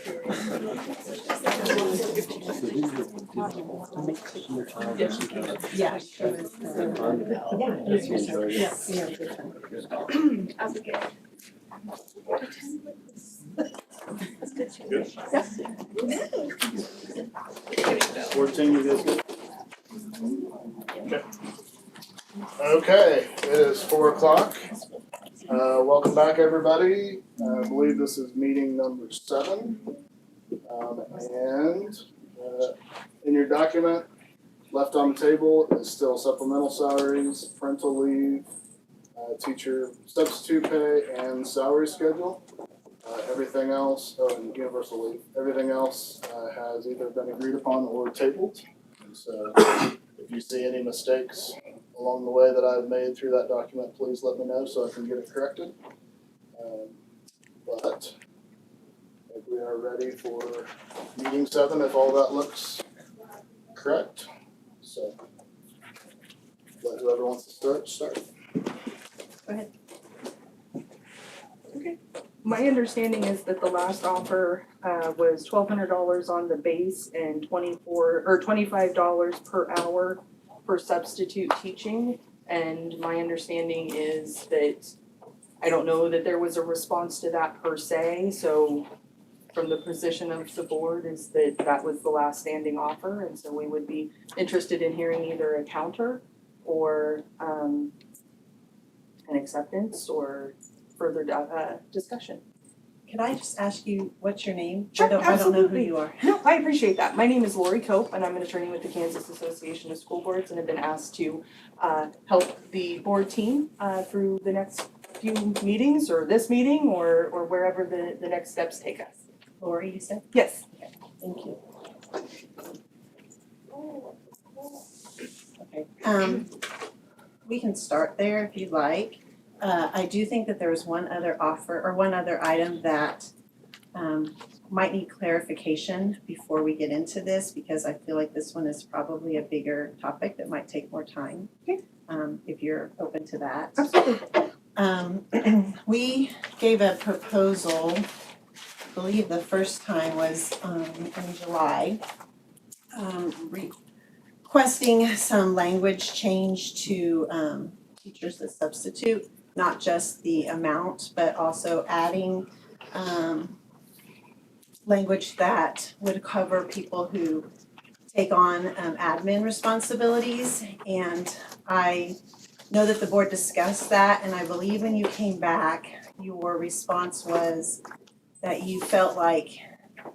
Yeah. Okay, it is 4 o'clock. Welcome back, everybody. I believe this is meeting number 7. And in your document, left on the table is still supplemental salaries, parental leave, teacher substitute pay, and salary schedule. Everything else, and universal leave, everything else has either been agreed upon or tabled. And so if you see any mistakes along the way that I've made through that document, please let me know so I can get it corrected. But I think we are ready for meeting 7 if all that looks correct. So let whoever wants to start. Go ahead. Okay. My understanding is that the last offer was $1,200 on the base and $25 per hour for substitute teaching. And my understanding is that I don't know that there was a response to that per se. So from the position of the board is that that was the last standing offer. And so we would be interested in hearing either a counter or an acceptance or further discussion. Can I just ask you, what's your name? Sure, I don't know who absolutely. you are. No, I appreciate that. My name is Lori Cope, and I'm an attorney with the Kansas Association of School Boards, and have been asked to help the board team through the next few meetings, or this meeting, or wherever the next steps take us. Lori, you said? Yes. Thank you. Okay, we can start there if you'd like. I do think that there was one other offer, or one other item that might need clarification before we get into this, because I feel like this one is probably a bigger topic that might take more time. Okay. If you're open to that. Absolutely. We gave a proposal, I believe the first time was in July, requesting some language change to teachers as substitute, not just the amount, but also adding language that would cover people who take on admin responsibilities. And I know that the board discussed that, and I believe when you came back, your response was that you felt like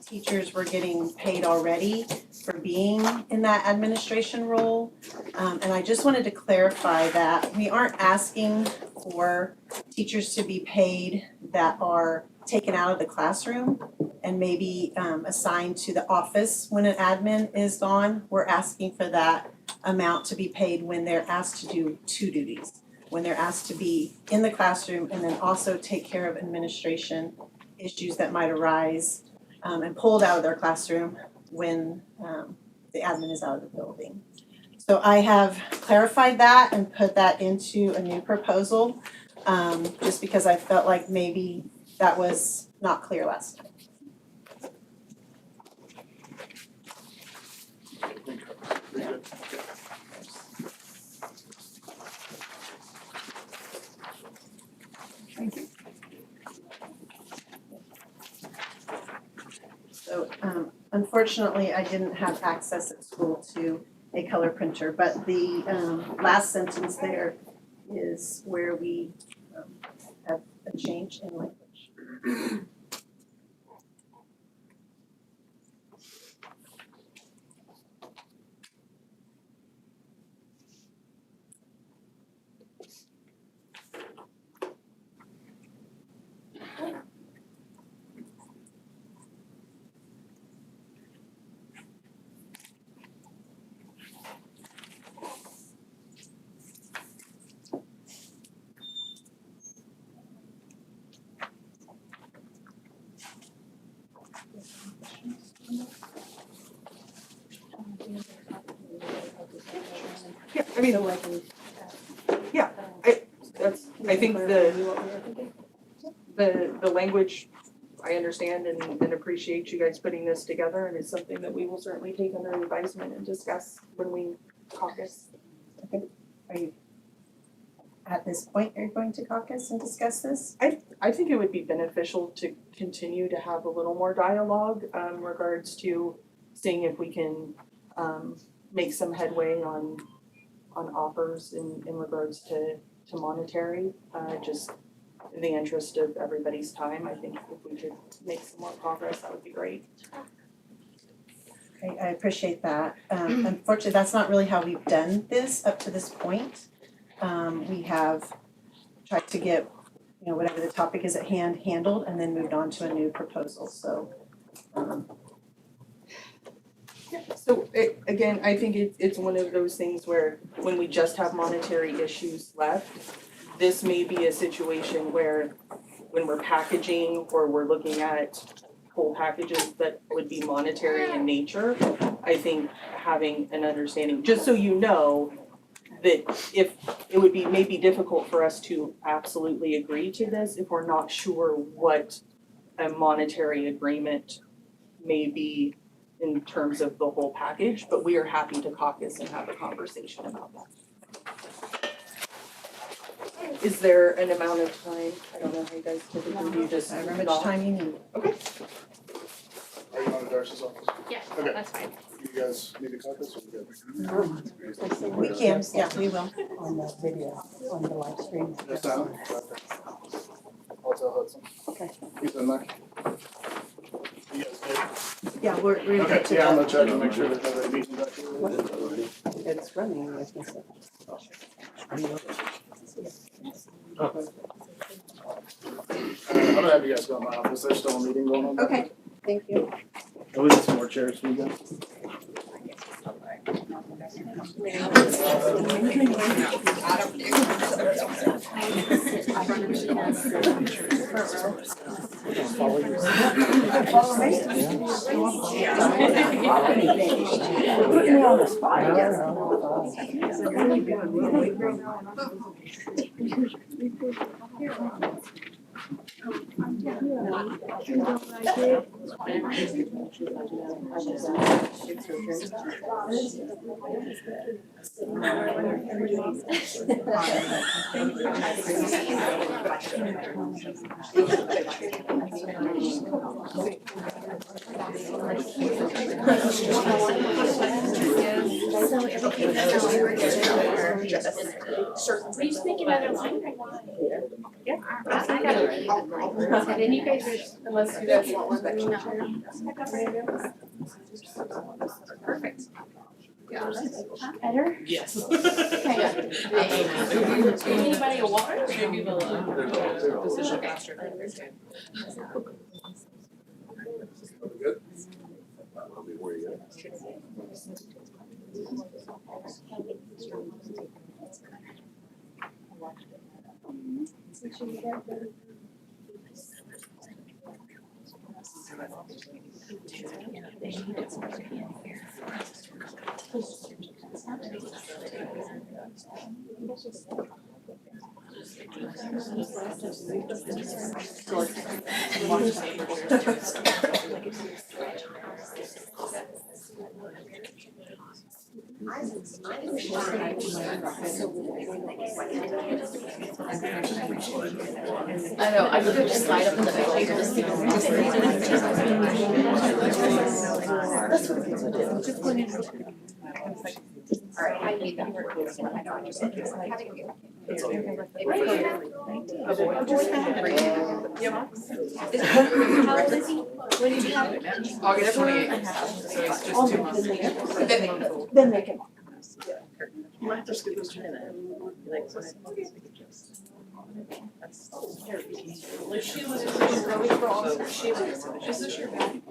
teachers were getting paid already for being in that administration role. And I just wanted to clarify that we aren't asking for teachers to be paid that are taken out of the classroom and maybe assigned to the office when an admin is gone. We're asking for that amount to be paid when they're asked to do 2 duties. When they're asked to be in the classroom and then also take care of administration issues that might arise and pulled out of their classroom when the admin is out of the building. So I have clarified that and put that into a new proposal, just because I felt like maybe that was not clear last time. Thank you. So unfortunately, I didn't have access at school to a color printer, but the last sentence there is where we have a change in language. Yeah, I mean, yeah, I think the language, I understand and appreciate you guys putting this together, and it's something that we will certainly take under advisement and discuss when we caucus. Are you, at this point, are you going to caucus and discuss this? I think it would be beneficial to continue to have a little more dialogue, regards to seeing if we can, make some headway on offers in regards to monetary, just in the interest of everybody's time. I think if we could make some more progress, that would be great. Okay, I appreciate that. Unfortunately, that's not really how we've done this up to this point. We have tried to get, whatever the topic is at hand handled and then moved on to a new proposal, so. So again, I think it's one of those things where when we just have monetary issues left, this may be a situation where when we're packaging or we're looking at whole packages that would be monetary in nature, I think having an understanding, just so you know, that if it would be maybe difficult for us to absolutely agree to this if we're not sure what a monetary agreement may be in terms of the whole package, but we are happy to caucus and have a conversation about that. Is there an amount of time? I don't know how you guys typically do, just However much time you need. Are you on to Darcy's office? Yeah, Okay. that's fine. You guys need to caucus or we good? We can, yeah, we will. On the video, on the live stream. This time? I'll tell Hudson. Okay. He's in there. You guys good? Yeah, we're gonna Okay, get to yeah, I'm the, gonna check to make sure that the meeting's actually. It's running with me, so. I'm gonna have you guys go in my office, there's still a meeting going on. okay, thank you. Oh, we need some more chairs for you guys. Put me on the spot. Will you just make another line? Yeah. I got it. And then you guys, unless you guys want one. Perfect. Better? Yes. Hang on. Anybody a water? Good? I know, I could just slide up in the middle and just see. Alright, I need that. How old is he? When did you have it? August 28th, so it's just 2 months. Then they can. You might have to skip this China. She was really strong. She was, is this your bag?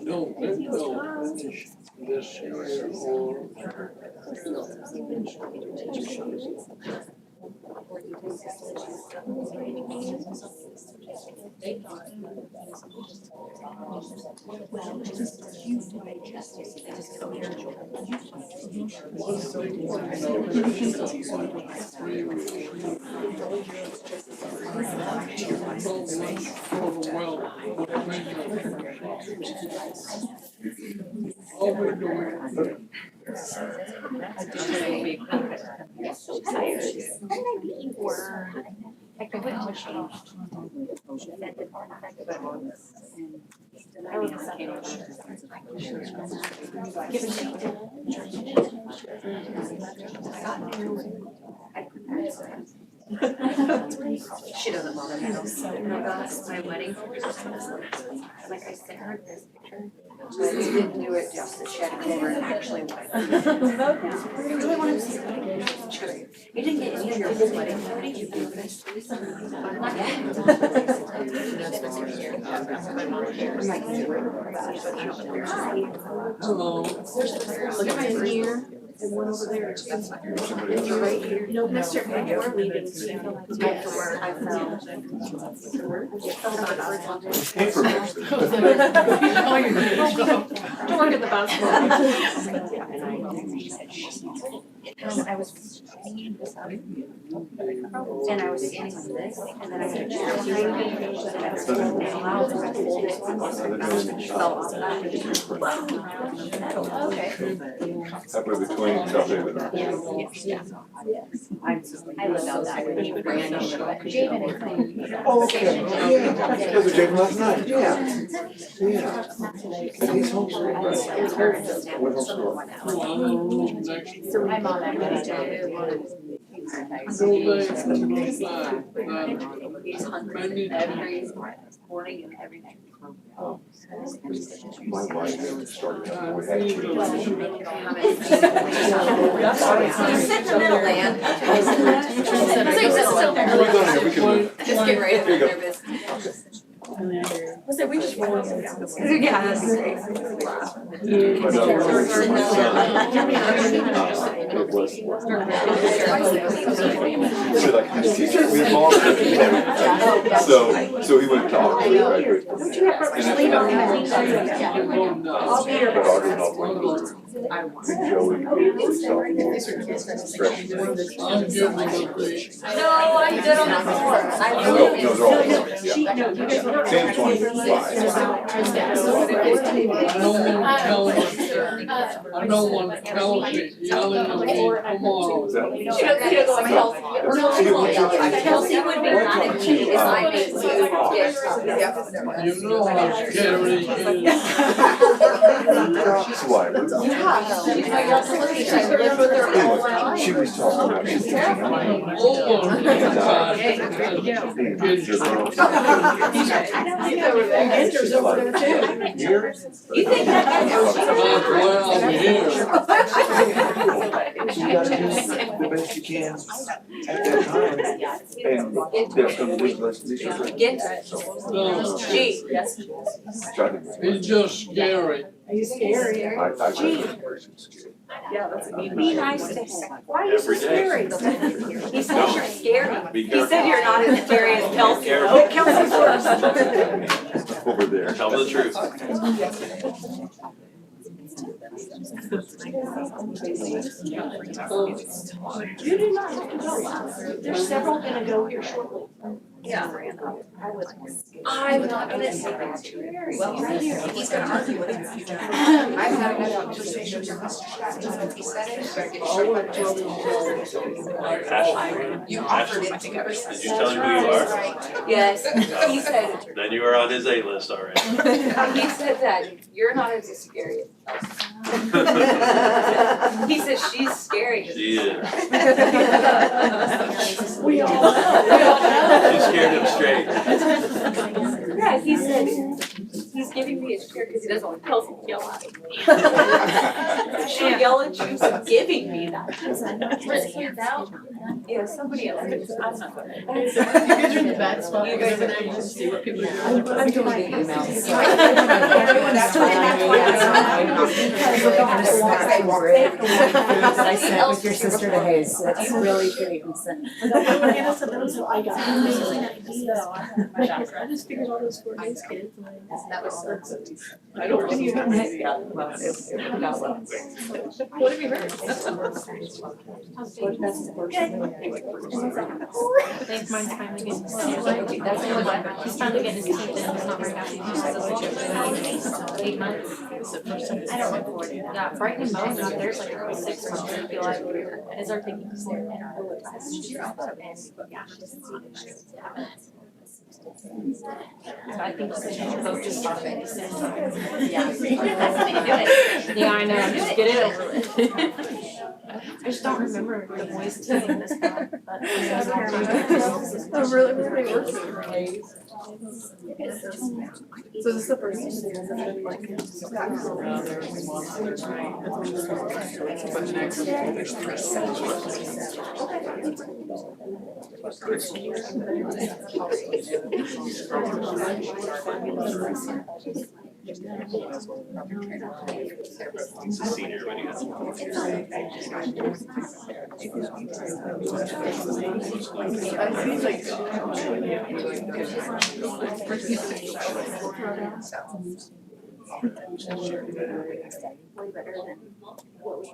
No, no, this year or. All we're doing. She doesn't bother me. My wedding. Like I sent her this picture. But we didn't do it justice. She had to come over and actually wed. I really wanted to see her. You didn't get any of your wedding party. You did this. Hello. Look at my ear. And one over there. That's fine. You're right here. No, next year, we're leaving. After work, I found. To work at the basketball. I was and I was standing like this, and then I had a chair behind me, and I was holding it out, and I pulled it, and it fell off that. Halfway between South Haven. Yeah. I lived out that way. Oh, okay. Yeah. Was it Jacob last night? Yeah. Yeah. He's homeschooled, right? What homeschool? So my mom actually he's hungry every morning and every night. My wife started out, we had two. You sit in the middle, land. We can move. Just get ready to Here you go. their business. Was it, we just rolled it down. Yeah, that's great. My daughter was with my son. It was. So like, his teacher, we involved him. So he went to college, he graduated. And then, my daughter and all went to Joey, freshman. I'm giving up the. No, I did on the floor. No, they're all, yeah. Sam's 25. I don't want to tell me, yelling at me tomorrow. Is that? She doesn't go Kelsey. Or no, Kelsey would be mad at me if I made you get. You know how scary it is. She's white. She was talking about, she's thinking about. Oh, You think that guy knows that's why I'm here. So you gotta do the best you can at that time, and there's gonna be less issues. Get No, Gee. Try to. it's just scary. He's scary. I scary. Yeah, that's a Be nice to him. Why are you so Every day. scary? He said you're scary. Be He careful. said you're not as scary as Kelsey. But Kelsey's worse. Over there. Tell me the truth. You do not have to go. There's several gonna go here shortly. Yeah. I'm not gonna say that to him. Well, he's gonna argue with me a few times. I've had enough conversations with Mr. Chapman. He said it. You offered it to me. Did you tell him who you are? Yes, he said, Then you are on his A list already. he said that you're not as scary as he said she's scary. She is. We all know. She scared him straight. Yeah, he said he's giving me a chair because he doesn't want to yell at me. She'll yell at you for giving me that. Yeah, somebody else. I'm not gonna. You guys are in the bad spot. You guys are there, you just see what people are doing. I'm doing the emails. I sent with your sister to Hayes, that's really pretty. I just figured all those 4 days kids. That was so. I don't think you have to. Yeah, well, it got well. What have you heard? Thanks, mine's finally getting. He's finally getting his teeth in, he's not very happy. He says it's like 8 months. I don't report it. Yeah, Brighton and Bowen's not there's like 6 months, I feel like. His are taking 4. And yeah. So I think we should both just start at the same time. Yeah. Yeah, I know, just get it over with. I just don't remember the voice doing this part, but. Oh, really, really working. So this is the first He's a senior when he has. Way better than what we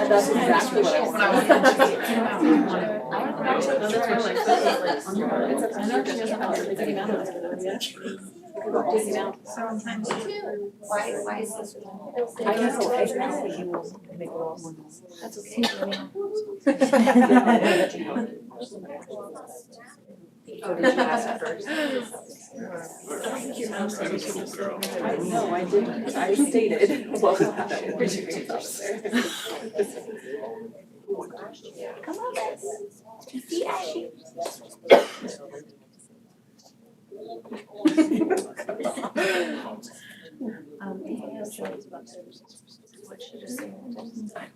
That's exactly what I Why is this? I know, exactly, he will make a lot more noise. That's okay. Oh, did you ask first? No, I didn't, I stated, well, would you take up there? Come on, guys. See Ashley.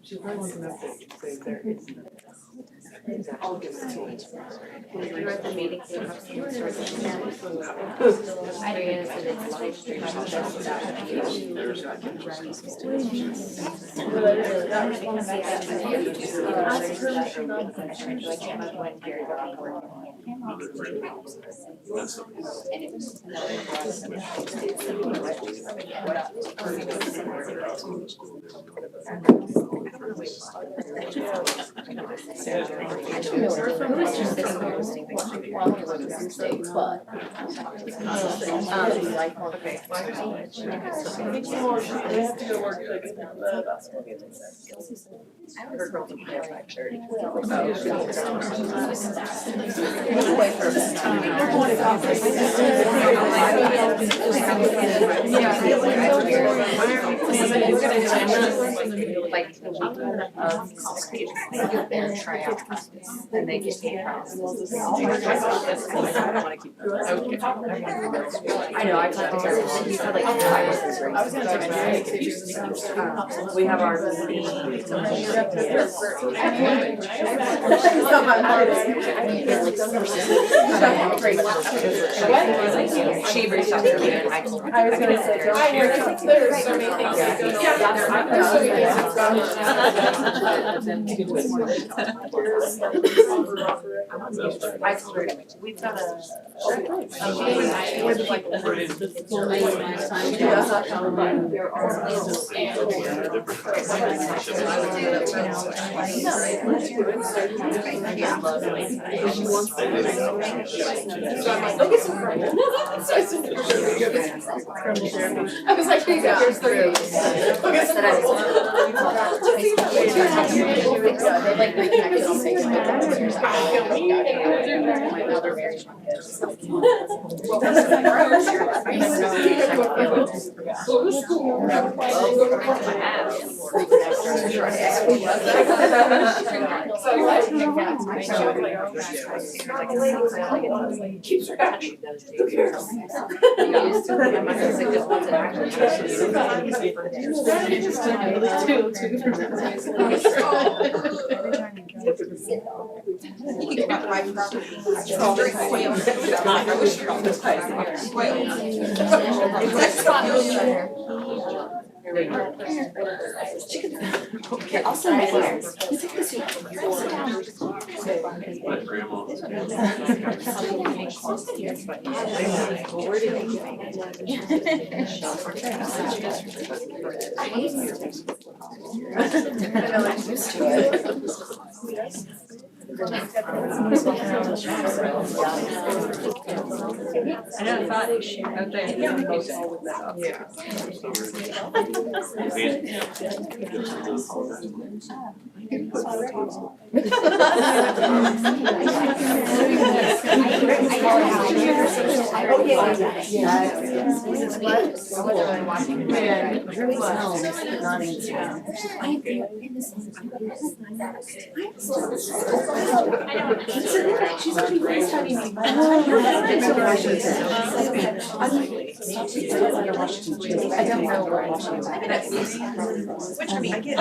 She's very long enough to say there is no. I'll give it to you. We were at the meeting. I mean, it's live stream. Like the week of try out and they get paid. I know, I talked to her, he said like 5 months raise. We have our meeting. She reached out to me and I told her. I was gonna say, I hear there's so many things that go on. There's so many things that's gone I told her, we've got a. I was like, yeah, there's 3 of us. Go get some purple. Keeps her happy. I'll send it here. What, grandma? I know, I thought it should. She's already FaceTiming me. I don't know where Washington. Which I mean, I get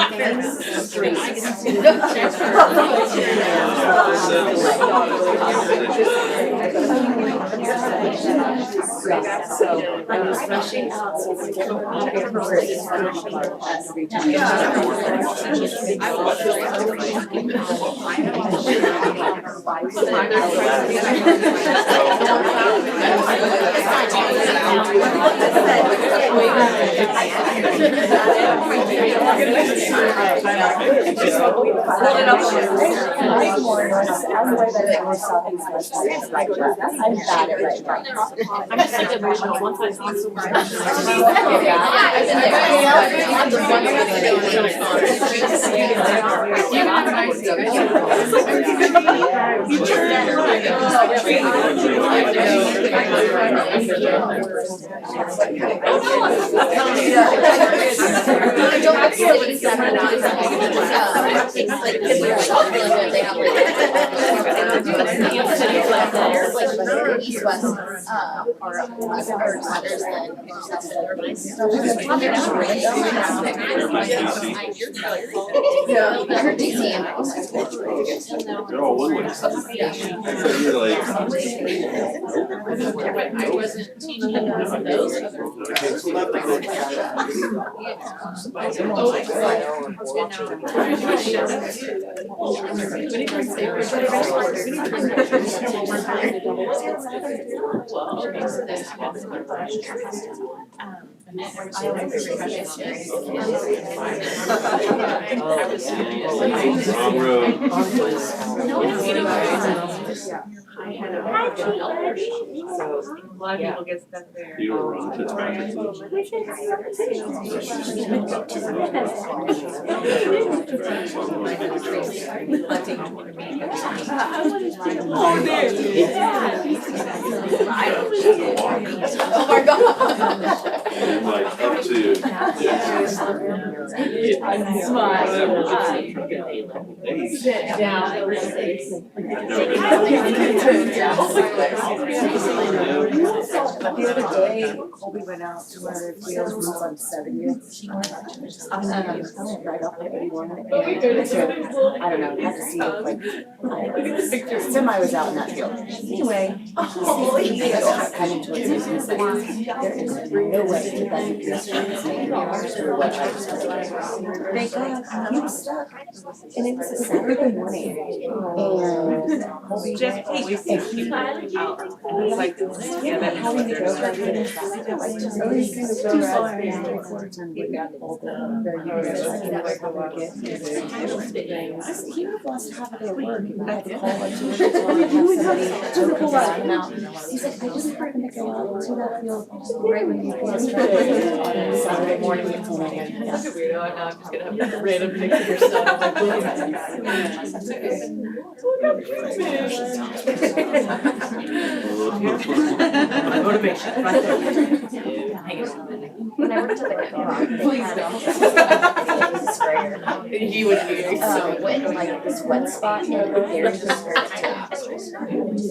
So I was rushing out, so I go out of They're all woodlands. You're like. I wasn't teaching those other. Wrong road. So a lot of people get stuck there. You were on Fitzpatrick. About 2 Oh my God. Like up to Sit down. But the other day, Colby went out to where it feels on 70th. Right off the 81. And so, I don't know, had to see if like, semi was out in that field. Anyway, heading towards his there is no way that that UPS truck is making it through what I was told. Thank God, he was stuck. And it was a Saturday morning. And Colby Jeff, and he was like, having to go back in and back. Like, just really kind of go around and we got all the UPS truck and like, how we get he would have lost half a day of work. He would have to call like 2 days while he had somebody to pull out him out. He's like, I just happened to go out to that field right when UPS truck was on Saturday morning. That's a weirdo. I know I'm just gonna have a random picture of your son. My motivation. When I worked at the Please don't. He would be so. like this wet spot and there is just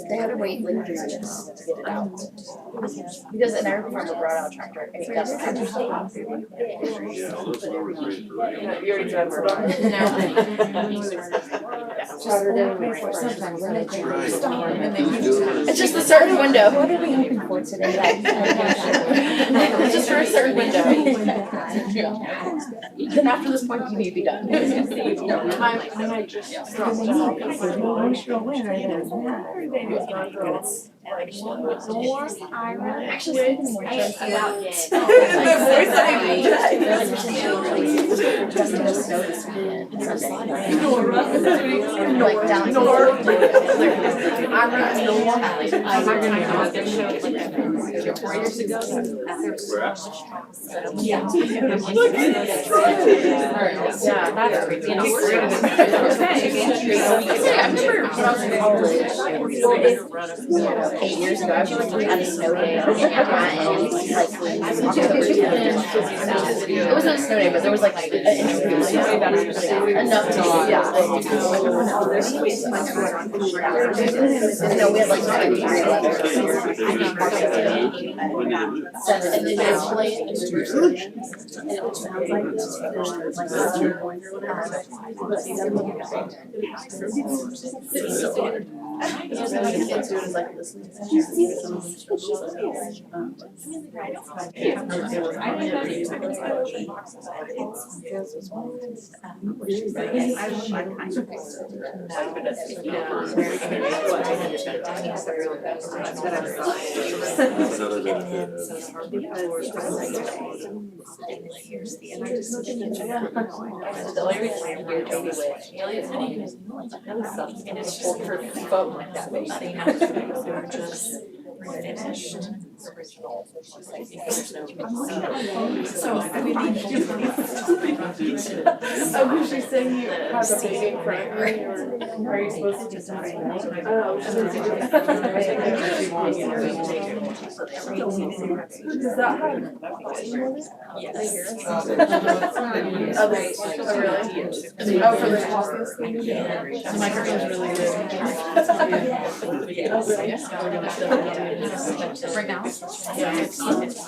they had to wait like 3 years to get it out. Because and I remember brought out a tractor and it got Yeah, those flowers ready for rain. You already tried to work on it. It's just a certain window. What are we hoping for today? It's just for a certain window. Then after this point, you need to be done. I might just stop. Actually, I about did. Like down to Yeah, that's crazy. I remember when I was in college, 8 years ago, I was at a snow day and it wasn't a snow day, but there was like an introduce enough to and then we had like 3 letters. And then Another benefit The only reason I'm here to with Haley's name is and it's for her phone like that way. So I mean, Was she saying you have a baby in front of you, or are you supposed to just? Does that have? yes. Oh, really? Oh, for the office thing? Yeah. My girl is really good. Right now? Yeah, it's that's why I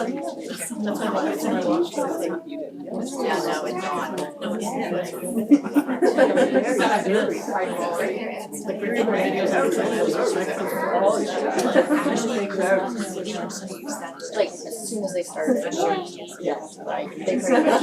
watched it. Yeah, no, it's not. No, it's like as soon as they started, yeah, like they pretty much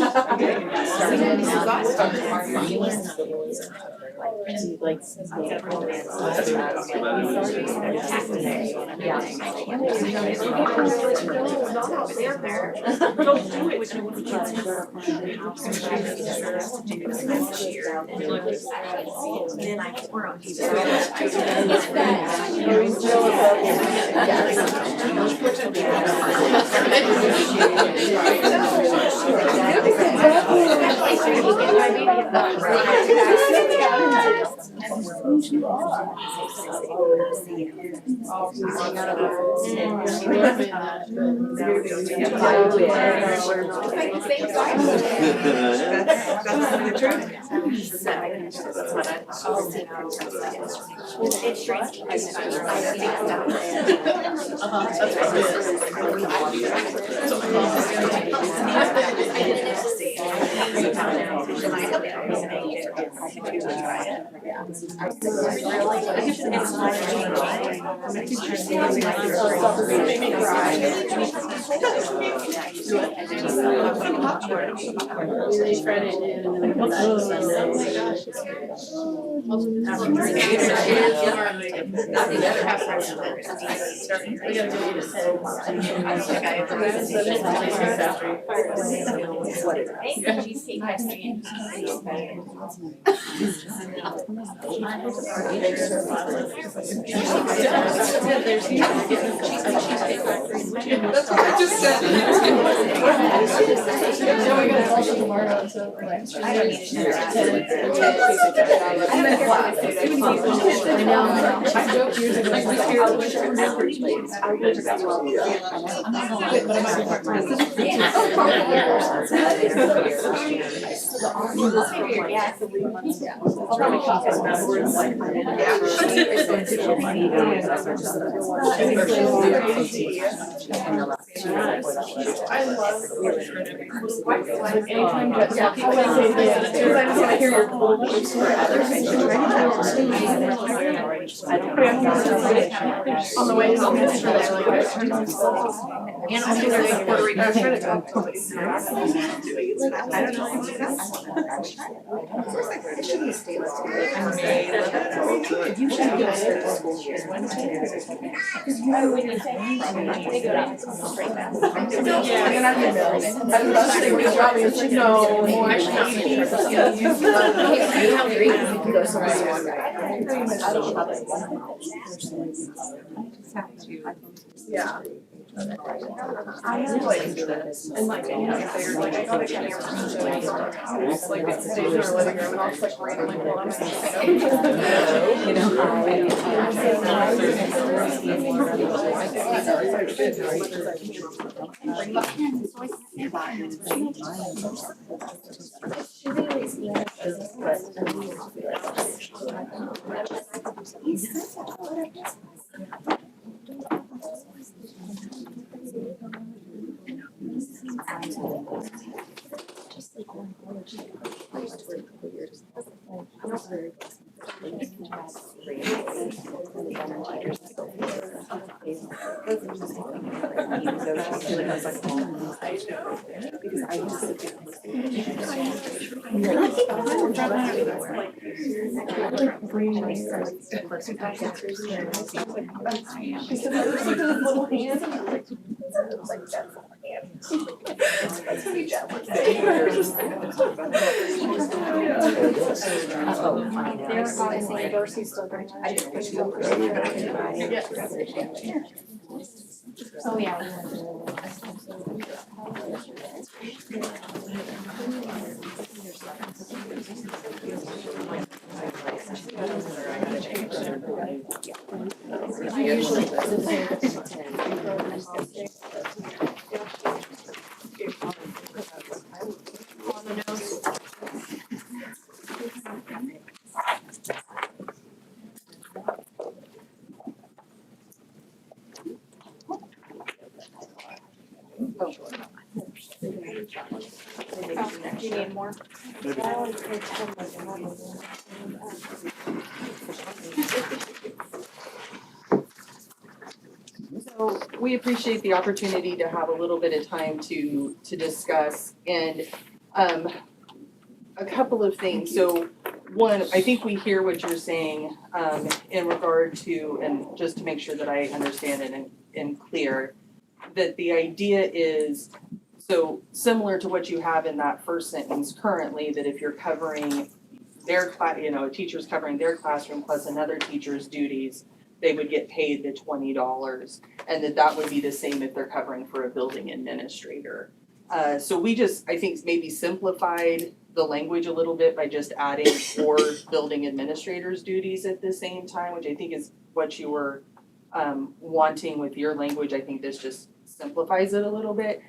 On the way home, it's really and also there's a Puerto Rico credit card. I don't know. You should go start the school year. Yeah. And like, you know, they're like, I gotta get your house, like, it's days in our living room, and I'll just like randomly pull on Oh, yeah. Do you need more? So we appreciate the opportunity to have a little bit of time to discuss and a couple of things. So one, I think we hear what you're saying in regard to, and just to make sure that I understand it and clear, that the idea is, so similar to what you have in that first sentence currently, that if you're covering their class, you know, a teacher's covering their classroom plus another teacher's duties, they would get paid the $20, and that would be the same if they're covering for a building administrator. So we just, I think, maybe simplified the language a little bit by just adding or building administrators' duties at the same time, which I think is what you were wanting with your language. I think this just simplifies it a little bit.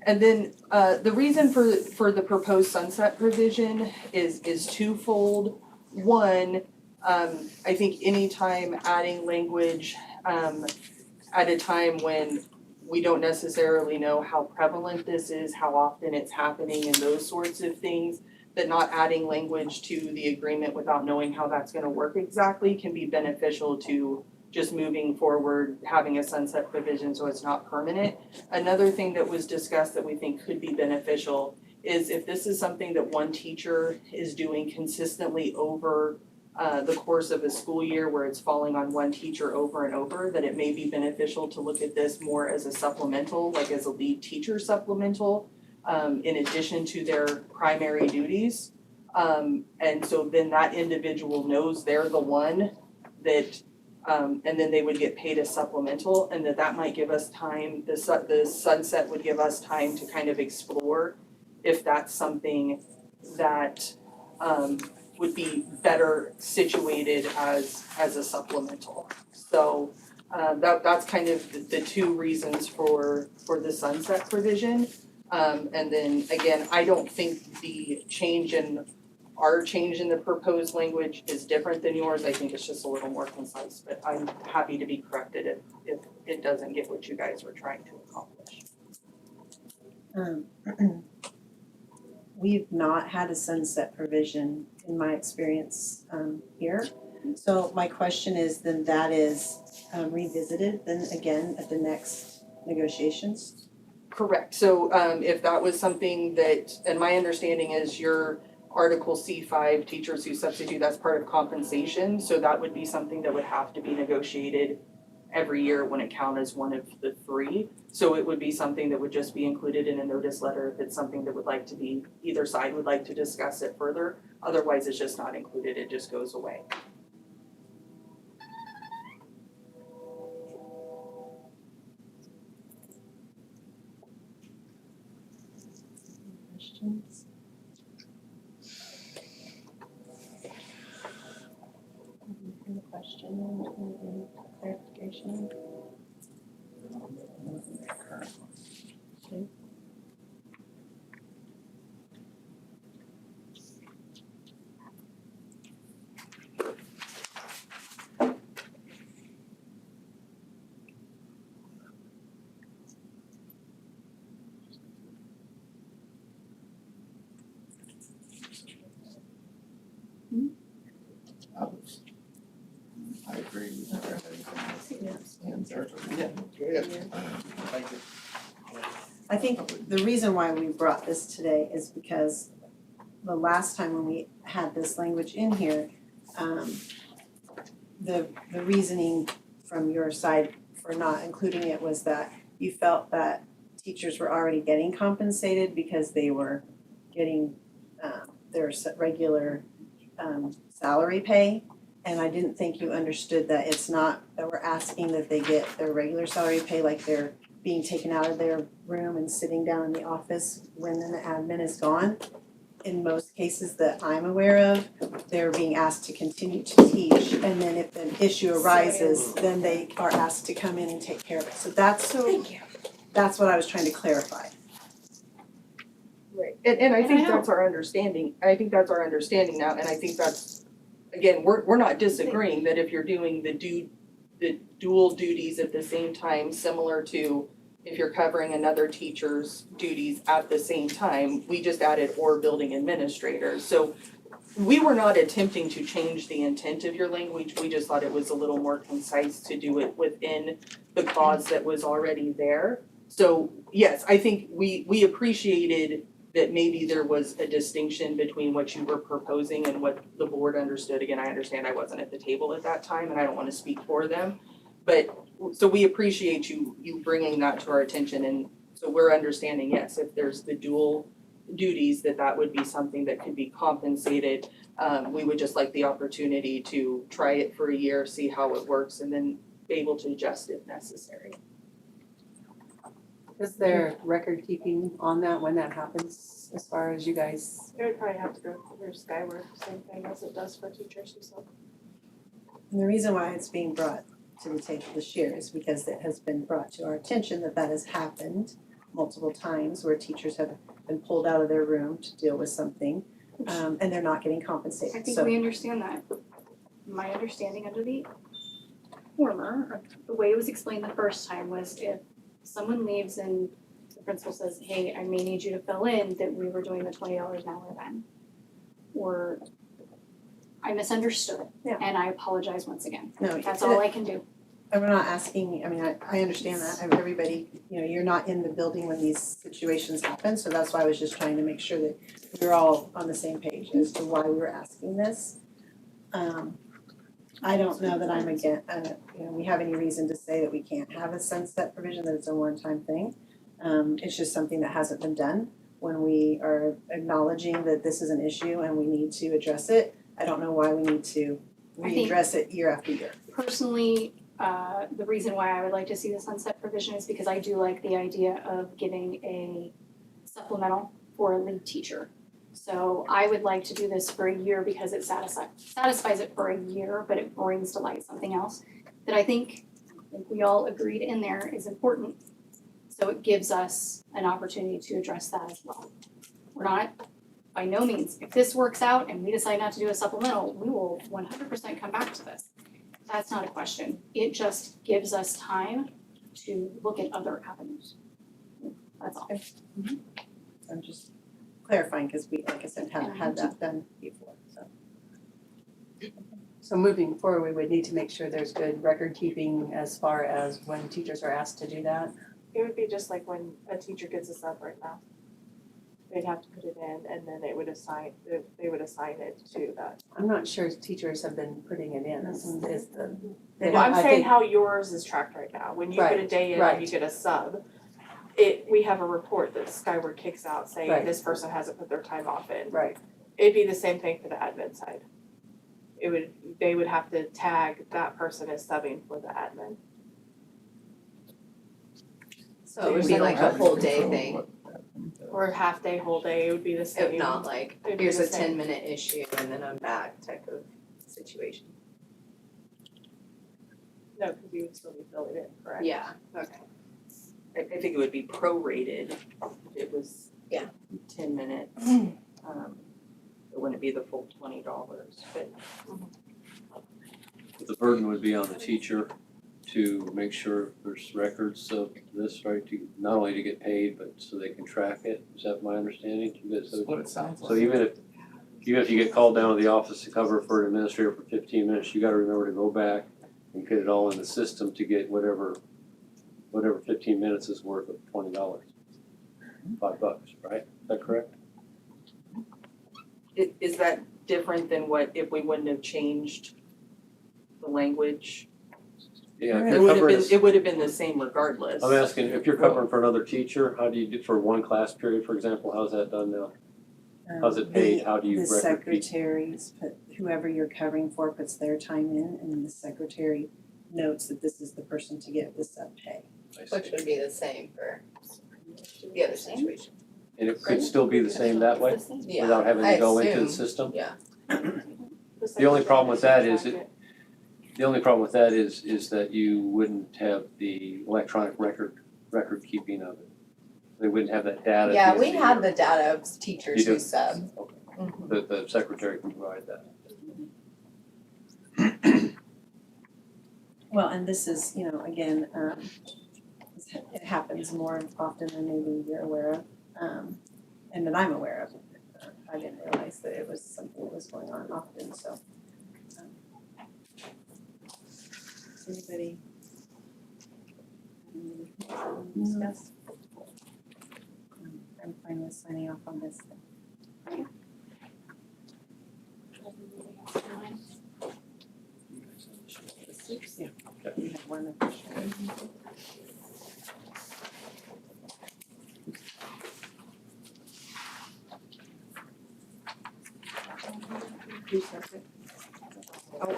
And then the reason for the proposed sunset provision is twofold. One, I think anytime adding language at a time when we don't necessarily know how prevalent this is, how often it's happening, and those sorts of things, that not adding language to the agreement without knowing how that's gonna work exactly can be beneficial to just moving forward, having a sunset provision so it's not permanent. Another thing that was discussed that we think could be beneficial is if this is something that one teacher is doing consistently over the course of a school year where it's falling on one teacher over and over, that it may be beneficial to look at this more as a supplemental, like as a lead teacher supplemental, in addition to their primary duties. And so then that individual knows they're the one that, and then they would get paid a supplemental, and that might give us time, the sunset would give us time to kind of explore if that's something that would be better situated as a supplemental. So that's kind of the two reasons for the sunset provision. And then again, I don't think our change in the proposed language is different than yours. I think it's just a little more concise, but I'm happy to be corrected if it doesn't get what you guys were trying to accomplish. We've not had a sunset provision in my experience here. So my question is, then that is revisited then again at the next negotiations? Correct. So if that was something that, and my understanding is your Article C5, teachers who substitute, that's part of compensation. So that would be something that would have to be negotiated every year when it counts as one of the three. So it would be something that would just be included in a notice letter if it's something that would like to be, either side would like to discuss it further. Otherwise, it's just not included, it just goes away. Questions? Any question or clarification? Okay. I agree with everything. Yeah. Thank you. I think the reason why we brought this today is because the last time when we had this language in here, the reasoning from your side for not including it was that you felt that teachers were already getting compensated because they were getting their regular salary pay. And I didn't think you understood that it's not that we're asking that they get their regular salary pay, like they're being taken out of their room and sitting down in the office when the admin is gone. In most cases that I'm aware of, they're being asked to continue to teach, and then if an issue arises, then they are asked to come in and take care of it. So that's what I was trying to clarify. Right, and I think that's our understanding, now, and I think that's, again, we're not disagreeing that if you're doing the dual duties at the same time, similar to if you're covering another teacher's duties at the same time, we just added or building administrators. So we were not attempting to change the intent of your language, we just thought it was a little more concise to do it within the clause that was already there. So yes, I think we appreciated that maybe there was a distinction between what you were proposing and what the board understood. Again, I understand I wasn't at the table at that time and I don't want to speak for them. But, so we appreciate you bringing that to our attention, and so we're understanding, yes, if there's the dual duties, that would be something that could be compensated. We would just like the opportunity to try it for a year, see how it works, and then be able to adjust if necessary. Is there record keeping on that when that happens, as far as you guys? It would probably have to go through Skyward, same thing as it does for teachers, so. And the reason why it's being brought to the table this year is because it has been brought to our attention that that has happened multiple times where teachers have been pulled out of their room to deal with something, and they're not getting I compensated, think so. we understand that. My understanding under the former, or the way it was explained the first time was if someone leaves and the principal says, hey, I may need you to fill in, that we were doing the $20 an hour then. Or I misunderstood, Yeah. and I apologize once again. No, That's all I can do. And we're not asking, I mean, I understand that, everybody, you know, you're not in the building when these situations happen, so that's why I was just trying to make sure that we're all on the same page as to why we were asking this. I don't know that I'm again, you know, we have any reason to say that we can't have a sunset provision, that it's a one-time thing. It's just something that hasn't been done when we are acknowledging that this is an issue and we need to address it. I don't know why we need to I think- readdress it year after year. Personally, the reason why I would like to see the sunset provision is because I do like the idea of giving a supplemental for a lead teacher. So I would like to do this for a year because it satisfies it for a year, but it brings to light something else that I think we all agreed in there is important. So it gives us an opportunity to address that as well. We're not, by no means, if this works out and we decide not to do a supplemental, we will 100% come back to this. That's not a question. It just gives us time to look at other avenues. That's all. I'm just clarifying, because we, like I said, haven't had that done before, so. So moving forward, we would need to make sure there's good record keeping as far as when teachers are asked to do that. It would be just like when a teacher gets a sub right now. They'd have to put it in and then they would assign it to that. I'm not sure teachers have been putting it in, is the. Well, I'm I saying think- how yours is tracked right now. When you put a Right, day in right. and you get a sub, we have a report that Skyward kicks out saying Right. this person hasn't put their time off in. Right, It'd be the same thing for the admin side. They would have to tag that person as subbing for the admin. So it would be like a whole day thing, Or half day, whole day, it would be the same. if not like, It'd be here's the a same. 10-minute issue and then I'm back type of situation. No, because you would still be filling it, correct? Yeah, okay. I think it would be prorated if it was. Yeah. 10 minutes. It wouldn't be the full $20, but The burden would be on the teacher to make sure there's records of this, right, to not only to get paid, but so they can track it. Is that my understanding? That's what it sounds like. So even if you get called down to the office to cover for an administrator for 15 minutes, you gotta remember to go back and get it all in the system to get whatever 15 minutes is worth of $20. $5, right? Is that correct? is that different than what if we wouldn't have changed the language? Yeah, if It you're would have covering, been, it would have been the same regardless. I'm asking, if you're covering for another teacher, how do you do, for one class period, for example, how's that done now? How's it paid? How do you The record keep? secretaries put, whoever you're covering for puts their time in, and then the secretary notes that this is the person to get the sub pay. I see. Which would be the same for the other situation. And it could still be the same that way, Yeah, without having I to go into the assume. system? Yeah. The only problem with that is The only problem with that is that you wouldn't have the electronic record keeping of it. They wouldn't have that data. at the Yeah, end we of the have year. the data of teachers You do? who sub. Okay. Mhm. The secretary can provide that. Well, and this is, you know, again, it happens more often than maybe you're aware of, and that I'm aware of. I didn't realize that it was something that was going on often, so. Does anybody? Discuss? I'm fine with signing off on this. Yeah. We have one official. Who says it? Oh,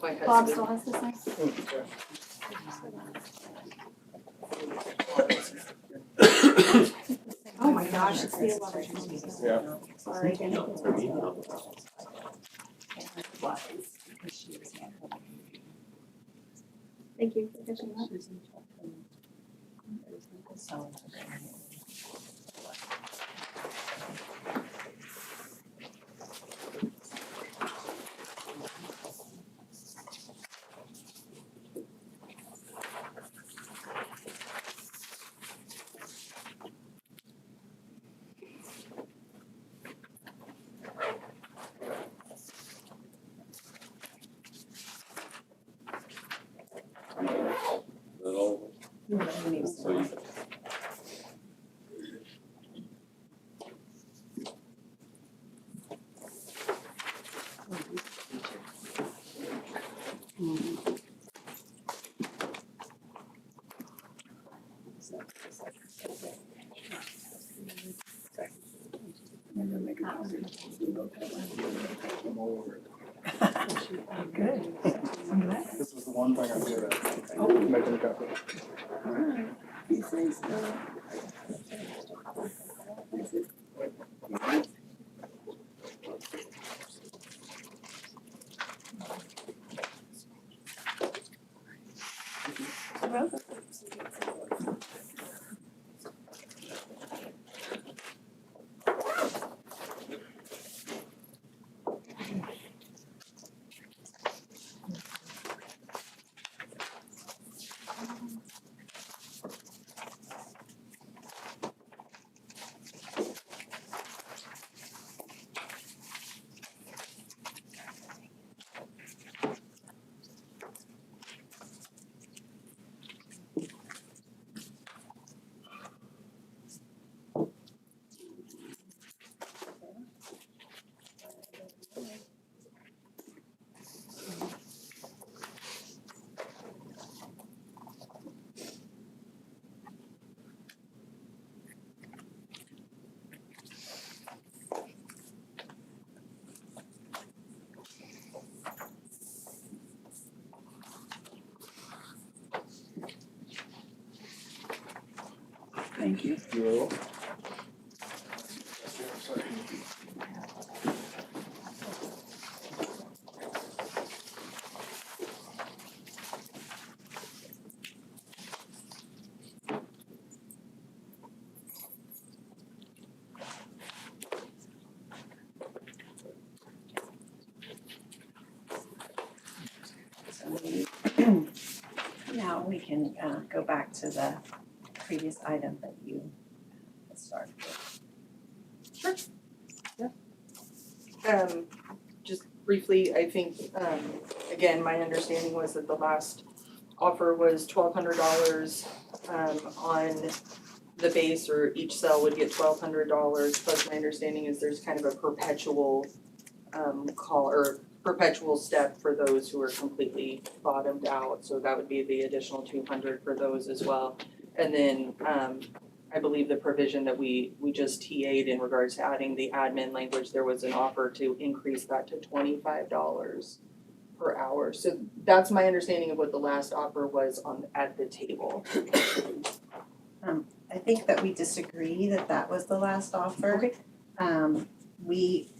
my husband. Bob still has this thing? Oh my gosh, it's the 11th. Yeah. Sorry. Thank you for catching that. Is that all? So you, I'm all over it. Good. I'm glad. This is the one thing I'm good at, making a copy. Thank you. You're welcome. Now we can go back to the previous item that you started with. Just briefly, I think, again, my understanding was that the last offer was $1,200, on the base, or each cell would get $1,200, plus my understanding is there's kind of a perpetual, call, or perpetual step for those who are completely bottomed out, so that would be the additional 200 for those as well. And then, I believe the provision that we just TA'd in regards to adding the admin language, there was an offer to increase that to $25 per hour. So that's my understanding of what the last offer was at the table. I think that we disagree that that was the last offer. Okay. We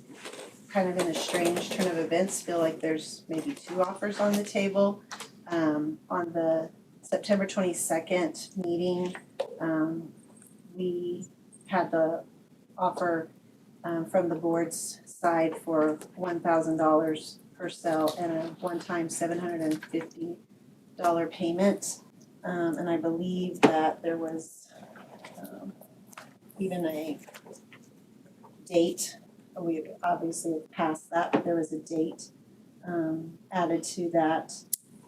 kind of in a strange turn of events feel like there's maybe two offers on the table. On the September 22nd meeting, we had the offer from the board's side for $1,000 per cell and a one-time $750 payment. And I believe that there was even a date. We obviously passed that, but there was a date added to that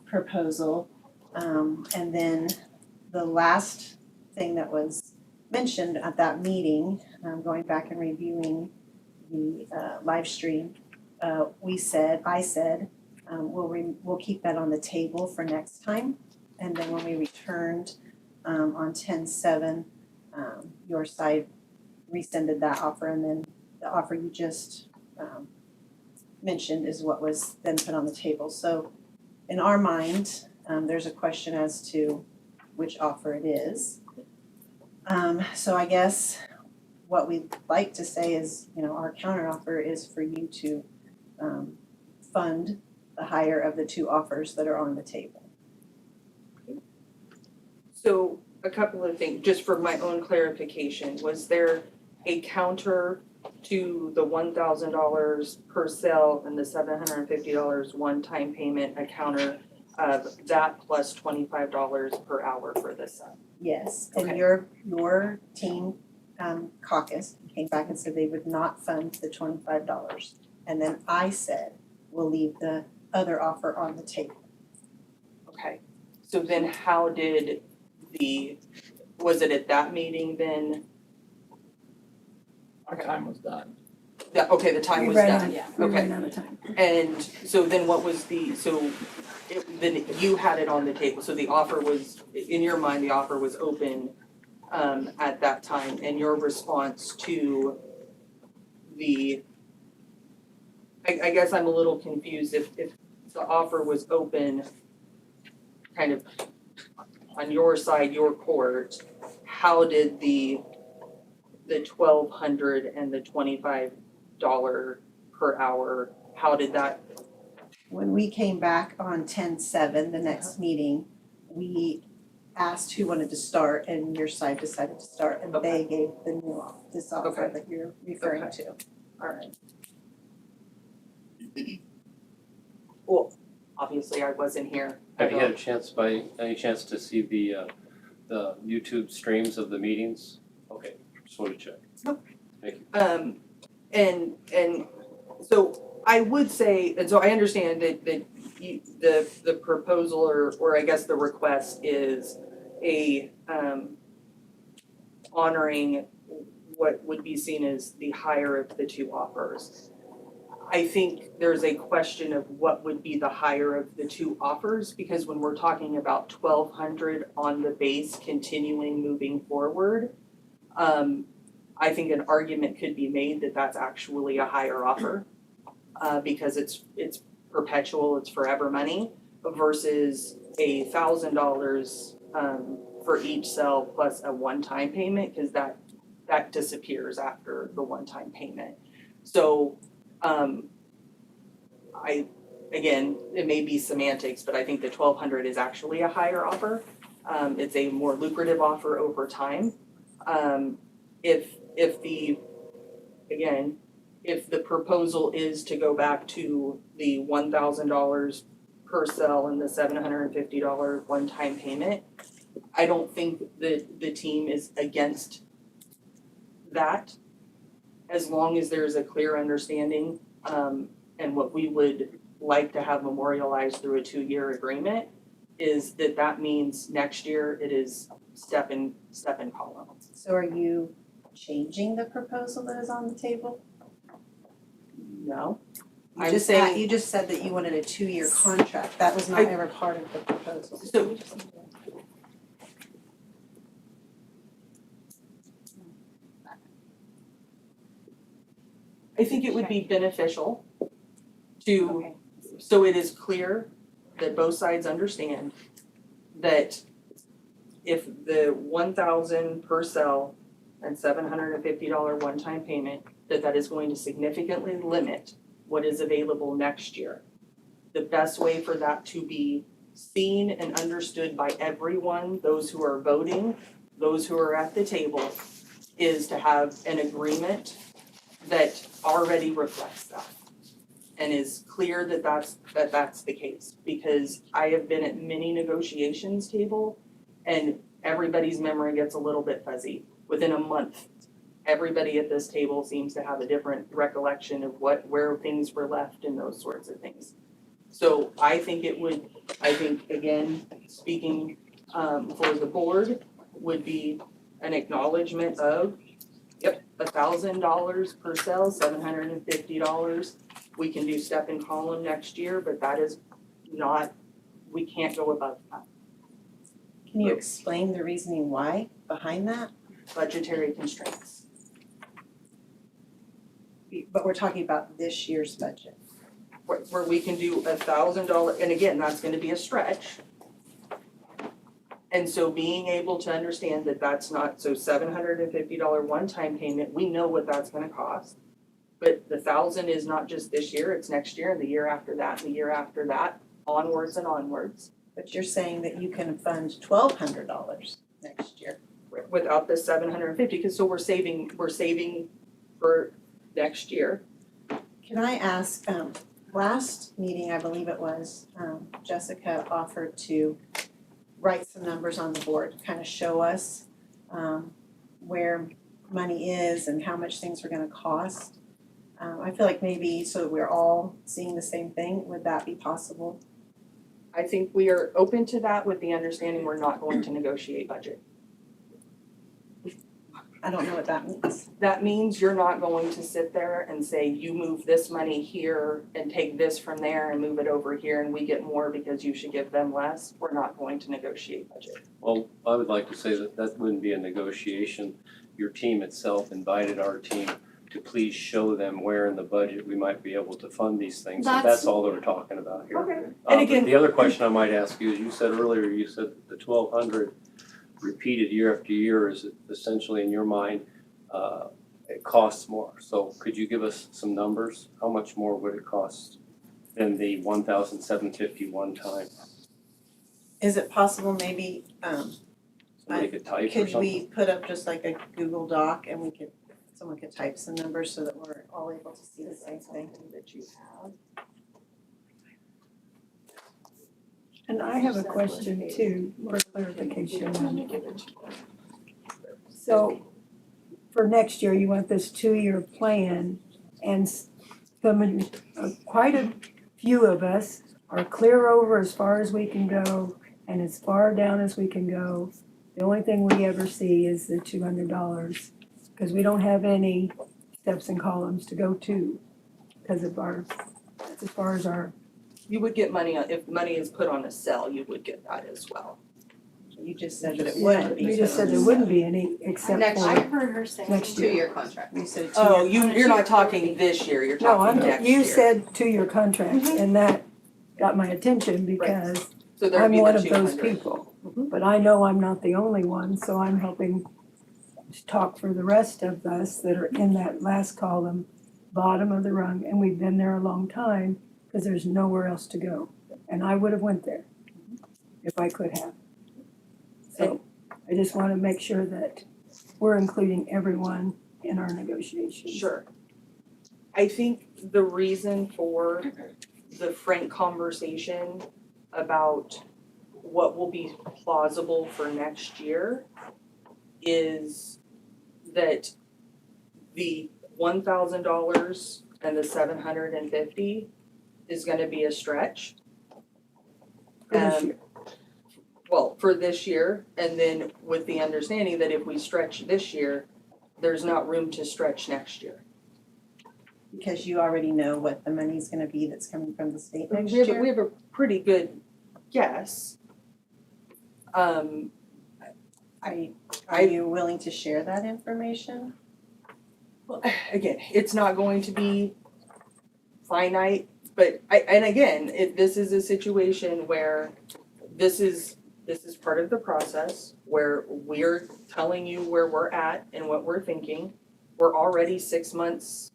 proposal. And then the last thing that was mentioned at that meeting, going back and reviewing the live stream, I said, we'll keep that on the table for next time. And then when we returned on 10/7, your side rescinded that offer, and then the offer you just mentioned is what was then put on the table. So in our mind, there's a question as to which offer it is. So I guess what we'd like to say is, our counteroffer is for you to fund the higher of the two offers that are on the table. So a couple of things, just for my own clarification, was there a counter to the $1,000 per cell and the $750 one-time payment, a counter of that plus $25 per hour for the sub? Yes, and Okay. your team caucus came back and said they would not fund the $25. And then I said, we'll leave the other offer on the table. Okay, so then how did was it at that meeting then? Our time was done. Okay, the time was done, okay. out of time. And so then what was then you had it on the table, so the offer was, in your mind, the offer was open at that time, and your response to I guess I'm a little confused if the offer was open kind of on your side, your court, how did the $1,200 and the $25 per hour, how did that? When we came back on 10/7, the next meeting, we asked who wanted to start and your side decided to start and they gave this offer Okay. that you're referring Okay. to. Alright. Well, obviously I wasn't here. Have you had a chance, by any chance, to see the YouTube streams of the meetings? Okay, just wanted to check. Nope. Thank you. And so I would say, and so I understand that the proposal or I guess the request is honoring what would be seen as the higher of the two offers. I think there's a question of what would be the higher of the two offers, because when we're talking about $1,200 on the base continuing moving forward, I think an argument could be made that that's actually a higher offer, because it's perpetual, it's forever money, versus $1,000 for each cell plus a one-time payment, because that disappears after the one-time payment. So again, it may be semantics, but I think the $1,200 is actually a higher offer. It's a more lucrative offer over time. If the proposal is to go back to the $1,000 per cell and the $750 one-time payment, I don't think that the team is against that, as long as there's a clear understanding, and what we would like to have memorialized through a 2-year agreement is that means next year it is step and column. So are you changing the proposal that is on the table? No, You I'm just saying- you just said that you wanted a 2-year contract. That was not ever part of the proposal. so I think it would be beneficial to, Okay. so it is clear that both sides understand that if the 1,000 per cell and $750 one-time payment, that is going to significantly limit what is available next year. The best way for that to be seen and understood by everyone, those who are voting, those who are at the table, is to have an agreement that already reflects that and is clear that that's the case. Because I have been at many negotiations table and everybody's memory gets a little bit fuzzy. Within a month, everybody at this table seems to have a different recollection of where things were left and those sorts of things. So I think again, speaking for the board, would be an acknowledgement of, yep, $1,000 per cell, $750. We can do step and column next year, but that is not, we can't go above that. Can you explain the reasoning why behind that? Budgetary constraints. But we're talking about this year's budget. where we can do $1,000, and again, that's gonna be a stretch. And so being able to understand that that's not, so $750 one-time payment, we know what that's gonna cost. But the 1,000 is not just this year, it's next year and the year after that, and the year after that, onwards and onwards. But you're saying that you can fund $1,200 next year. Without the 750, because so we're saving for next year. Can I ask, last meeting, I believe it was, Jessica offered to write some numbers on the board, kind of show us where money is and how much things are gonna cost. I feel like maybe so that we're all seeing the same thing, would that be possible? I think we are open to that with the understanding we're not going to negotiate budget. I don't know what that means. That means you're not going to sit there and say, you move this money here and take this from there and move it over here and we get more because you should give them less. We're not going to negotiate budget. Well, I would like to say that that wouldn't be a negotiation. Your team itself invited our team to please show them where in the budget we might be able to fund these things. So that's all they were talking about here. Okay. But And again, the other question I might ask you is, you said earlier, you said the 1,200 repeated year after year is essentially in your mind, it costs more. So could you give us some numbers? How much more would it cost than the 1,750 one time? Is it possible maybe, Somebody could type or could something? we put up just like a Google Doc and someone could type some numbers so that we're all able to see the same thing? that you have. And I have a question too, for clarification. So for next year, you want this 2-year plan and quite a few of us are clear over as far as we can go and as far down as we can go. The only thing we ever see is the $200 because we don't have any steps and columns to go to because of that's as far as our. You would get money, if money is put on a cell, you would get that as well. You just said that it wouldn't be. You just said there wouldn't be any except Next for. year. heard her say Next year. 2-year contract. You said Oh, you're not talking this year, you're No, talking next year. you said 2-year contract and that got my attention because So there'd I'm be the one of those 200. people. Mhm. But I know I'm not the only one, so I'm helping to talk for the rest of us that are in that last column, bottom of the rung, and we've been there a long time because there's nowhere else to go. And I would have went there if I could have. So I just want to make sure that we're including everyone in our negotiations. Sure. I think the reason for the frank conversation about what will be plausible for next year is that the $1,000 and the $750 is gonna be a stretch. For this year. Well, for this year, and then with the understanding that if we stretch this year, there's not room to stretch next year. Because you already know what the money's gonna be that's coming from the state next We year? have a pretty good guess. Are you willing to share that information? Well, again, it's not going to be finite, but this is a situation where this is part of the process where we're telling you where we're at and what we're thinking. We're already 6 months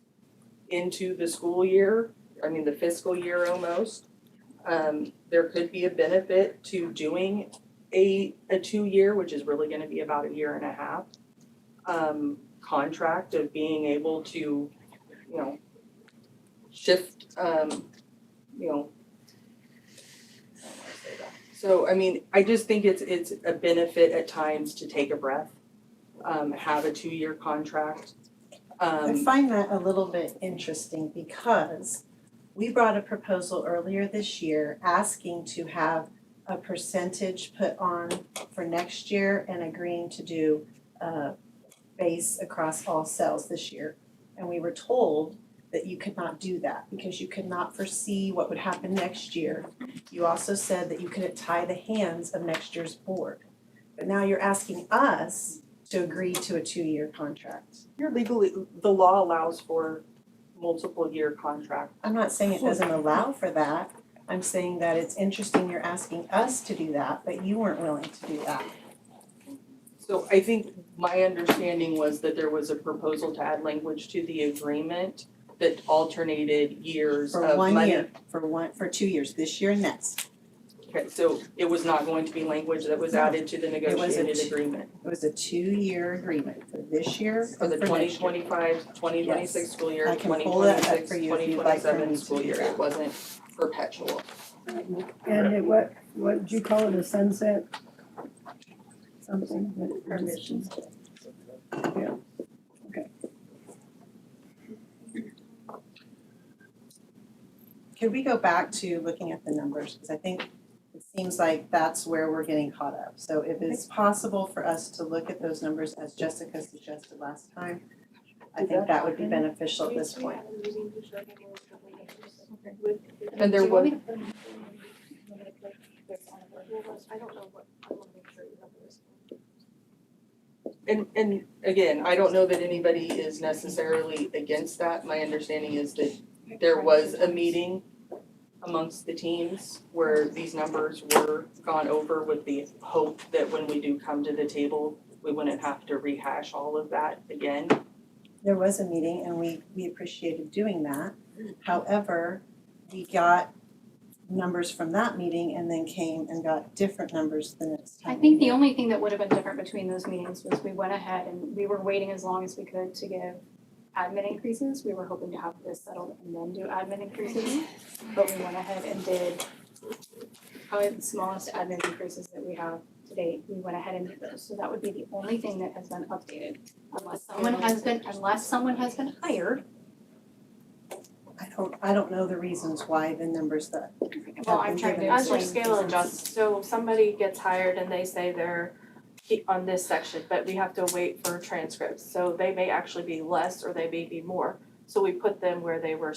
into the school year, the fiscal year almost. There could be a benefit to doing a 2-year, which is really gonna be about a year and a half, contract of being able to, shift, So, I just think it's a benefit at times to take a breath, have a 2-year contract. I find that a little bit interesting because we brought a proposal earlier this year asking to have a percentage put on for next year and agreeing to do a base across all cells this year. And we were told that you could not do that because you could not foresee what would happen next year. You also said that you couldn't tie the hands of next year's board. But now you're asking us to agree to a 2-year contract. You're legally, the law allows for multiple year contract. I'm not saying it doesn't allow for that. I'm saying that it's interesting you're asking us to do that, but you weren't willing to do that. So I think my understanding was that there was a proposal to add language to the agreement that alternated years of For money. 1 year, for 2 years, this year and next. Okay, so it was not going to be language that was added to the was a negotiated t- agreement It was a 2-year agreement for this year for the and for next year. 2025-2026 school year, I can pull that up for you if you'd like for me 2026-2027 to school do year. that. It wasn't perpetual. And what did you call it, a sunset? Something that. Permissions. Yeah, okay. Could we go back to looking at the numbers, because I think it seems like that's where we're getting caught up. So if it's possible for us to look at those numbers as Jessica suggested last time, I think that would be beneficial at this point. And there was, I don't know what, I wanna make sure you have this. and again, I don't know that anybody is necessarily against that. My understanding is that there was a meeting amongst the teams where these numbers were gone over with the hope that when we do come to the table, we wouldn't have to rehash all of that again. There was a meeting and we appreciated doing that. However, we got numbers from that meeting and then came and got different numbers the next time. I think the only thing that would have been different between those meetings was we went ahead and we were waiting as long as we could to give admin increases. We were hoping to have this settled and then do admin increases, but we went ahead and did probably the smallest admin increases that we have to date. We went ahead and did those, so that would be the only thing that has been updated. Unless someone has been hired. I don't know the reasons why the numbers that Well, have I'm been trying given to As your explain. scale adjusts, so somebody gets hired and they say they're on this section, but we have to wait for transcripts, so they may actually be less or they may be more. So we put them where they were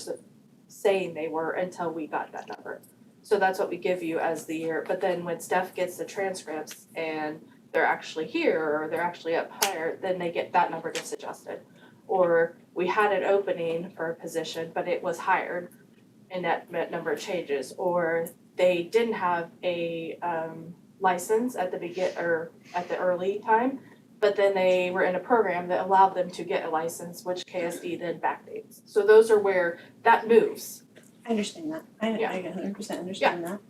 saying they were until we got that number. So that's what we give you as the year, but then when Steph gets the transcripts and they're actually here or they're actually up higher, then that number gets adjusted. Or we had an opening for a position, but it was hired and that number changes. Or they didn't have a license at the early time, but then they were in a program that allowed them to get a license, which KSD then backdates. So those are where that moves. I understand that. I Yeah. 100% understand that.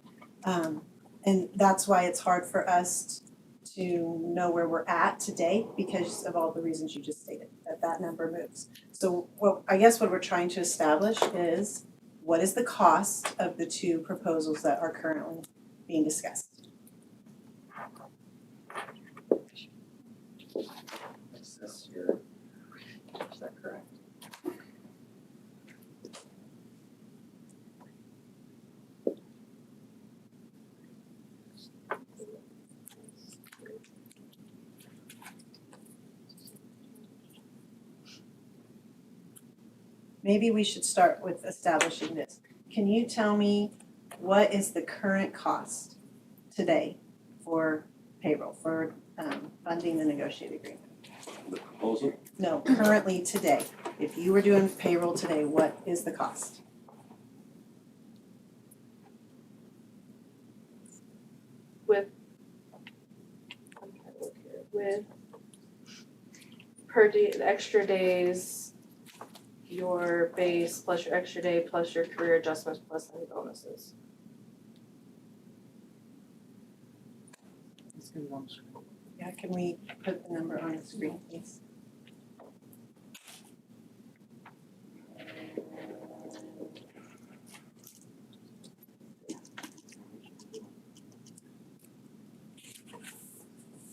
And that's why it's hard for us to know where we're at today because of all the reasons you just stated, that number moves. So I guess what we're trying to establish is what is the cost of the two proposals that are currently being discussed? It's this year. Is that correct? Maybe we should start with establishing this. Can you tell me what is the current cost today for payroll, for funding the negotiated agreement? The proposal? No, currently today. If you were doing payroll today, what is the cost? With per day, the extra days, your base plus your extra day plus your career adjustments plus any bonuses. Yeah, can we put the number on the screen, please?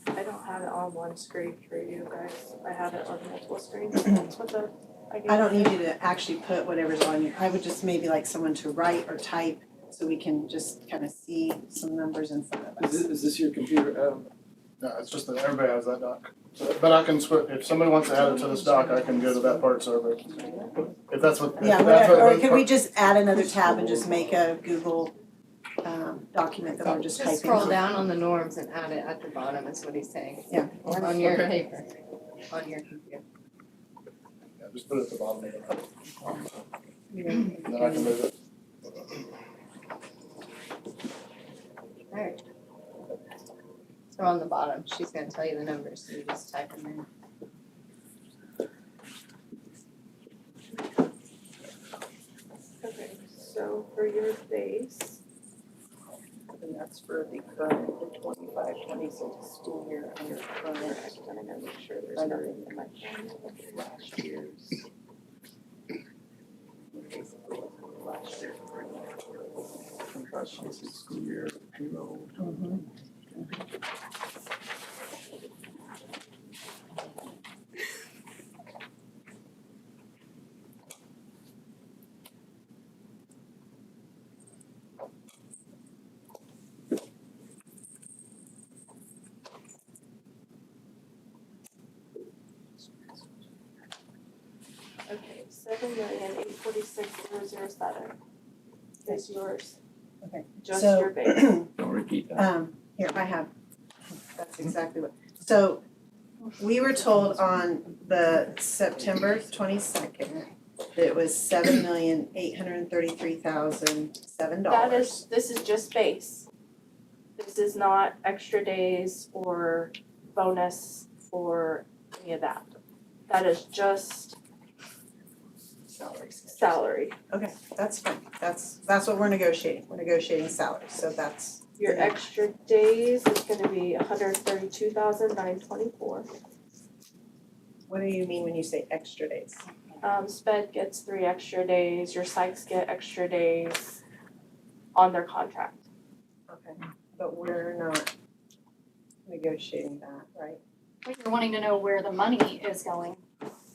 I don't have it on one screen for you guys, I have it on multiple screens, that's what I don't need you to actually put whatever's on your, I would just maybe like someone to write or type so we can just kind of see some numbers in front of us. Is this your computer, Adam? No, it's just that everybody has that doc. So, but I can if somebody wants to add it to this doc, I can go to that part server. If that's what, if Yeah, that's whatever, what. or could we just add another tab and just make a Google document that we're just typing? Just scroll down on the norms and add it at the bottom, is what he's saying. Yeah. On your Okay. paper, on your computer. just put it at the bottom of it. And then I can move it. Alright. So on the bottom, she's gonna tell you the numbers, so you just type them in. Okay, so for your base, And that's for the current, the 25-26 school year under current. correct, and I'm gonna make sure there's Under nothing in my phone. last year's. Basically, last year. Contrast 26 school year payroll. Okay, 7,846,007 is yours. Okay, Just so- your base. Don't repeat that. Here, I have, that's exactly what, so we were told on the September 22nd that it was $7,833,007. This is just base. This is not extra days or bonus or any of that. That is just salary. Okay, that's fine, that's what we're negotiating salary, so that's, Your Yeah. extra days is gonna be 132,924. what do you mean when you say extra days? Sped gets 3 extra days, your psychs get extra days on their contract. Okay, but we're not negotiating that, right? But you're wanting to know where the money is going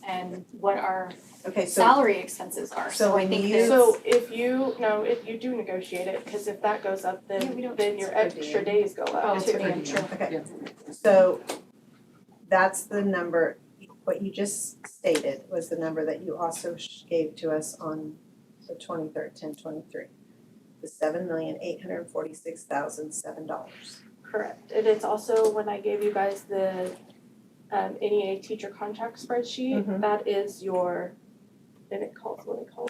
and what our Okay, so, salary expenses are, so so I when think you- there's. So if you do negotiate it, cause if that goes up, Yeah, we then don't- your extra days go up. Oh, it's per diem, Sure. okay, so that's the number, what you just stated was the number that you also gave to us on the 23rd, 10/23. The $7,846,007. Correct, and it's also when I gave you guys the NEA teacher contract spreadsheet, Mhm. that is your, and it calls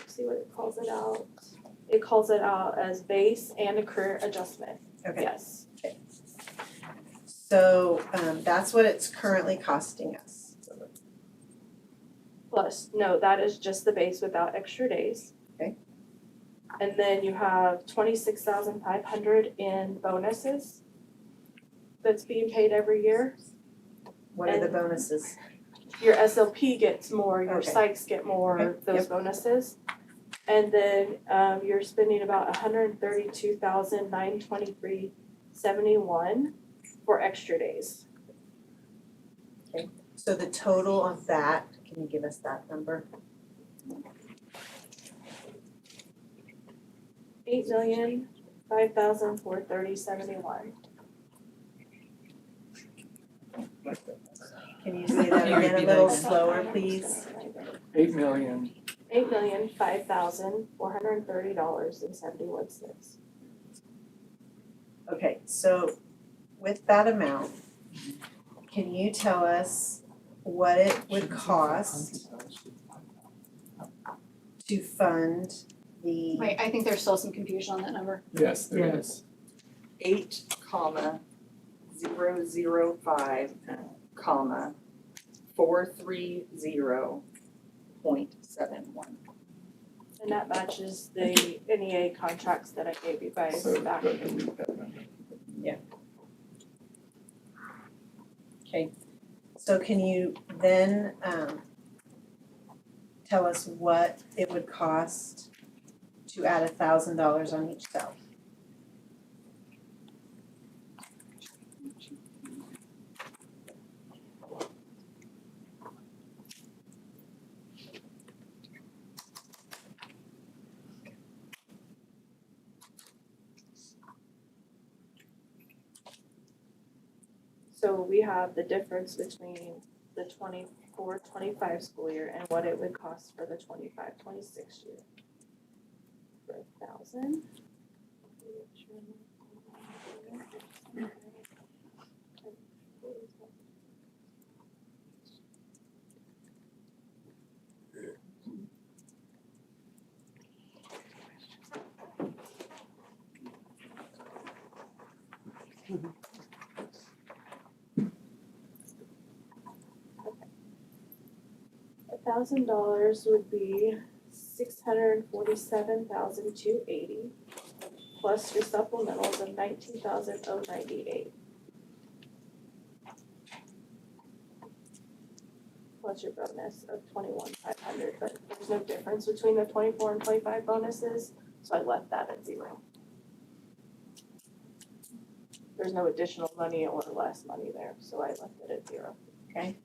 see what it calls it out. It calls it out as base and a career adjustment, Okay, yes. so, that's what it's currently costing us. Plus, no, that is just the base without extra days. Okay. And then you have 26,500 in bonuses that's being paid every year. What are the bonuses? Your SLP gets more, your Okay. psychs get more, Okay, those bonuses. And then you're spending about 132,923.71 for extra days. So the total of that, can you give us that number? 8,005,430.71. Can you say that again a little slower, please? 8,000,000. $8,005,430.71. Okay, so with that amount, can you tell us what it would cost to fund the, Wait, I think there's still some confusion on that number. Yes, there is. 8,005,430.71. And that matches the NEA contracts that I gave you guys So back. delete that number. okay, so can you then tell us what it would cost to add $1,000 on each cell? So we have the difference between the 24-25 school year and what it would cost for the 25-26 year. For 1,000. $1,000 would be $647,280 plus your supplementals of $19,098. Plus your bonus of $21,500, but there's no difference between the 24 and 25 bonuses, so I left that at 0. There's no additional money or less money there, so I left it at 0. Okay.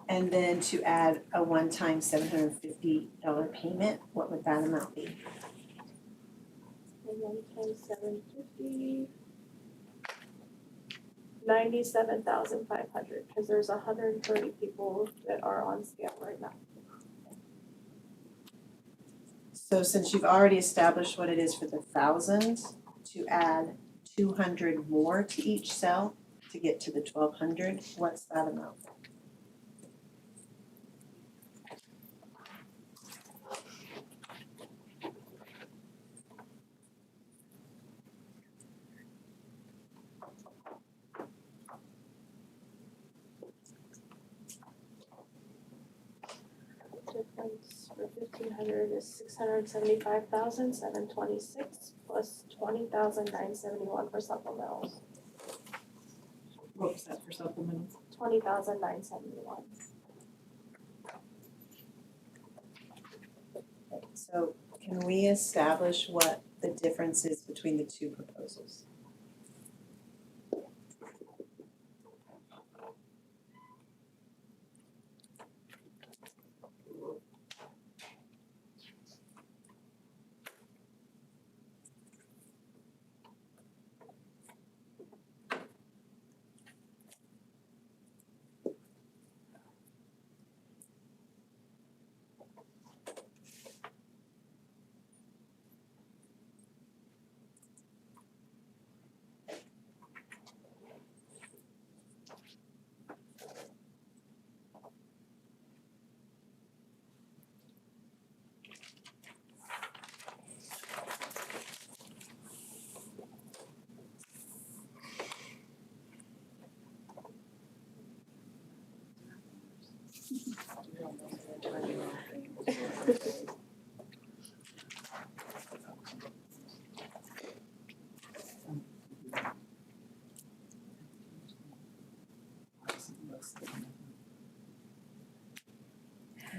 And then to add a one-time $750 payment, what would that amount be? And 1 times 750, 97,500, because there's 130 people that are on scale right now. So since you've already established what it is for the 1,000, to add 200 more to each cell to get to the 1,200, what's that amount? Difference for 1,500 is 675,726 plus 20,971 for supplementals. What was that for supplemental? 20,971. Okay, so can we establish what the difference is between the two proposals?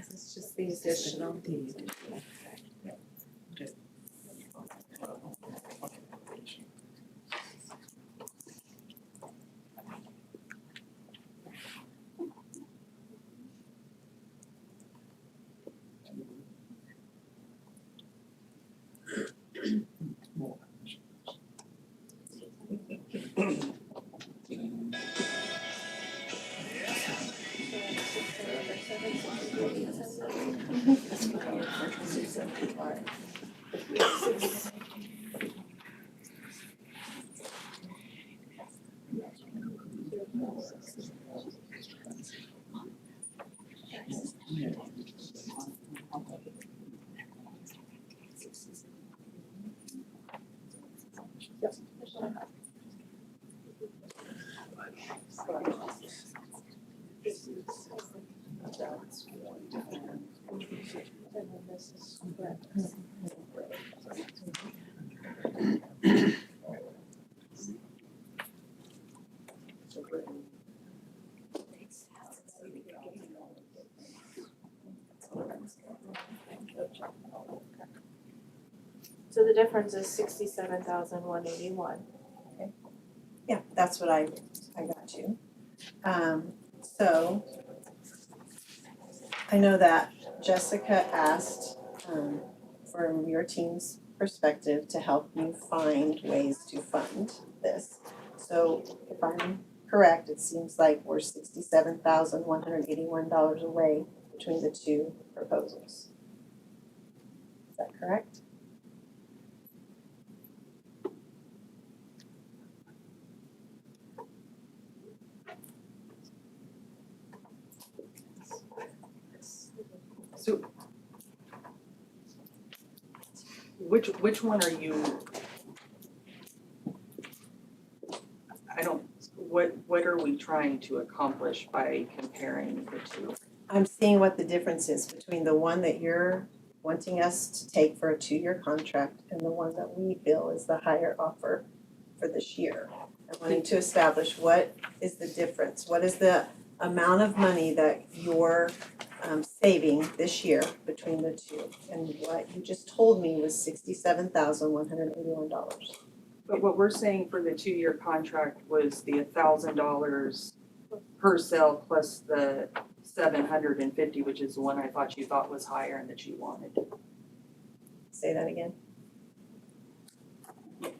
This is just the additional. So the difference is 67,181. Yeah, that's what I got you. So I know that Jessica asked, from your team's perspective to help you find ways to fund this. So if I'm correct, it seems like we're $67,181 away between the two proposals. Is that correct? So which one are you I don't, what are we trying to accomplish by comparing the two? I'm seeing what the difference is between the one that you're wanting us to take for a 2-year contract and the one that we feel is the higher offer for this year. I'm wanting to establish what is the difference, what is the amount of money that you're saving this year between the two. And what you just told me was $67,181. But what we're saying for the 2-year contract was the $1,000 per cell plus the 750, which is the one I thought you thought was higher and that you wanted. Say that again.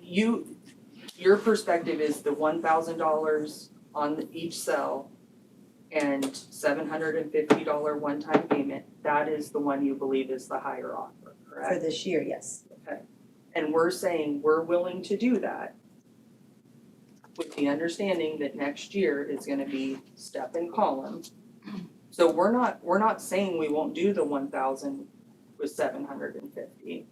Your perspective is the $1,000 on each cell and $750 one-time payment. That is the one you believe is the higher offer, correct? For this year, yes. Okay. And we're saying we're willing to do that with the understanding that next year is gonna be step and column. So we're not saying we won't do the 1,000 with 750.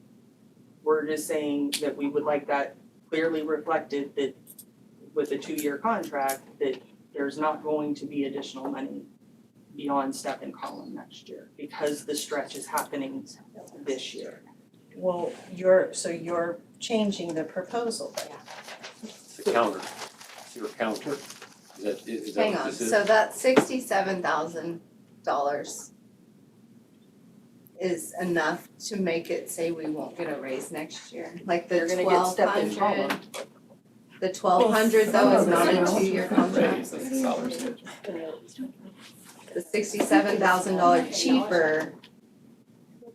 We're just saying that we would like that clearly reflected that with a 2-year contract, that there's not going to be additional money beyond step and column next year because the stretch is happening this year. Well, you're changing the proposal then. It's a counter, it's your counter. Is that Hang what on, this is? so that $67,000 is enough to make it say we won't get a raise next year? Like the They're gonna get step and 1,200, column. the 1,200 though is not a 2-year contract? The $67,000 cheaper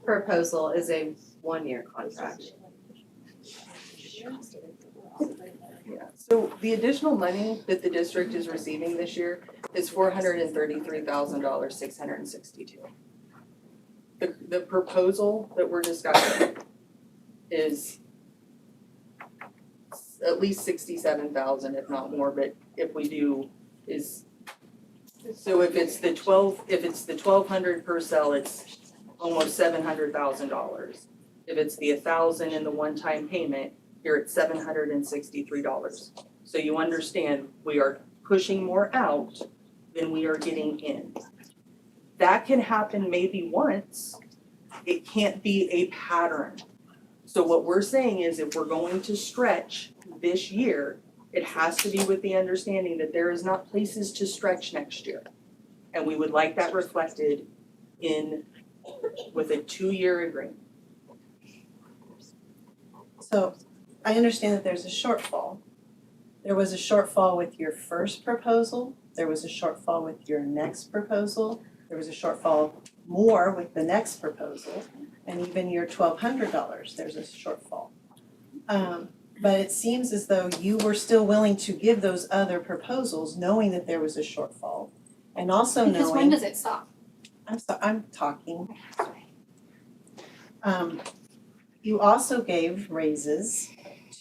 proposal is a 1-year contract. Yeah, so the additional money that the district is receiving this year is $433,662. The proposal that we're discussing is at least 67,000, if not more, but if we do is, so if it's the 1,200 per cell, it's almost $700,000. If it's the 1,000 in the one-time payment, you're at $763. So you understand, we are pushing more out than we are getting in. That can happen maybe once, it can't be a pattern. So what we're saying is if we're going to stretch this year, it has to be with the understanding that there is not places to stretch next year. And we would like that reflected with a 2-year agreement. So I understand that there's a shortfall. There was a shortfall with your first proposal, there was a shortfall with your next proposal, there was a shortfall more with the next proposal, and even your $1,200, there's a shortfall. But it seems as though you were still willing to give those other proposals, knowing that there was a shortfall, and also knowing. Because when does it stop? I'm talking. You also gave raises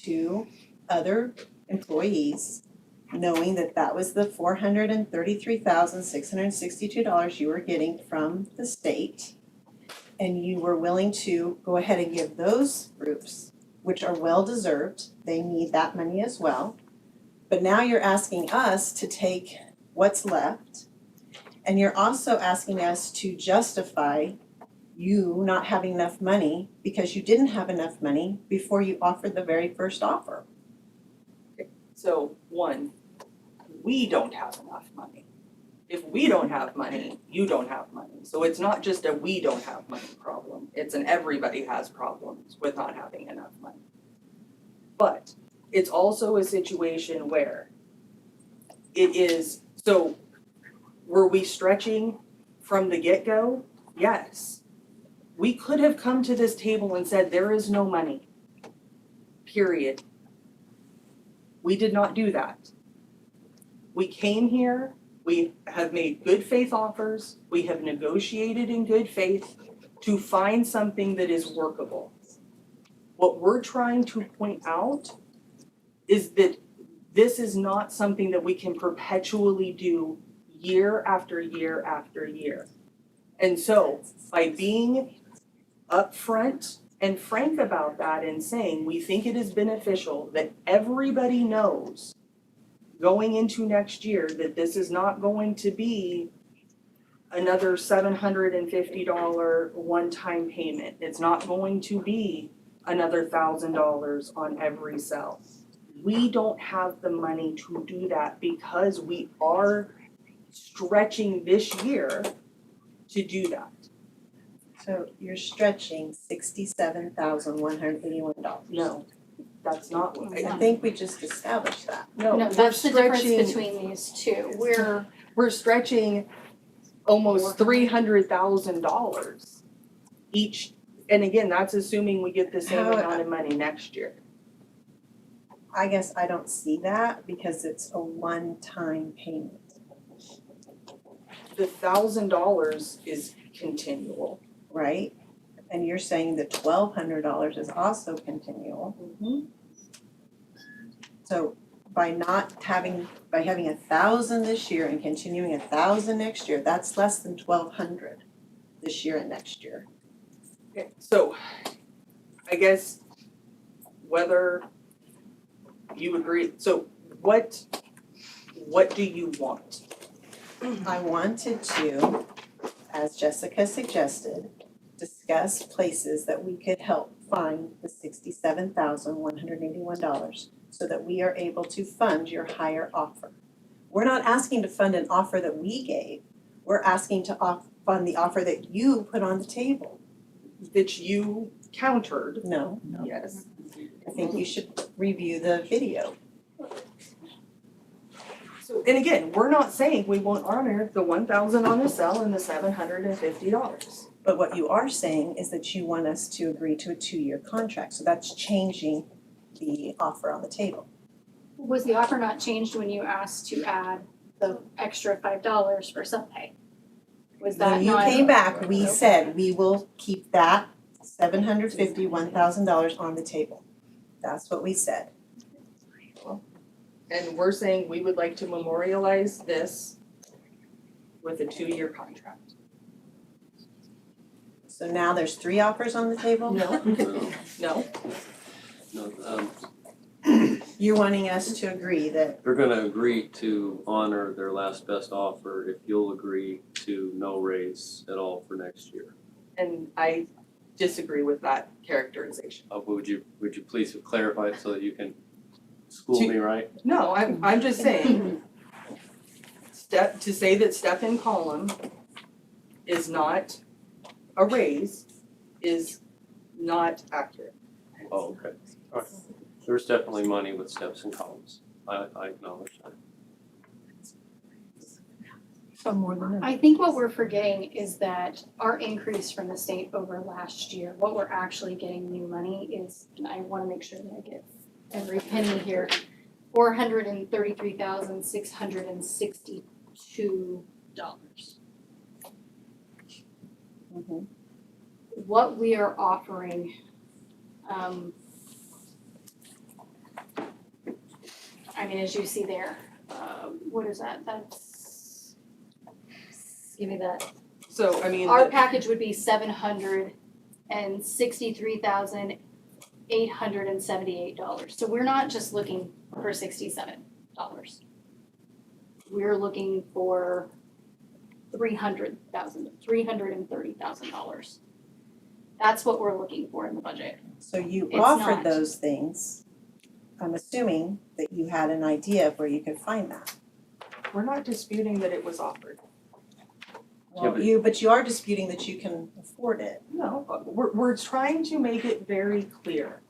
to other employees, knowing that that was the $433,662 you were getting from the state. And you were willing to go ahead and give those groups, which are well-deserved, they need that money as well. But now you're asking us to take what's left, and you're also asking us to justify you not having enough money because you didn't have enough money before you offered the very first offer. So one, we don't have enough money. If we don't have money, you don't have money. So it's not just a we don't have money problem, it's an everybody has problems with not having enough money. But it's also a situation where it is, so were we stretching from the get-go? Yes. We could have come to this table and said there is no money, period. We did not do that. We came here, we have made good faith offers, we have negotiated in good faith to find something that is workable. What we're trying to point out is that this is not something that we can perpetually do year after year after year. And so by being upfront and frank about that and saying we think it is beneficial that everybody knows going into next year that this is not going to be another $750 one-time payment. It's not going to be another $1,000 on every cell. We don't have the money to do that because we are stretching this year to do that. So you're stretching $67,181. No, that's not what I think we just established that. No, No, we're that's the difference stretching, between these two. we're stretching almost $300,000 each. And again, that's assuming we get the same How- amount of money next year. I guess I don't see that because it's a one-time payment. The $1,000 is continual. Right? And you're saying the $1,200 is also continual. So by having 1,000 this year and continuing 1,000 next year, that's less than 1,200 this year and next year. Okay, so I guess whether you agree, so what do you want? I wanted to, as Jessica suggested, discuss places that we could help find the $67,181 so that we are able to fund your higher offer. We're not asking to fund an offer that we gave. We're asking to fund the offer that you put on the table. That you countered, No, yes. I think you should review the video. So, and again, we're not saying we won't honor the 1,000 on the cell and the $750. But what you are saying is that you want us to agree to a 2-year contract, so that's changing the offer on the table. Was the offer not changed when you asked to add the extra $5 for sub-pay? Was that When you not? came back, we said we will keep that $1,000 on the table. That's what we said. And we're saying we would like to memorialize this with a 2-year contract. So now there's 3 offers on the table? No, No, no, no, You're wanting us to agree that, they're gonna agree to honor their last best offer if you'll agree to no raise at all for next year. and I disagree with that characterization. Would you please clarify it so that you can school me right? No, I'm just saying, to say that step and column is not a raise is not accurate. Oh, okay. All right. There's definitely money with steps and columns. I acknowledge that. Some more than that. I think what we're forgetting is that our increase from the state over last year, what we're actually getting new money is, and I wanna make sure that I get every penny here, $433,662. What we are offering, I mean, as you see there, what is that? That's, give me that. So, I mean, Our package would be $763,878. So we're not just looking for $67. We're looking for $330,000. That's what we're looking for in the budget. so you It's offered not. those things. I'm assuming that you had an idea of where you could find that. we're not disputing that it was offered. Yeah, but- But you are disputing that you can afford it. No, we're trying to make it very clear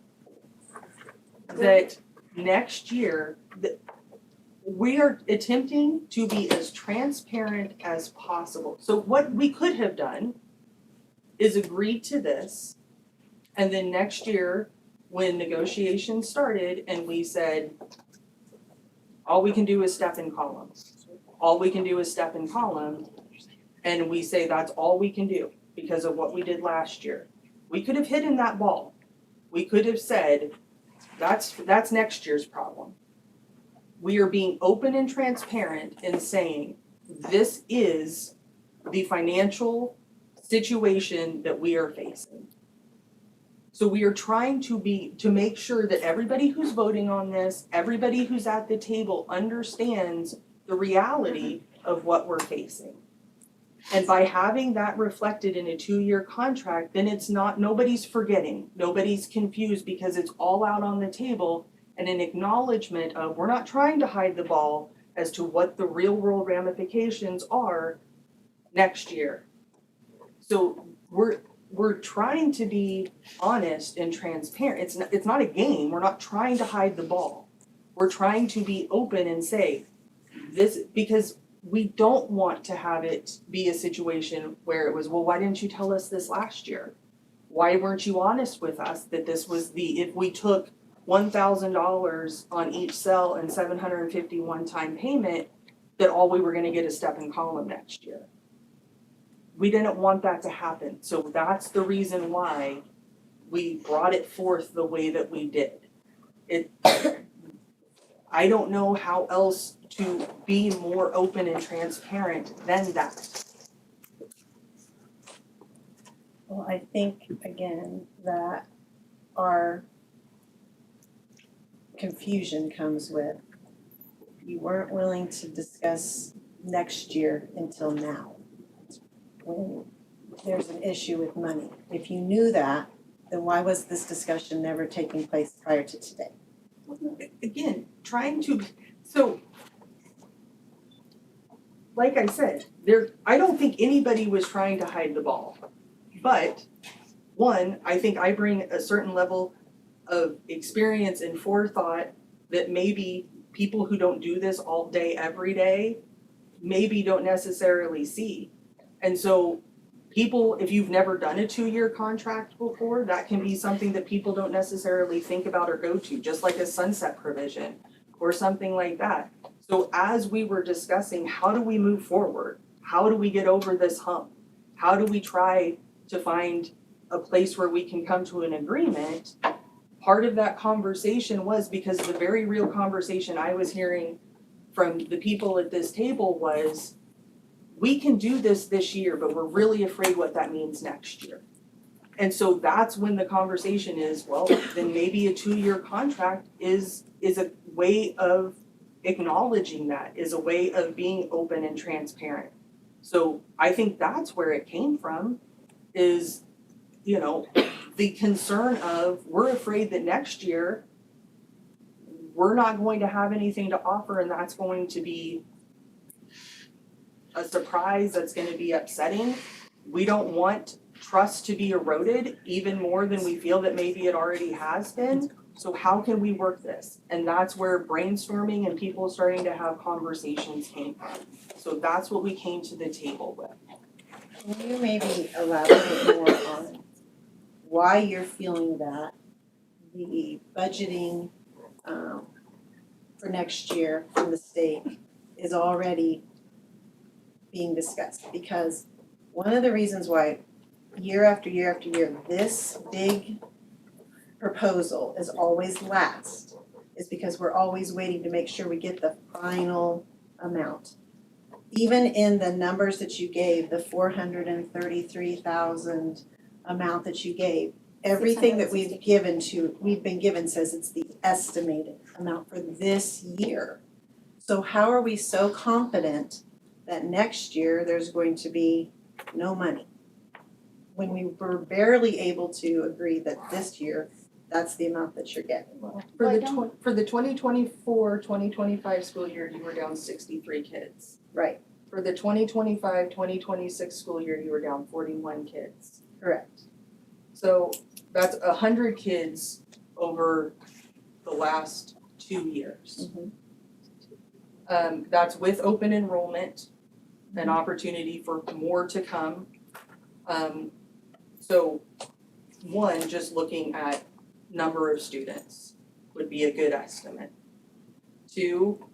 that next year, that we are attempting to be as transparent as possible. So what we could have done is agreed to this, and then next year, when negotiations started and we said, all we can do is step and column. All we can do is step and column, and we say that's all we can do because of what we did last year. We could have hidden that ball. We could have said, that's next year's problem. We are being open and transparent in saying, this is the financial situation that we are facing. So we are trying to make sure that everybody who's voting on this, everybody who's at the table understands the reality of what we're facing. And by having that reflected in a 2-year contract, then it's not, nobody's forgetting, nobody's confused because it's all out on the table and an acknowledgement of, we're not trying to hide the ball as to what the real world ramifications are next year. So we're trying to be honest and transparent. It's not a game. We're not trying to hide the ball. We're trying to be open and say this, because we don't want to have it be a situation where it was, well, why didn't you tell us this last year? Why weren't you honest with us that this was if we took $1,000 on each cell and $750 one-time payment, that all we were gonna get is step and column next year? We didn't want that to happen, so that's the reason why we brought it forth the way that we did. I don't know how else to be more open and transparent than that. Well, I think, again, that our confusion comes with, you weren't willing to discuss next year until now, when there's an issue with money. If you knew that, then why was this discussion never taking place prior to today? Again, so, like I said, I don't think anybody was trying to hide the ball. But, one, I think I bring a certain level of experience and forethought that maybe people who don't do this all day, every day, maybe don't necessarily see. And so people, if you've never done a 2-year contract before, that can be something that people don't necessarily think about or go to, just like a sunset provision or something like that. So as we were discussing, how do we move forward? How do we get over this hump? How do we try to find a place where we can come to an agreement? Part of that conversation was, because the very real conversation I was hearing from the people at this table was, we can do this year, but we're really afraid what that means next year. And so that's when the conversation is, well, then maybe a 2-year contract is a way of acknowledging that, is a way of being open and transparent. So I think that's where it came from, is, the concern of, we're afraid that next year we're not going to have anything to offer, and that's going to be a surprise, that's gonna be upsetting. We don't want trust to be eroded even more than we feel that maybe it already has been. So how can we work this? And that's where brainstorming and people starting to have conversations came from. So that's what we came to the table with. Can you maybe elaborate more on why you're feeling that the budgeting for next year from the state is already being discussed? Because one of the reasons why year after year after year, this big proposal is always last is because we're always waiting to make sure we get the final amount. Even in the numbers that you gave, the 433,000 amount that you gave, everything that we've been given says it's the estimated amount for this year. So how are we so confident that next year there's going to be no money, when we were barely able to agree that this year that's the amount that you're getting? For the 2024-2025 school year, you were down 63 kids. Right, For the 2025-2026 school year, you were down 41 kids. correct. So that's 100 kids over the last 2 years. That's with open enrollment, an opportunity for more to come. So one, just looking at number of students would be a good estimate. 2,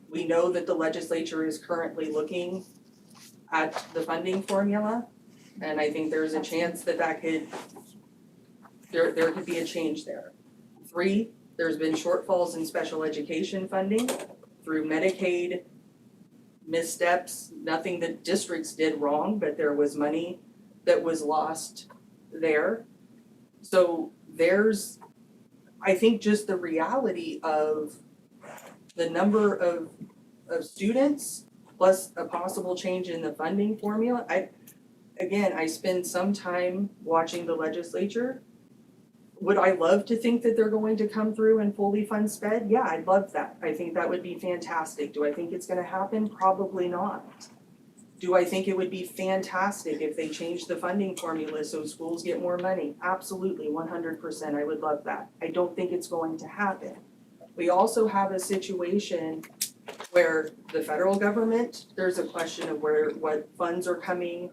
we know that the legislature is currently looking at the funding formula, and I think there's a chance that there could be a change there. 3, there's been shortfalls in special education funding through Medicaid, missteps, nothing that districts did wrong, but there was money that was lost there. So there's, I think just the reality of the number of students plus a possible change in the funding formula. I spend some time watching the legislature. Would I love to think that they're going to come through and fully fund SPED? Yeah, I'd love that. I think that would be fantastic. Do I think it's gonna happen? Probably not. Do I think it would be fantastic if they changed the funding formula so schools get more money? Absolutely, 100%, I would love that. I don't think it's going to happen. We also have a situation where the federal government, there's a question of what funds are coming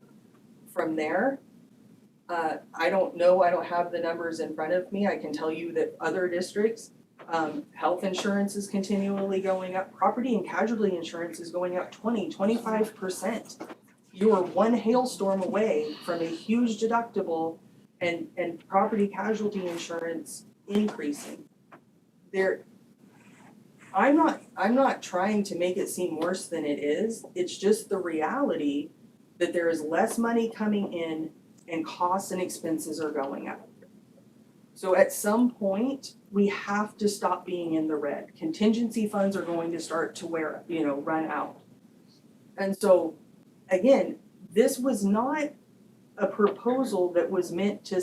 from there. I don't know, I don't have the numbers in front of me. I can tell you that other districts, health insurance is continually going up. Property and casualty insurance is going up 25%. You are one hailstorm away from a huge deductible and property casualty insurance increasing. I'm not trying to make it seem worse than it is. It's just the reality that there is less money coming in and costs and expenses are going up. So at some point, we have to stop being in the red. Contingency funds are going to start to run out. And so, again, this was not a proposal that was meant to,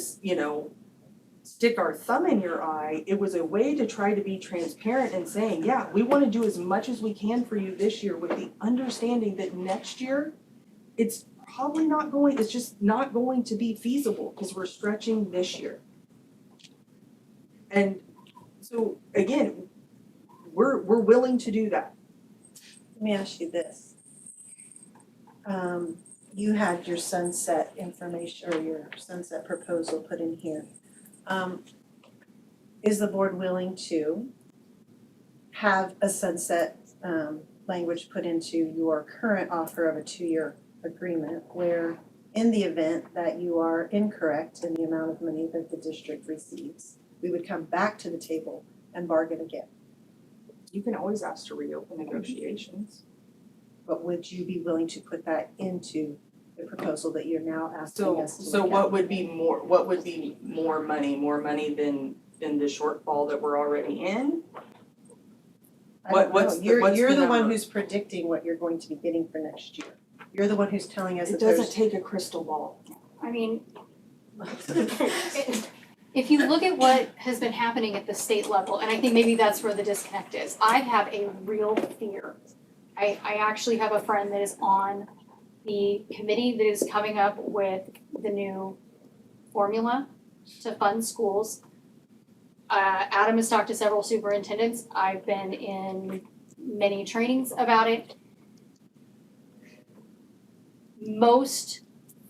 stick our thumb in your eye. It was a way to try to be transparent and saying, yeah, we want to do as much as we can for you this year with the understanding that next year, it's just not going to be feasible because we're stretching this year. And so again, we're willing to do that. Let me ask you this. You had your sunset information or your sunset proposal put in here. Is the board willing to have a sunset language put into your current offer of a 2-year agreement where in the event that you are incorrect in the amount of money that the district receives, we would come back to the table and bargain again? You can always ask to reopen negotiations. But would you be willing to put that into the proposal that you're now asking us to So look at? what would be more money? More money than the shortfall that we're already in? I don't what's know. the- what's You're the the one number? who's predicting what you're going to be getting for next year. You're the one who's telling us It that doesn't there's. take a crystal ball. I mean, if you look at what has been happening at the state level, and I think maybe that's where the disconnect is, I have a real fear. I actually have a friend that is on the committee that is coming up with the new formula to fund schools. Adam has talked to several superintendents. I've been in many trainings about it. Most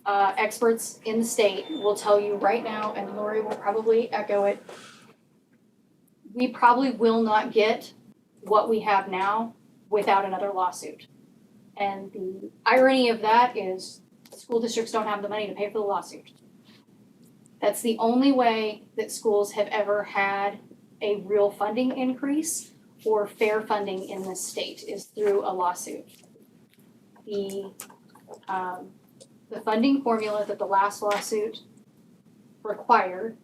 experts in the state will tell you right now, and Lori will probably echo it, we probably will not get what we have now without another lawsuit. And the irony of that is school districts don't have the money to pay for the lawsuit. That's the only way that schools have ever had a real funding increase or fair funding in this state is through a lawsuit. The funding formula that the last lawsuit required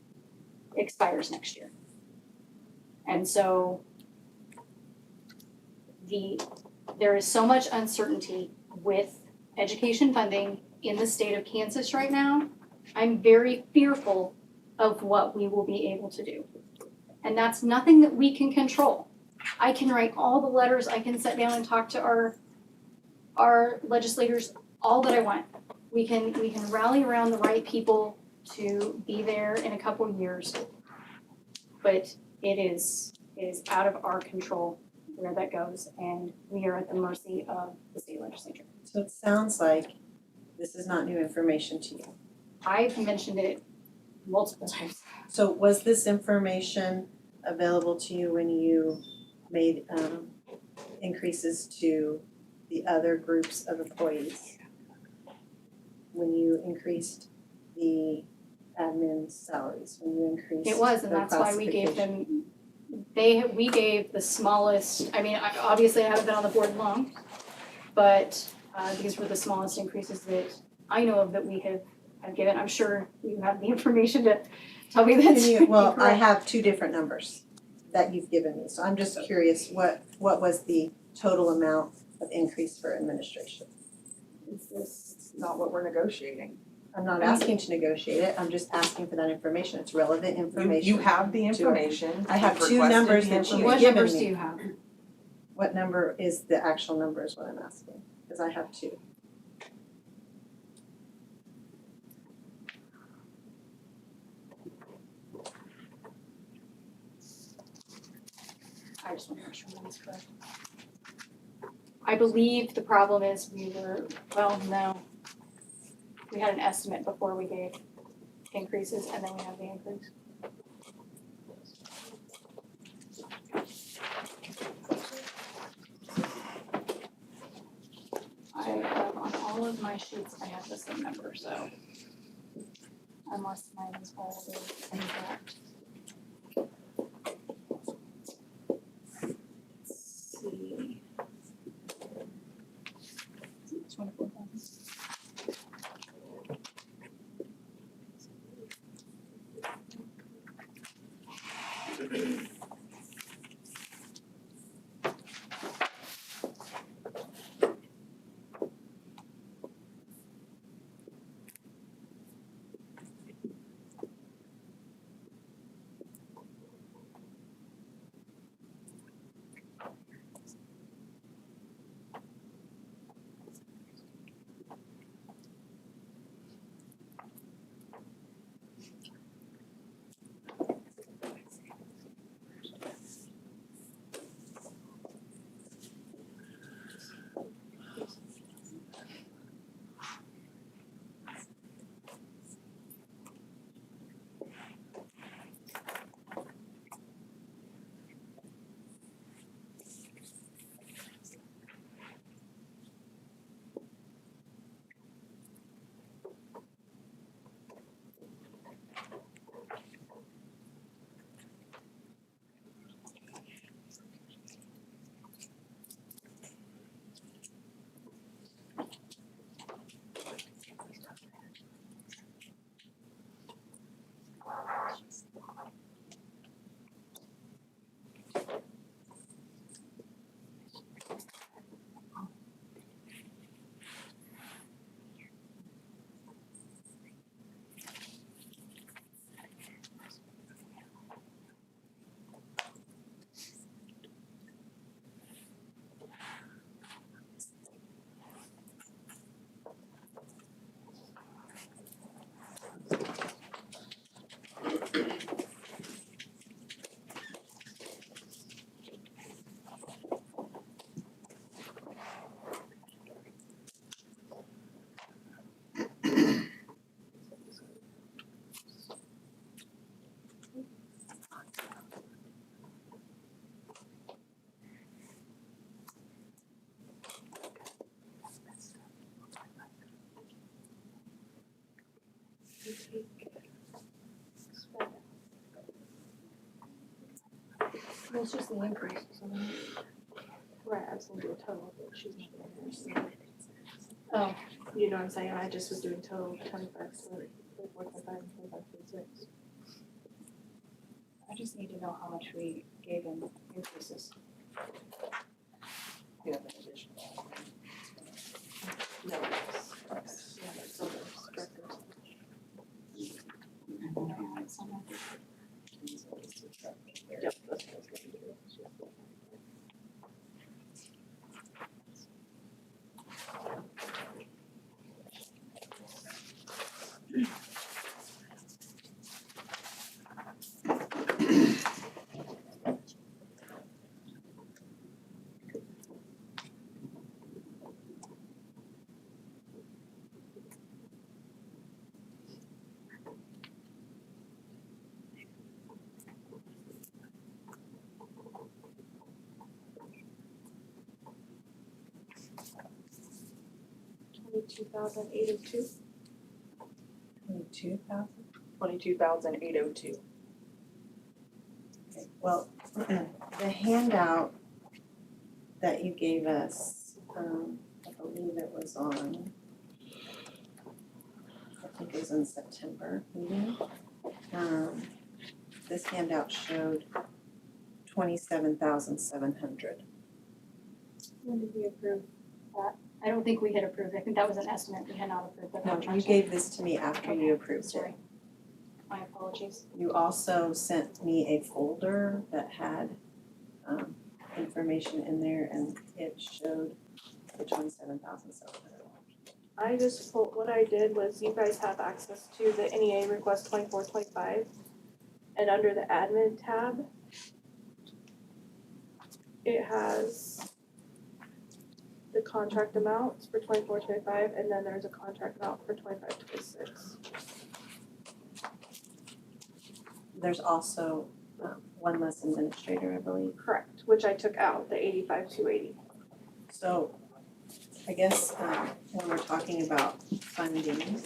expires next year. And so there is so much uncertainty with education funding in the state of Kansas right now. I'm very fearful of what we will be able to do. And that's nothing that we can control. I can write all the letters, I can sit down and talk to our legislators all that I want. We can rally around the right people to be there in a couple of years. But it is out of our control where that goes, and we are at the mercy of the state legislature. So it sounds like this is not new information to you. I've mentioned it multiple times. So was this information available to you when you made increases to the other groups of employees? When you increased the admin salaries, when you increased It was, and their that's why we gave classification? them, we gave the smallest, I mean, obviously I haven't been on the board long, but these were the smallest increases that I know of that we have given. I'm sure you have the information tell me that's Well, I incorrect. have two different numbers that you've given me, so I'm just curious, what was the total amount of increase for administration? Is this not what we're negotiating? I'm not asking to negotiate it, I'm just asking for that information, it's relevant information. You have the information. I have You've two requested numbers the that you've What given numbers me. do you have? What number is the actual number is what I'm asking, because I have two. I just want to make sure that's correct. I believe the problem is no. We had an estimate before we gave increases and then we have the increase. I have on all of my sheets, I have the same number, so unless mine is already incorrect. Let's see. 24,000. Well, it's just the increase, so. Right, I was gonna do a total, but she's not gonna understand. Oh. You know what I'm saying, I just was doing total 25, so 45 and 25, 46. I just need to know how much we gave in increases. You have an additional. No, it's, yeah, it's over, it's directors. Yep, that's what I was gonna do. $22,802. 22,000? 22,802. Okay, well, the handout that you gave us, I believe it was on, I think it was in September meeting. This handout showed 27,700. When did we approve that? I don't think we had approved, I think that was an estimate, we had not approved the No, contract. you gave this to me after you Okay, approved it. sorry. My apologies. You also sent me a folder that had information in there, and it showed the 27,700. I just pulled, what I did was you guys have access to the NEA request 2425. And under the admin tab, it has the contract amounts for 2425, and then there's a contract amount for 2526. There's also one less administrator, I believe. Correct, which I took out, the 85,280. So I guess when we're talking about funding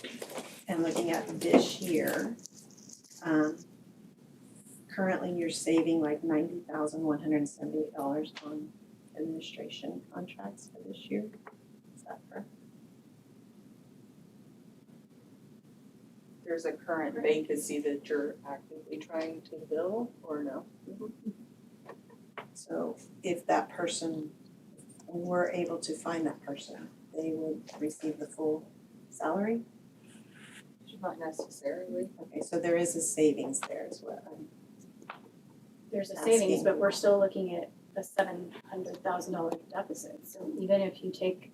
and looking at this year, currently you're saving like $90,178 on administration contracts for this year. Is that correct? There's a current vacancy that you're actively trying to fill, or no? So if that person, we were able to find that person, they would receive the full salary? Not necessarily. Okay, so there is a savings there is what I'm There's a Asking. savings, but we're still looking at a $700,000 deficit. So even if you take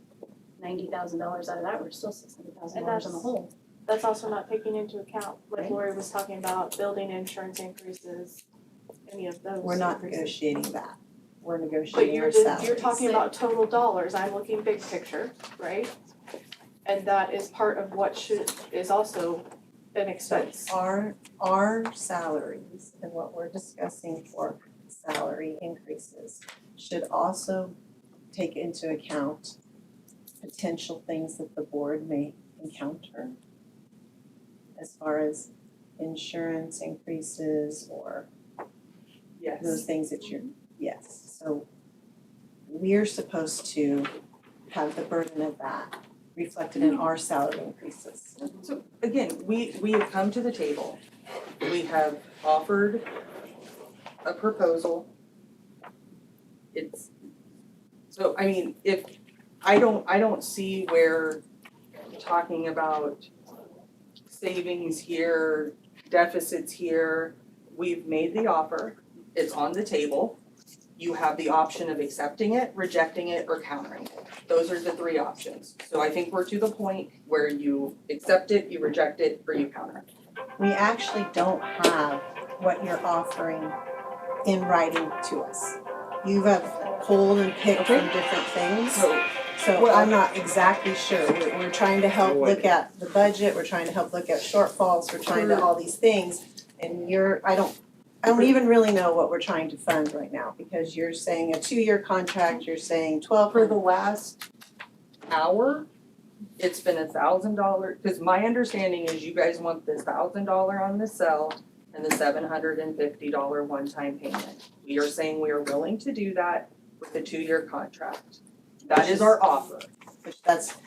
$90,000 out of that, we're still $600,000 in the hole. That's also not taking into account what Right. Lori was talking about, building insurance increases, any of those. We're not increases. negotiating that. We're But negotiating you're our just, salaries. you're talking about total dollars, I'm looking big picture, right? And that is part of what is also an expense. Our salaries and what we're discussing for salary increases should also take into account potential things that the board may encounter as far as insurance increases or those Yes. things that you're, yes. So we're supposed to have the burden of that reflected in our salary increases. So again, we have come to the table. We have offered a proposal. So I mean, if, I don't see where talking about savings here, deficits here, we've made the offer, it's on the table. You have the option of accepting it, rejecting it, or countering it. Those are the three options. So I think we're to the point where you accept it, you reject it, or you counter it. We actually don't have what you're offering in writing to us. You have pulled and picked from different things, so I'm not exactly sure. We're trying to help look at the budget, we're trying to help look at shortfalls, we're trying to all these things. And I don't even really know what we're trying to fund right now, because you're saying a 2-year contract, you're saying 12. For the last hour, it's been $1,000, because my understanding is you guys want this $1,000 on the cell and the $750 one-time payment. We are saying we are willing to do that with a 2-year contract. That is our offer. Which that's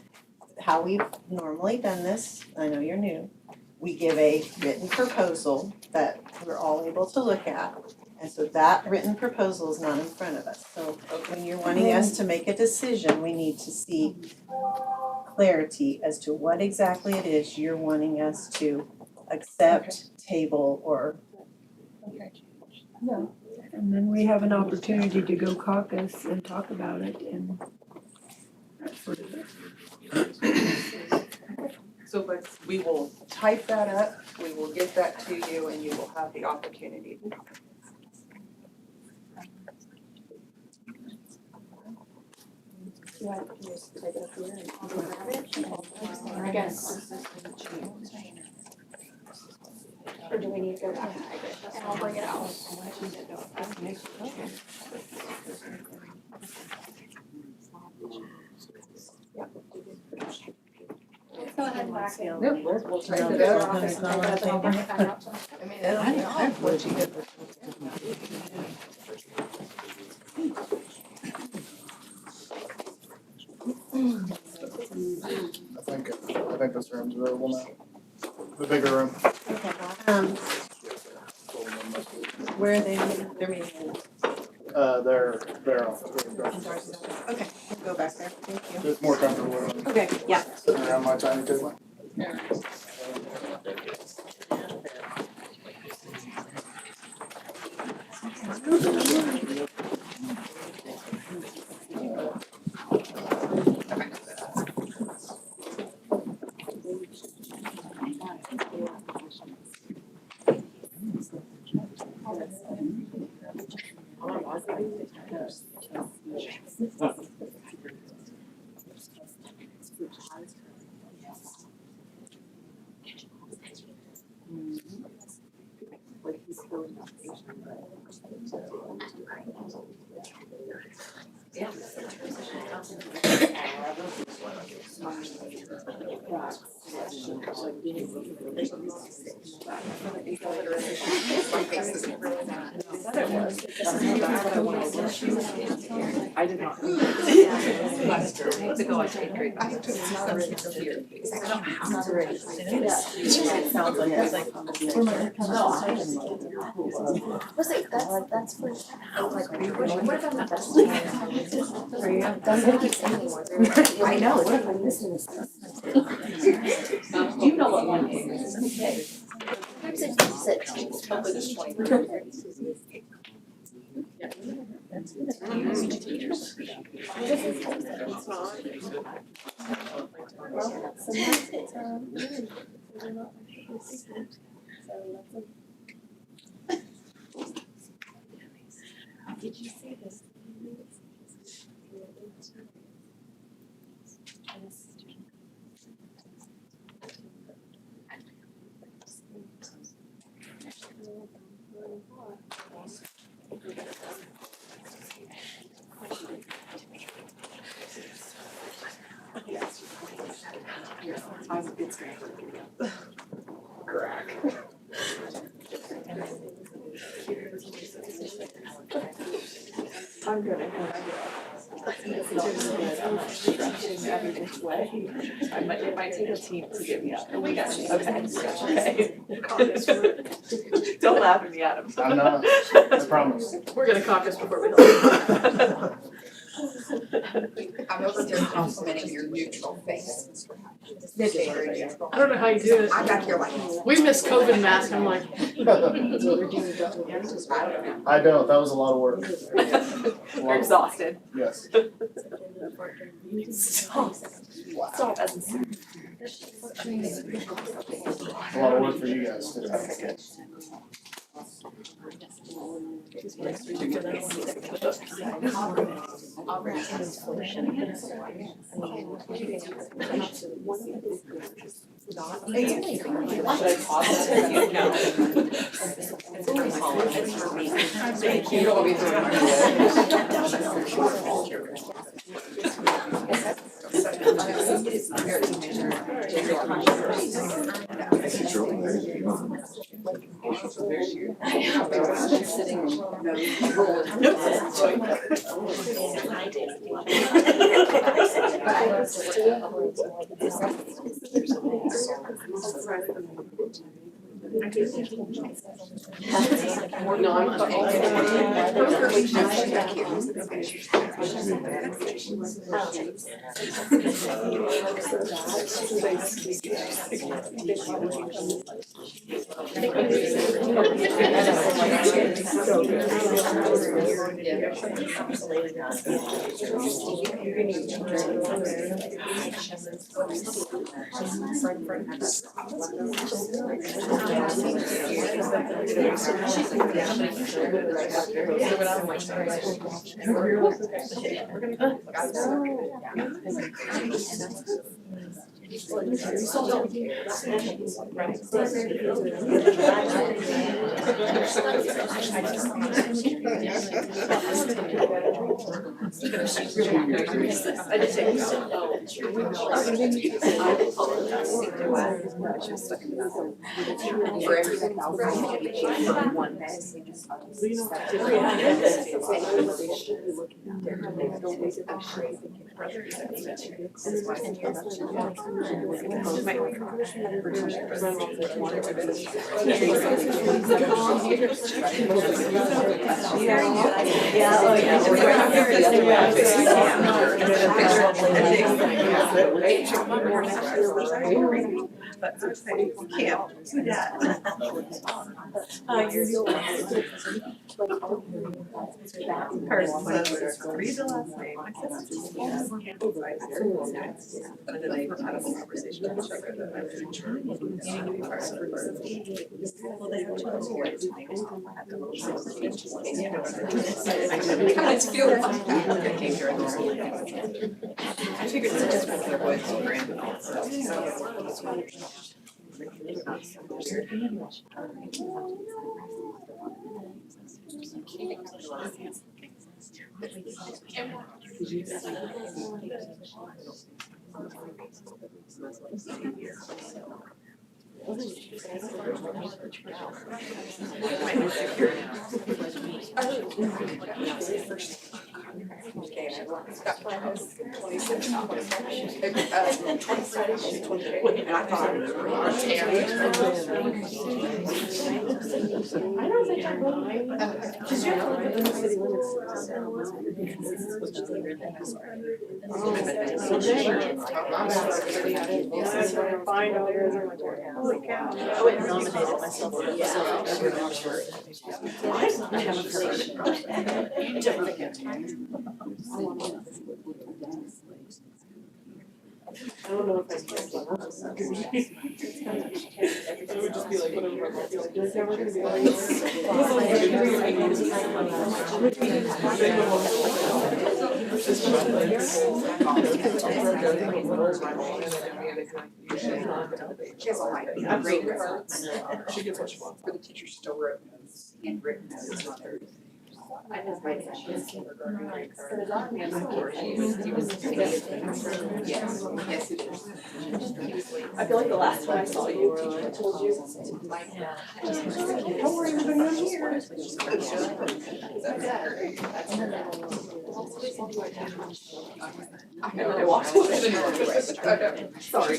how we've normally done this, I know you're new. We give a written proposal that we're all able to look at. And so that written proposal is not in front of us. So when you're wanting us to make a decision, we need to see clarity as to what exactly it is you're wanting us to accept, table, or And then we have an opportunity to go caucus and talk about it and that sort of thing. So but we will type that up, we will get that to you, and you will have the opportunity to comment. You want to just type it up here and I'll go grab it? I guess. Or do we need to go back and type it? And I'll bring it out. Let's go ahead and back it. Yep, we'll type No, it no, up. no, it's not on the I'll bring it back out. I mean, I've what you did. I think this room's available now. The bigger room. Okay, Where are they meeting? They're meeting. They're off. Okay, we'll go back there. Thank you. It's more comfortable than Okay, yeah. sitting around my tiny table. I did not. Months ago, I paid great. I took it here. I don't have to ready. It sounds like it's like. Was it, that's for. What if I'm not best? For you? I'm gonna keep saying more. I know, what if I'm missing this? Do you know what one is? Okay. Hopefully this 20. Did you see this? I'm good. I'm not stretching every which way. It might take a team to get me up. We got you. Okay. Don't laugh at me, Adam. I'm not, I promise. We're gonna caucus before we go. I'm over there complimenting your neutral face. I don't know how you do it. I got here like. We missed COVID mask, I'm like. I don't, that was a lot of work. You're exhausted. Yes. Stop. Stop. A lot of work for you guys too. Thank For everything, one bag. Read the last name. I said, but then they had a whole conversation with each other that I was needing to be part of the first. Well, they have two boys. I just feel like I came here and I figured it's just because their boys were grand. Holy cow. I went and nominated myself for the I haven't heard. I don't know if I can. It would just be like whatever. There's never gonna be She has a great reference. She gets what she wants. For the teacher, she still wrote notes, handwritten notes, not hers. I was writing, she was kindergarten. Yes, yes, it is. I feel like the last time I saw you, teacher, I told you. Don't worry, we're gonna be here. I know, I walked away. Sorry.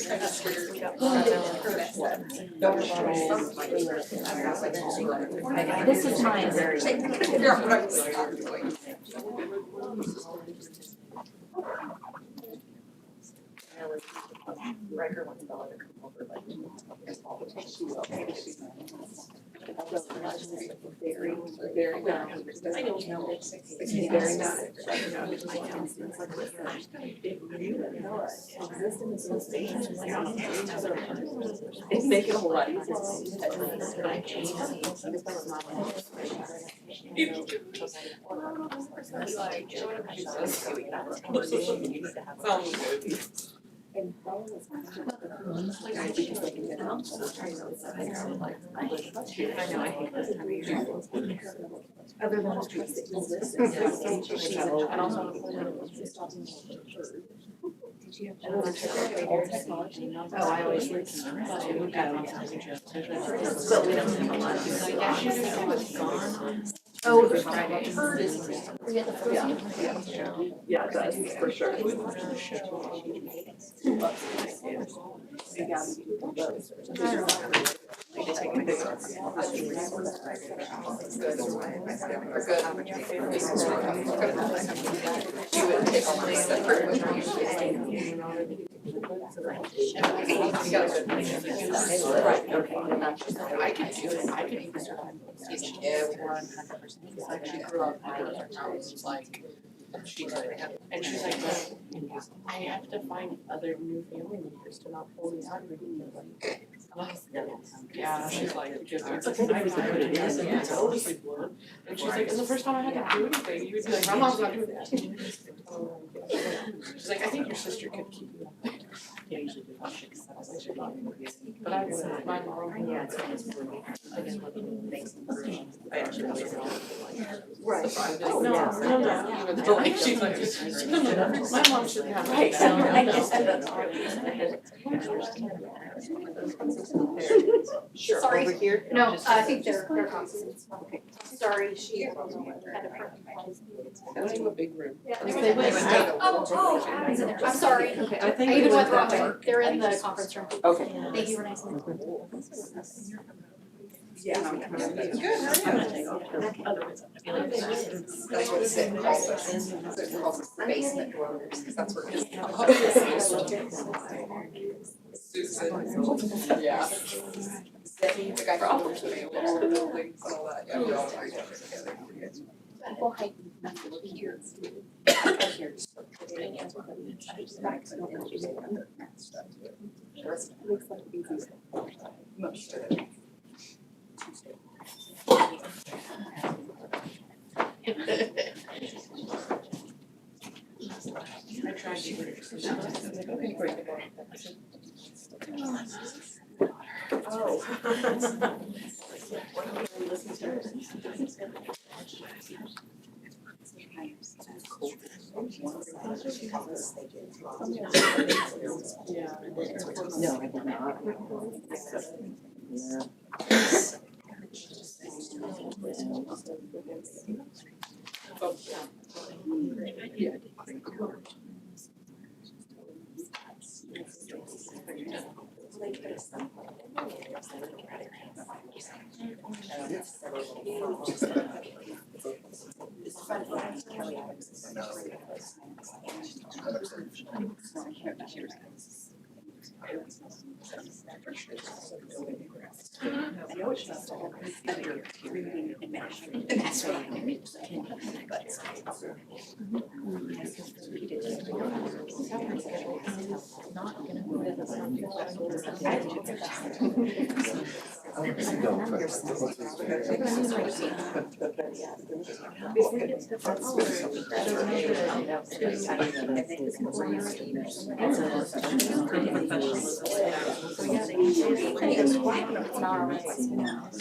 This is mine. Figure out what I'm doing. Riker wants Bella to come over, like, very, very bad. I don't know. It's very bad. It's making it a whole lot easier. Other than oh, I always listen. But we don't have a lot of. Oh, Friday. Yeah, it does, for sure. I can do it, I can even start. Yeah, we were on 100%. Like she grew up, it's like, and she's like, I have to find other new family members to not pull these out of me. Yeah, she's like, it's like I used to put it in, it's totally blunt. And she's like, and the first time I had to do anything, you would be like, my mom's not doing that. She's like, I think your sister could keep you up there. Yeah, usually do that. But I was my mom. Yeah, it's Right. Surprised. Oh, No, yeah. no, no, even though like she's like, my mom should have. Right. Sure, Sorry. over here. No, I think they're constants. Sorry, she had a That's a big room. Yeah, They went out. Oh, Adam's in there. I'm sorry. Okay, I even went the wrong way. They're in the conference room. Okay. Thank you, Renee. Yeah. Good, how are you? That's what Sid calls us. Sid calls us the basement dwellers, because that's where his. Susan. Yeah. Sid, the guy from all the buildings, all that, yeah, we all work together. People hide Here. I tried to get it. Okay, great. No, I did not. Yeah. I know it's just all reading and measuring, and that's what I mean. It's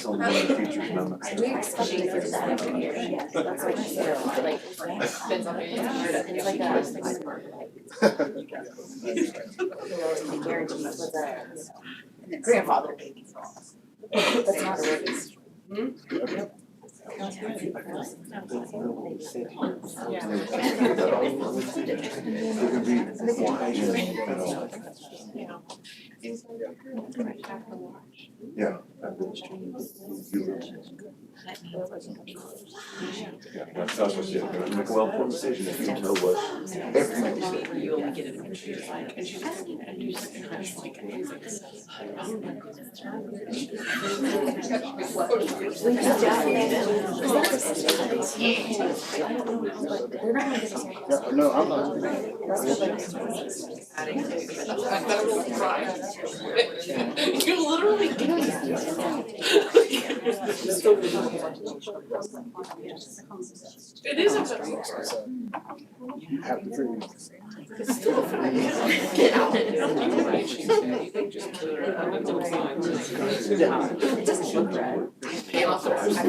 only one teacher's number. We expect to hear that every year. Yes, that's what she said, like, depends on who you hear that. It's like guaranteed with a grandfather baby. That's not a raise. Yeah. Yeah, that's what she said. You make a well-informed decision if you don't know what everything is. You only get it when she's like, and she's like, and you're just like, and she's like, and he's like, No, I'm not. You literally it is a federal Have to figure. It's still a federal get out. You can just kill her. It doesn't look right. I feel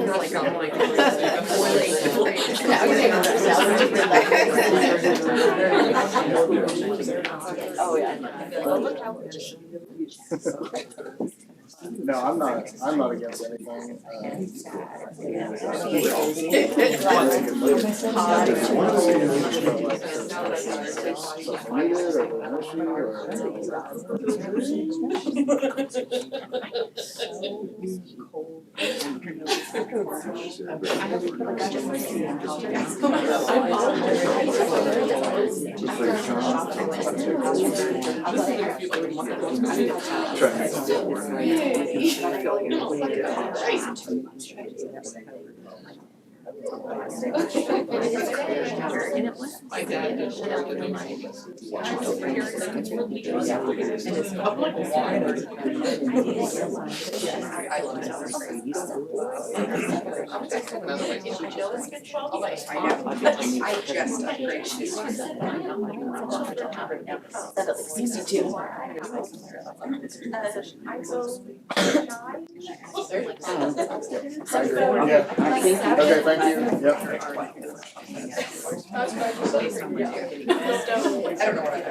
like I'm like. Oh, yeah. No, I'm not against anything. My dad just started in my over here. I love it. Another way to chill is good. I just upgraded. Set up like 62. Okay, thank you. Yep. I don't know what I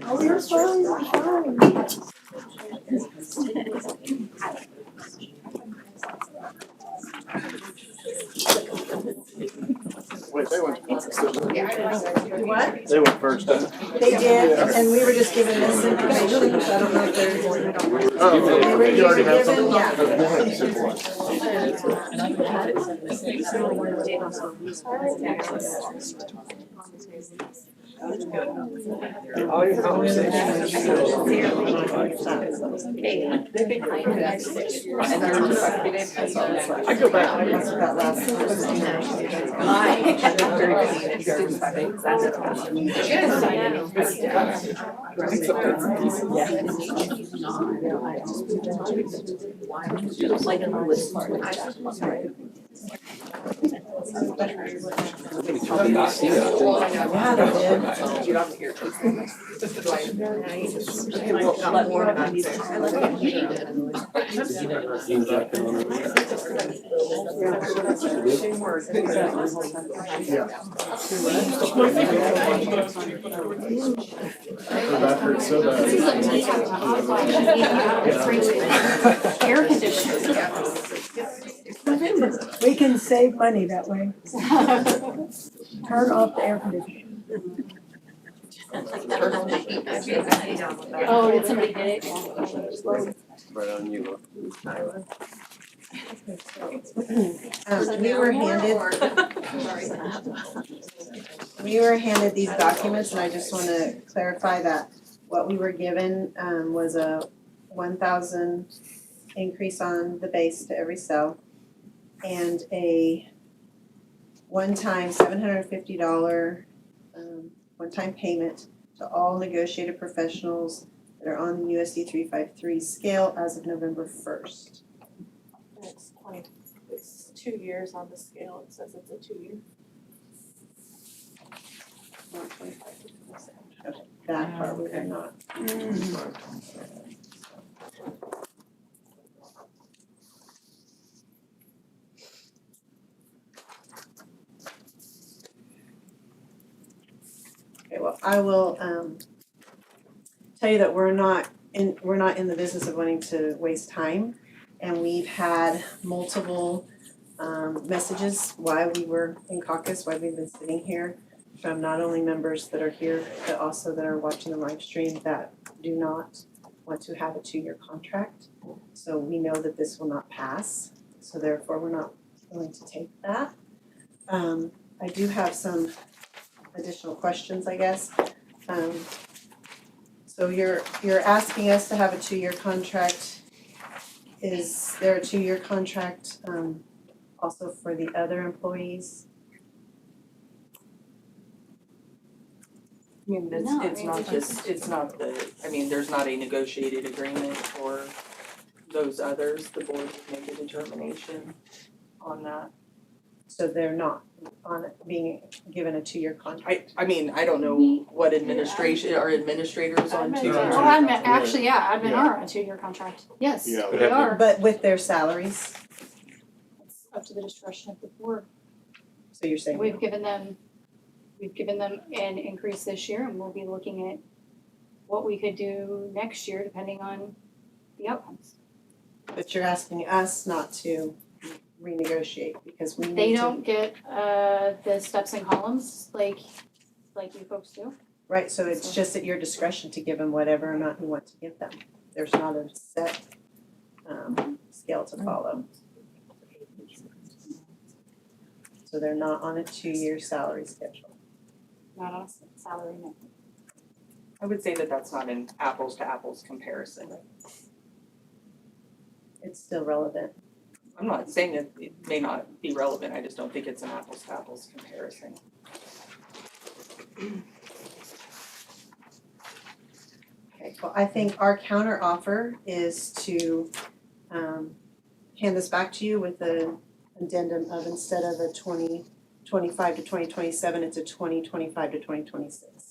Oh, you're fine, you're fine. Wait, they went first. What? They went first, didn't They did, and we were just given this information, so I don't know if there's. Oh, They you already were have given, something? yeah. Okay, go ahead, simple one. All your conversations. I go back. That hurts so bad. Air conditioning. We can save money that way. Turn off the air conditioning. Oh, did somebody get it? Right on you. We were handed these documents, and I just wanna clarify that what we were given, was a 1,000 increase on the base to every cell, and a one-time $750, one-time payment to all negotiated professionals that are on the USD 353 scale as of November 1st. It's 2 years on the scale, it says it's a 2-year. Not 25 to 27. Okay, that part we are not. Okay, well, I will tell you that we're not in the business of wanting to waste time. And we've had multiple messages while we were in caucus, while we've been sitting here, from not only members that are here, but also that are watching the live stream that do not want to have a 2-year contract. So we know that this will not pass, so therefore we're not going to take that. I do have some additional questions, I guess. So you're asking us to have a 2-year contract. Is there a 2-year contract also for the other employees? I mean, No, it's not this, it's not there's not a negotiated agreement for those others, the board would make a determination on that. So they're not on it, being given a 2-year contract? I mean, I don't know what administration, are administrators on two? Oh, admin, actually, yeah, admin are on a 2-year contract. Yes, Yeah. they are. But with their salaries, It's up to the discretion of the board. so you're saying We've given them an increase this year, and we'll be looking at what we could do next year depending on the outcomes. but you're asking us not to renegotiate because we need to. They don't get the steps and columns like you folks do. Right, so it's just at your discretion to give them whatever amount you want to give them. There's not a set scale to follow. So they're not on a 2-year salary schedule. Not us. salary now. I would say that that's not an apples to apples comparison. It's still relevant. I'm not saying that it may not be relevant, I just don't think it's an apples to apples comparison. Okay, well, I think our counter offer is to hand this back to you with an addendum of instead of a 2025 to 2027, it's a 2025 to 2026.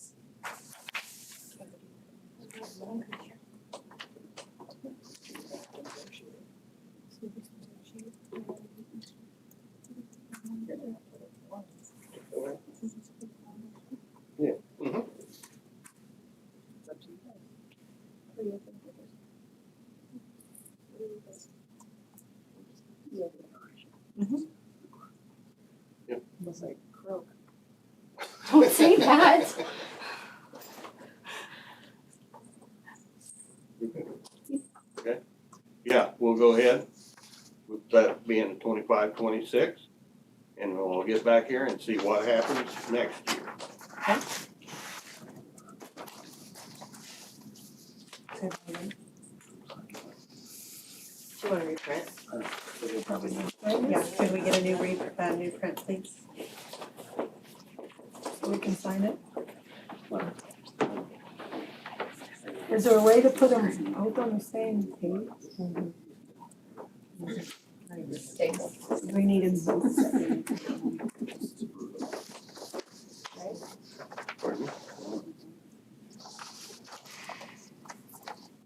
Was like croak. Don't say that. Yeah, we'll go ahead with that being 25, 26, and we'll get back here and see what happens next year. Do you want to reprint? Probably not. Yeah, could we get a new new print, please? So we can sign it. Is there a way to put them both on the same page? We needed both separate. Pardon?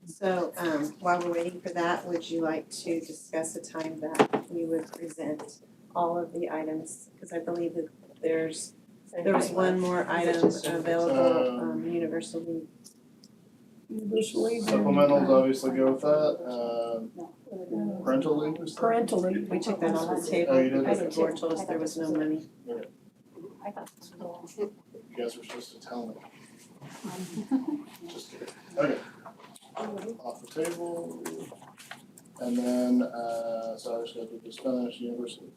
So while we're waiting for that, would you like to discuss a time that we would present all of the items? Because I believe that there was one more item available, universally. Usually. Supplementals obviously go with that, parental leave was that? Parental leave. We took that off the table Oh, you did? because the board told us there was no money. I thought this was all. You guys were supposed to tell me. Just kidding. Okay. Off the table. And then, salary schedule for Spanish University.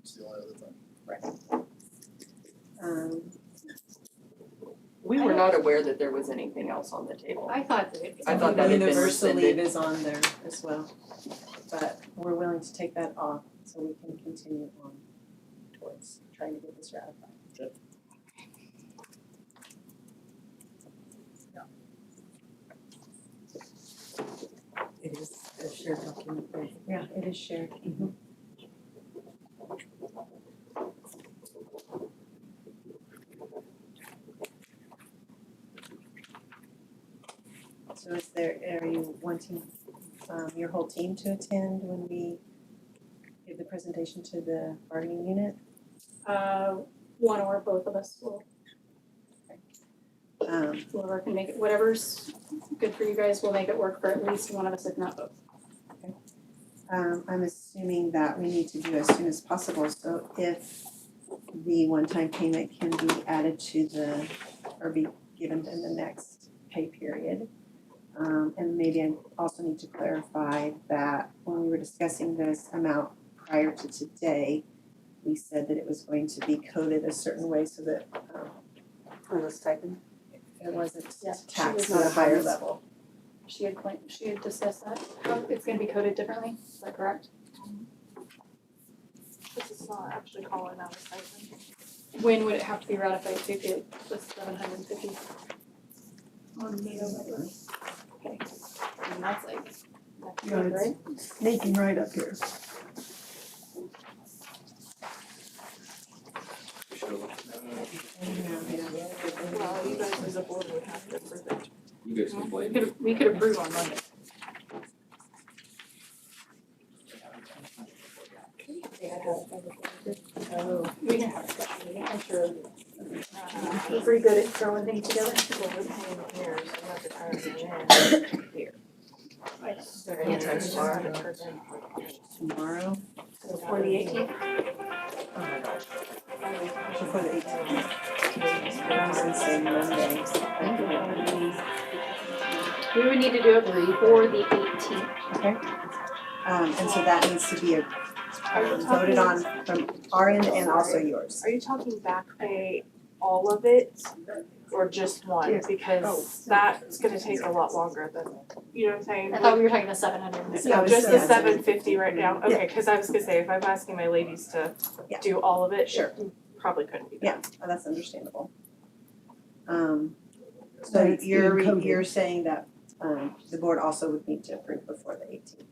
It's the only other thing. We were not aware that there was anything else on the table. I thought that I thought that had been Universal leave rescinded. is on there as well, but we're willing to take that off so we can continue on towards trying to get this ratified. It is a shared document, right? Yeah, it is shared. So are you wanting your whole team to attend when we give the presentation to the bargaining unit? One or both of us will, whoever can make it, whatever's good for you guys, will make it work for at least one of us, if not both. I'm assuming that we need to do as soon as possible, so if the one-time payment can be added to or be given in the next pay period. And maybe I also need to clarify that when we were discussing this amount prior to today, we said that it was going to be coded a certain way so that For the stipend. it wasn't Yeah, she taxed was at a higher honest. level. She had discussed that, how it's gonna be coded differently, is that correct? This is not actually calling out a stipend. When would it have to be ratified to get the 750? On November. Okay, and that's like, next Yeah, week, right? it's sneaking right up here. Well, you guys as a board would have to approve it. You guys can blame me. We could approve on Monday. We can have a special meeting, I'm sure. We're pretty good at throwing things together. Well, we're paying here, so we have to turn it in here. Is there any time tomorrow to turn in? Tomorrow, For the 18th. before the 18th. I was gonna say Monday. We would need to do it before the 18th. Okay. And so that needs to be voted on from our end and also yours. Are you talking back pay, all of it, or just one? Yeah. Because that's gonna take a lot longer than, you know what I'm saying? I thought we were talking the 700. Yeah, Just the yeah. 750 right now, okay, cause I was gonna say, if I'm asking my ladies to Yeah. do all of it, Sure. it probably couldn't be Yeah, done. that's understandable. So But it's being coded. you're saying that the board also would need to approve before the 18th?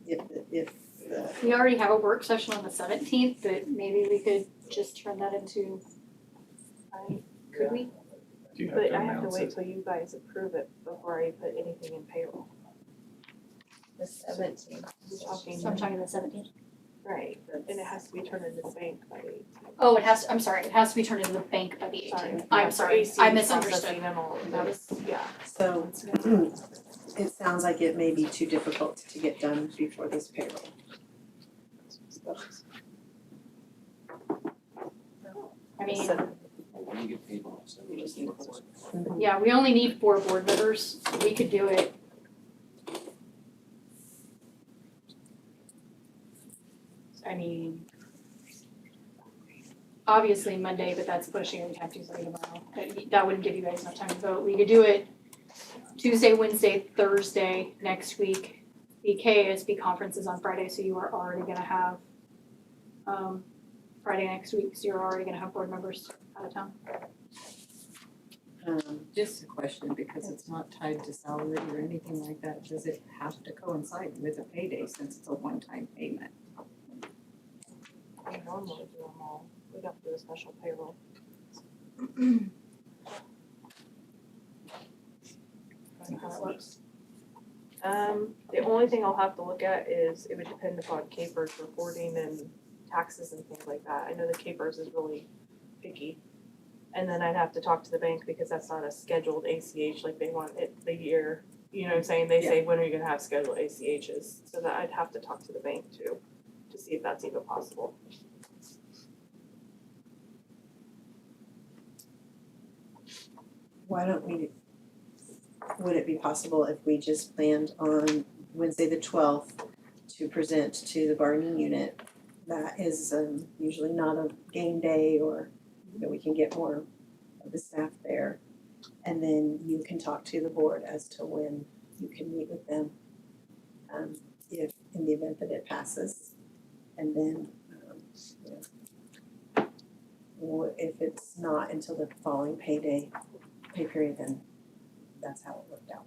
If the, We already have a work session on the 17th, but maybe we could just turn that into, could we? Do you have But to I have to announce wait it? till you guys approve it before I put anything in payroll. The 17th. I'm talking, So I'm talking the 17th. right, and it has to be turned into the bank by the 18th. Oh, I'm sorry, it has to be turned into the bank by the 18th. I'm sorry, ACH I misunderstood. processing and all, that was, yeah. so it sounds like it may be too difficult to get done before this payroll. I mean, When you get paid on the 17th. yeah, we only need 4 board members, so we could do it. I mean, obviously Monday, but that's pushing it, we have Tuesday tomorrow. That wouldn't give you guys enough time to vote. We could do it Tuesday, Wednesday, Thursday next week. The KASB conference is on Friday, so you are already gonna have, Friday next week, so you're already gonna have board members out of town. Just a question, because it's not tied to salary or anything like that, does it have to coincide with a payday since it's a one-time payment? We normally do them all, we don't do a special payroll. How that works. The only thing I'll have to look at is, it would depend upon Capers reporting and taxes and things like that. I know the Capers is really picky. And then I'd have to talk to the bank because that's not a scheduled ACH, like they want it the year, you know what I'm saying? They say, when are you gonna have scheduled ACHs? So that I'd have to talk to the bank too, to see if that's even possible. Why don't we, would it be possible if we just planned on Wednesday the 12th to present to the bargaining unit? That is usually not a game day, or that we can get more of the staff there. And then you can talk to the board as to when you can meet with them, if, in the event that it passes. And then, if it's not until the following pay period, then that's how it worked out.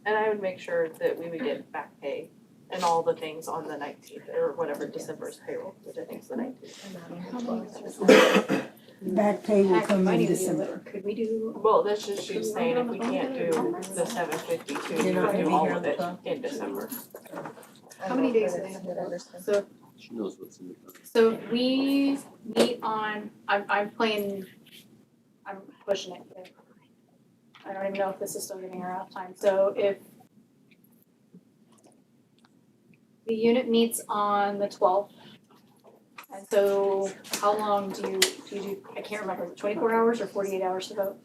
And I would make sure that we would get back pay and all the things on the 19th or whatever December's payroll, which I think is the 19th. Back pay will Heck, come if I in knew December. Could we do, Well, that's just she's saying if we can't do the 752, we You're not would gonna do be all here of on the it 12th? in December. how many days do they have to work? So, She knows what's in the contract. so if we meet on, I'm pushing it, but I don't even know if this is still giving her enough time. So if the unit meets on the 12th, and so how long do you do, I can't remember, 24 hours or 48 hours to vote?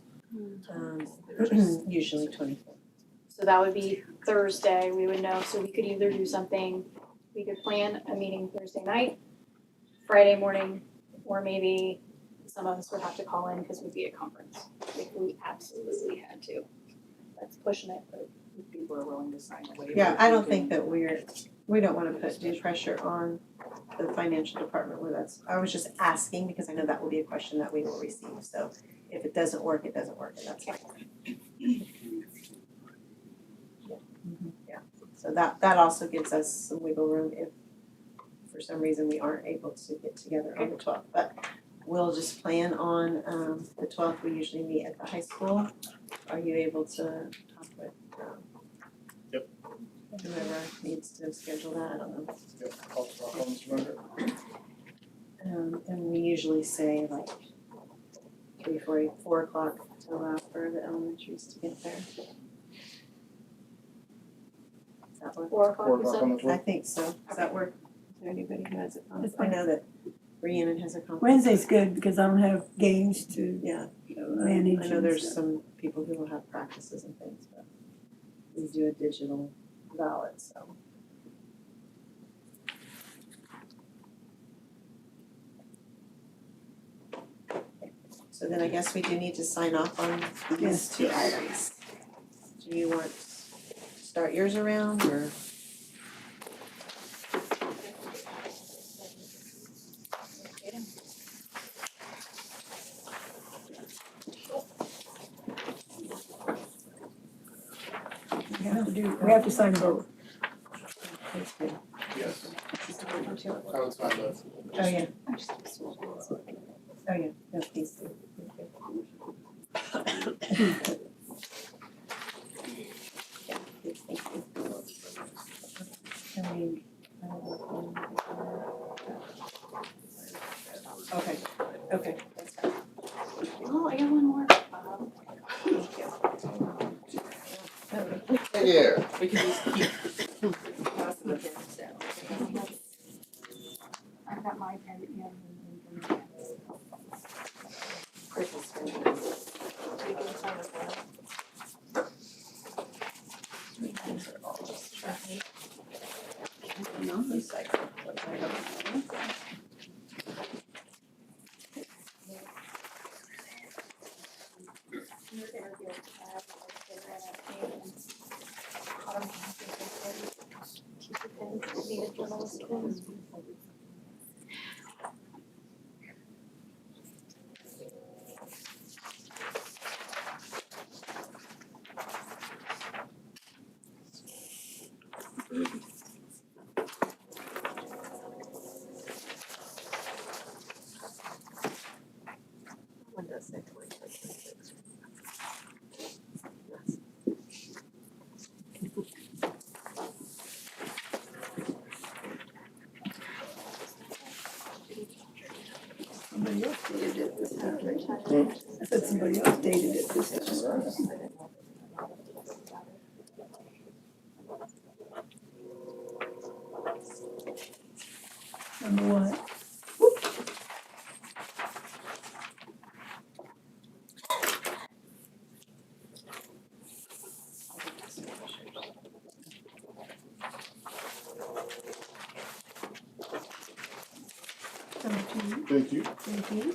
Usually 24. So that would be Thursday, we would know, so we could either do something, we could plan a meeting Thursday night, Friday morning, or maybe some of us would have to call in because we'd be at conference, if we absolutely had to. That's pushing it, but If people are willing to sign a waiver. Yeah, I don't think that we don't wanna put due pressure on the financial department where I was just asking because I know that will be a question that we will receive, so if it doesn't work, it doesn't work, and that's fine. Yeah, so that also gives us some wiggle room if for some reason we aren't able to get together on the 12th, but we'll just plan on the 12th. We usually meet at the high school. Are you able to talk with Yep. whoever needs to schedule that? I don't know. Yep, I'll talk on this Monday. And we usually say like 4 o'clock to allow for the elementaries to get there. Does that work? 4 o'clock, 4 you o'clock said? on the I 12th. think so. Does that work? Is there anybody who has a conflict? I know that Rhiannon has a conflict. Wednesday's good because I don't have games to Yeah. manage. I know and there's stuff. some people who will have practices and things, but we do a digital ballot, so. So then I guess we do need to sign off on these Yes. two items. Do you want to start yours around or? We have to sign both. Yes. I would sign both. Oh, yeah. Oh, yeah, no, please do. Yeah, please, thank you. Okay, okay, that's fine. Oh, I got one more. Thank you. Yeah. We can just keep passing the pens down. I've got my pen in. Christmas pens. We can sign it down. One does say 2026. Somebody else dated it this time. I said somebody else dated it this time. Number what? Thank you. Thank you.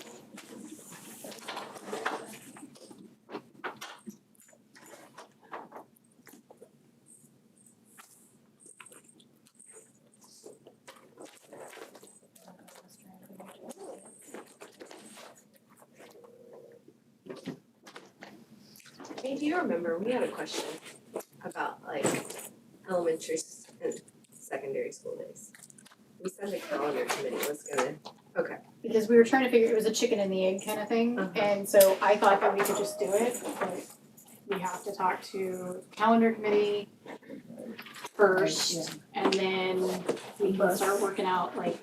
Hey, do you remember, we had a question about like elementary and secondary school days. We said the calendar committee was gonna, Because we were trying to figure, it was a chicken and the egg kind of thing, and so I thought that we could just do it, but we have to talk to calendar committee first, and then we can start working out like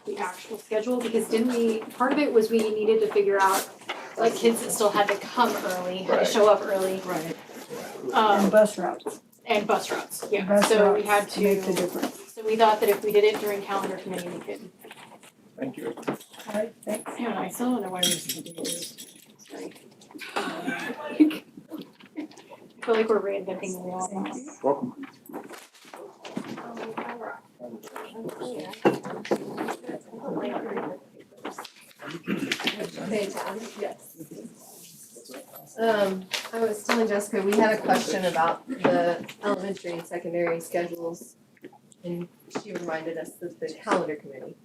the actual schedule, because didn't we, part of it was we needed to figure out, like, kids that still had to come early, had to Right. show up early. Right. And bus routes. And bus routes, yeah, Bus so we routes had to. make the difference. So we thought that if we did it during calendar committee, we could. Thank you. All right, thanks. Yeah, I still don't know why we're supposed to do this. Sorry. I feel like we're reinventing the wheel now. Welcome. hey, Tom. Yes. I was telling Jessica, we had a question about the elementary and secondary schedules. And she reminded us that the calendar committee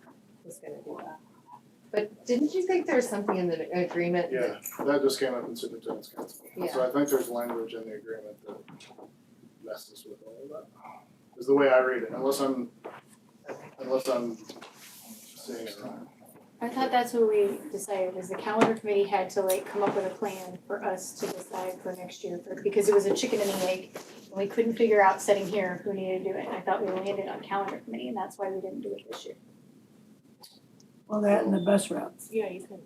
was gonna do that. But didn't you think there was something in the agreement that? Yeah, that just came up in superintendent's council. Yeah. So I think there's language in the agreement that messes with all of that. Is the way I read it, unless I'm saying it wrong. I thought that's what we decided, was the calendar committee had to like come up with a plan for us to decide for next year, because it was a chicken and the egg. And we couldn't figure out sitting here who needed to do it, and I thought we landed on calendar committee, and that's why we didn't do it this year. Well, that and the bus routes. Yeah, you can.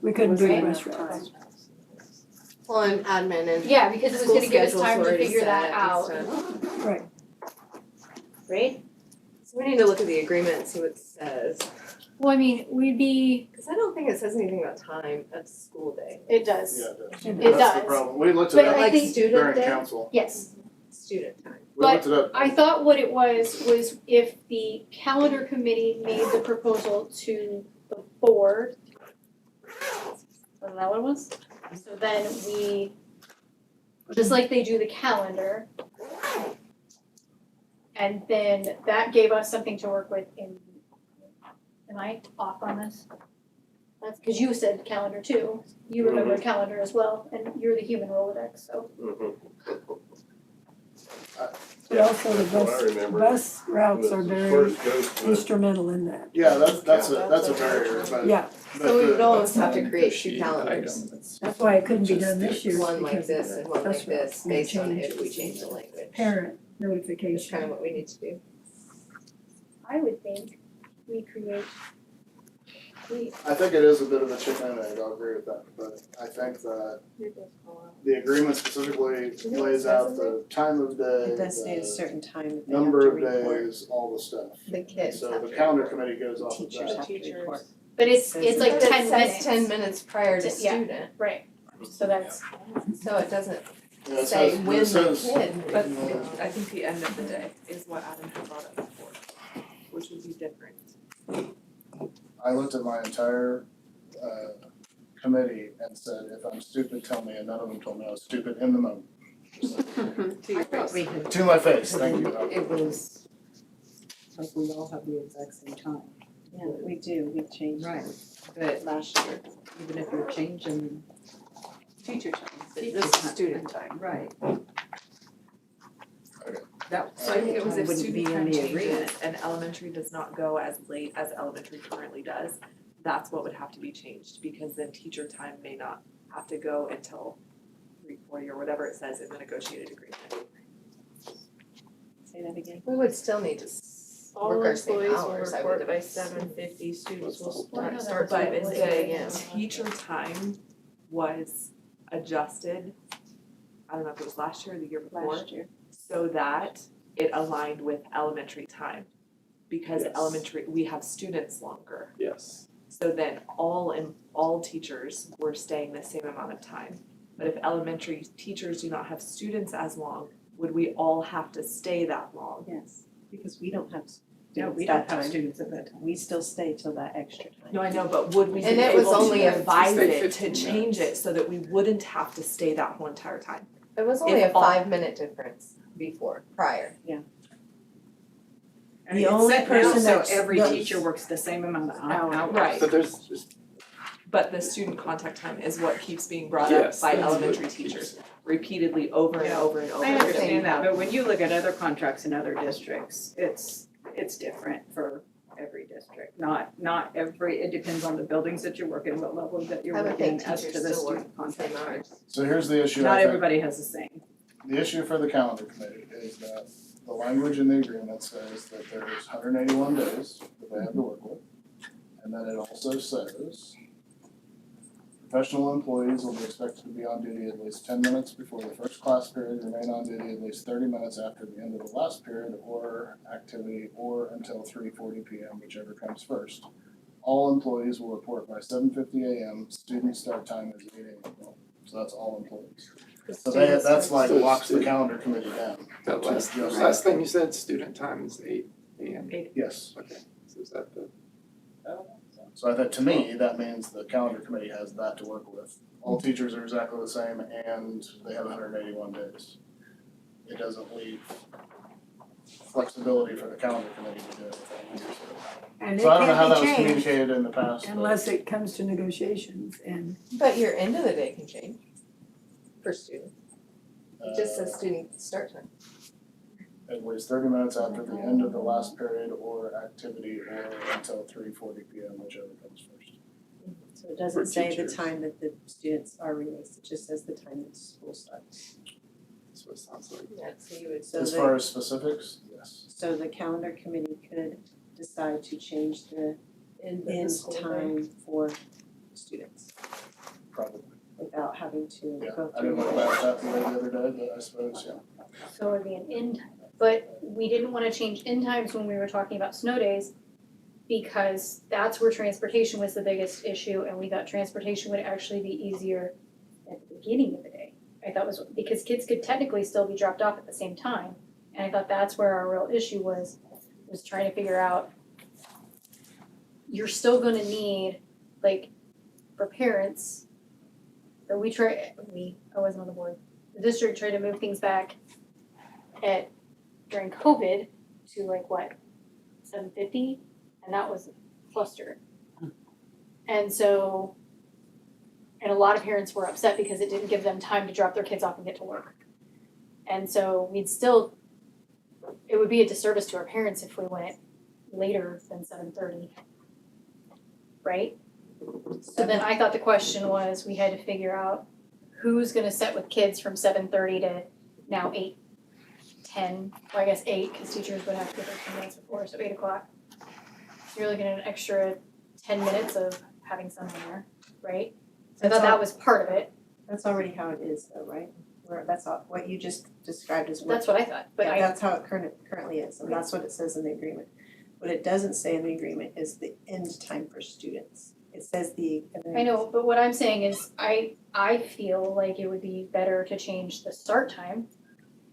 We couldn't do the Right. bus routes. Well, and admin and. Yeah, because it was school gonna give us schedules time to already figure that set and out, stuff. Right. right? So we need to look at the agreement and see what it says, Well, I mean, we'd be, cause I don't think it says anything about time of school day. it does, Yeah, it does. It That's the does. problem. We looked But at I that Like think- student during day, council. yes. student time. We looked it up. I thought what it was if the calendar committee made the proposal to the board, Wasn't that what it was? So then we, just like they do the calendar. And then that gave us something to work with in, am I off on this? That's because you said calendar too. You remember calendar as well, and you're the human Rolodex, so. Mhm. But also the That's what I remember. bus routes are Was the very first ghost was- instrumental in that. Yeah, that's a barrier, but. Yeah, but So we the- would almost have to create two calendars, that's why it couldn't be done this year one like because of this the and one bus like this, routes and based on changes. if we change the language. Parent That's kind of notification. what we need to do. I would think we create, I think it is a bit of a chicken and egg, I'll agree with that, but I think that the agreement specifically lays out the time of day, It does say a the certain time that they have to number of report. days, all the stuff. The kids So have the to calendar report. committee goes off of Teachers that. have to report. but it's like But 10 it minutes. says 10 minutes prior to Yeah. student, Right, so that's, so it doesn't Yeah, it say says- when it the says- kid. But I think the end of the day is what Adam had brought up before, which would be different. I looked at my entire committee and said, if I'm stupid, tell me, and none of them told me I was stupid in the moment. To your face. We had, To my face, thank you. it was, like we all have the exact same time. Yeah, we do, we changed Right, but last year. even if you're changing, Teacher time, Teacher this is time. student time. right. Okay. That So I think it was if wouldn't be student in time the changes agreement. and elementary does not go as late as elementary currently does, that's what would have to be changed, because then teacher time may not have to go until 3:40 or whatever it says in the negotiated agreement. Say that again. We would still need to All work our same employees will hours, I would report by assume. 7:50, students will Well, I know start that by was eight what it AM. was. Teacher time was adjusted, I don't know if it was last year or the year before, Last year. so that it aligned with elementary time. Because Yes. elementary, we have students longer. Yes. So then all teachers were staying the same amount of time. But if elementary teachers do not have students as long, would we all have to stay that long? Yes, because we don't have Yeah, students we that don't have time. students at that time. We still stay till that extra time. No, I know, but would we be And it was able only to a- revise Stay it to 15 change minutes. it so that we wouldn't have to stay that whole entire time? It was only If a all- 5-minute difference before, prior. And The it's only set now, person so that's- every that's- teacher works the same amount of hours. Right. But there's just, But the student contact time is what keeps being brought Yes, up by that's what elementary keeps- teachers repeatedly over and Yeah. over and over. I again. understand that, but when you look at other contracts in other districts, it's different for every district. Not every, it depends on the buildings that you're working, what level that you're I would working think as teachers to the still work student the same contract. hours. So here's the issue, Not I think. everybody has the same. The issue for the calendar committee is that the language in the agreement says that there's 181 days that they have to work with. And then it also says professional employees will be expected to be on duty at least 10 minutes before the first class period, remain on duty at least 30 minutes after the end of the last period or activity, or until 3:40 PM, whichever comes first. All employees will report by 7:50 AM, student start time is 8 AM. So that's all employees. So that's like locks the calendar committee down. that last, Just- last thing you said, student time is 8 AM. Yes. Okay, so is that the? So I think, to me, that means the calendar committee has that to work with. All teachers are exactly the same and they have 181 days. It doesn't leave flexibility for the calendar committee to do it with that. And it So I don't know how can't that be was changed communicated in the past, but unless it comes to negotiations and But your end of the day can change for student. It just says student start time. at least 30 minutes after the end of the last period or activity or until 3:40 PM, whichever comes first. So it doesn't For say the teachers. time that the students are released, it just says the time that school starts. That's what it sounds like. Yeah, so you would. So As the, far as specifics, yes. so the calendar committee could decide to change the In end time for students Probably. without having to Yeah, go I didn't through. look back at that the other day, but I suppose, yeah. so it'd be an end time. But we didn't wanna change end times when we were talking about snow days because that's where transportation was the biggest issue and we thought transportation would actually be easier at the beginning of the day. I thought was, because kids could technically still be dropped off at the same time. And I thought that's where our real issue was trying to figure out you're still gonna need, like, for parents, But I wasn't on the board. The district tried to move things back during COVID to like what, 7:50, and that was clustered. And so, and a lot of parents were upset because it didn't give them time to drop their kids off and get to work. And so it would be a disservice to our parents if we went later than 7:30. Right? So then I thought the question was, we had to figure out who's gonna sit with kids from 7:30 to now 8:10, well, I guess 8, because teachers would have to get their 10 minutes before, so 8 o'clock. So you're looking at an extra 10 minutes of having someone there, right? So I thought that was part of it. That's already how it is though, right? Where that's all, what you just described is what. That's what I thought, but Yeah, I, that's how it currently is, and that's what it says in the agreement. What it doesn't say in the agreement is the end time for students. It says I know, but what I'm saying is I feel like it would be better to change the start time,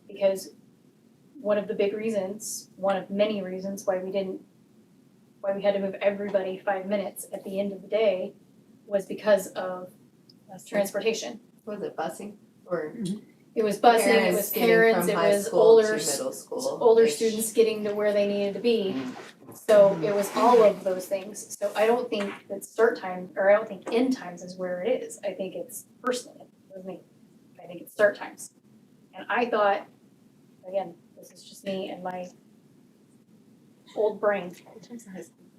because one of the big reasons, one of many reasons why we had to move everybody 5 minutes at the end of the day was because of transportation. Was it busing or? It was busing, it was parents, it was older, Middle school. older students getting to where they needed to be. So it was all of those things. So I don't think that start time, or I don't think end times is where it is. I think it's personally, with me, I think it's start times. And I thought, again, this is just me and my old brain.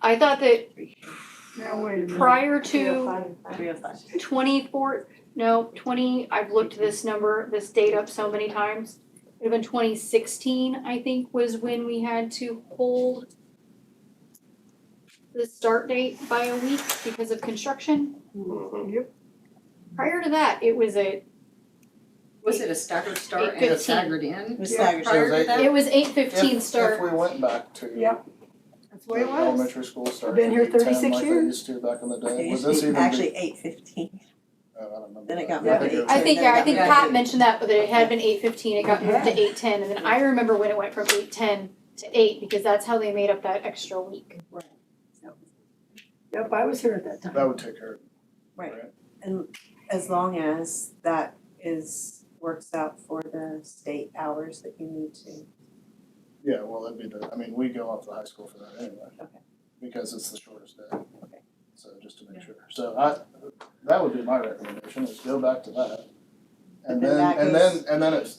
I thought that Now, wait a minute. prior to 305. 20, I've looked this date up so many times. It would have been 2016, I think, was when we had to hold the start date by a week because of construction. Mhm. Prior to that, it was Was it a staggered start and 8:15. a staggered end? It was staggered. Prior to that? it was 8:15 If start. we went back to Yep. That's the way it was. elementary school starting Been here at 10 36 like they years. used to back in the It day, was used this to even be actually 8:15. I don't remember. Then it that. got moved to think it was- I think, yeah, I think Yeah. Pat mentioned that, but it had been 8:15, it got moved to 8:10, and then I remember when it went from 8:10 to 8, because that's how they made up that extra week. Yep, I was here at that time. That would take care of it. Right. And as long as that works out for the state hours that you need to. Yeah, well, that'd be we go off the high school for that anyway. Okay. Because it's the shortest day. Okay. So just to make sure, so that would be my recommendation, is go back to that. And But then then, that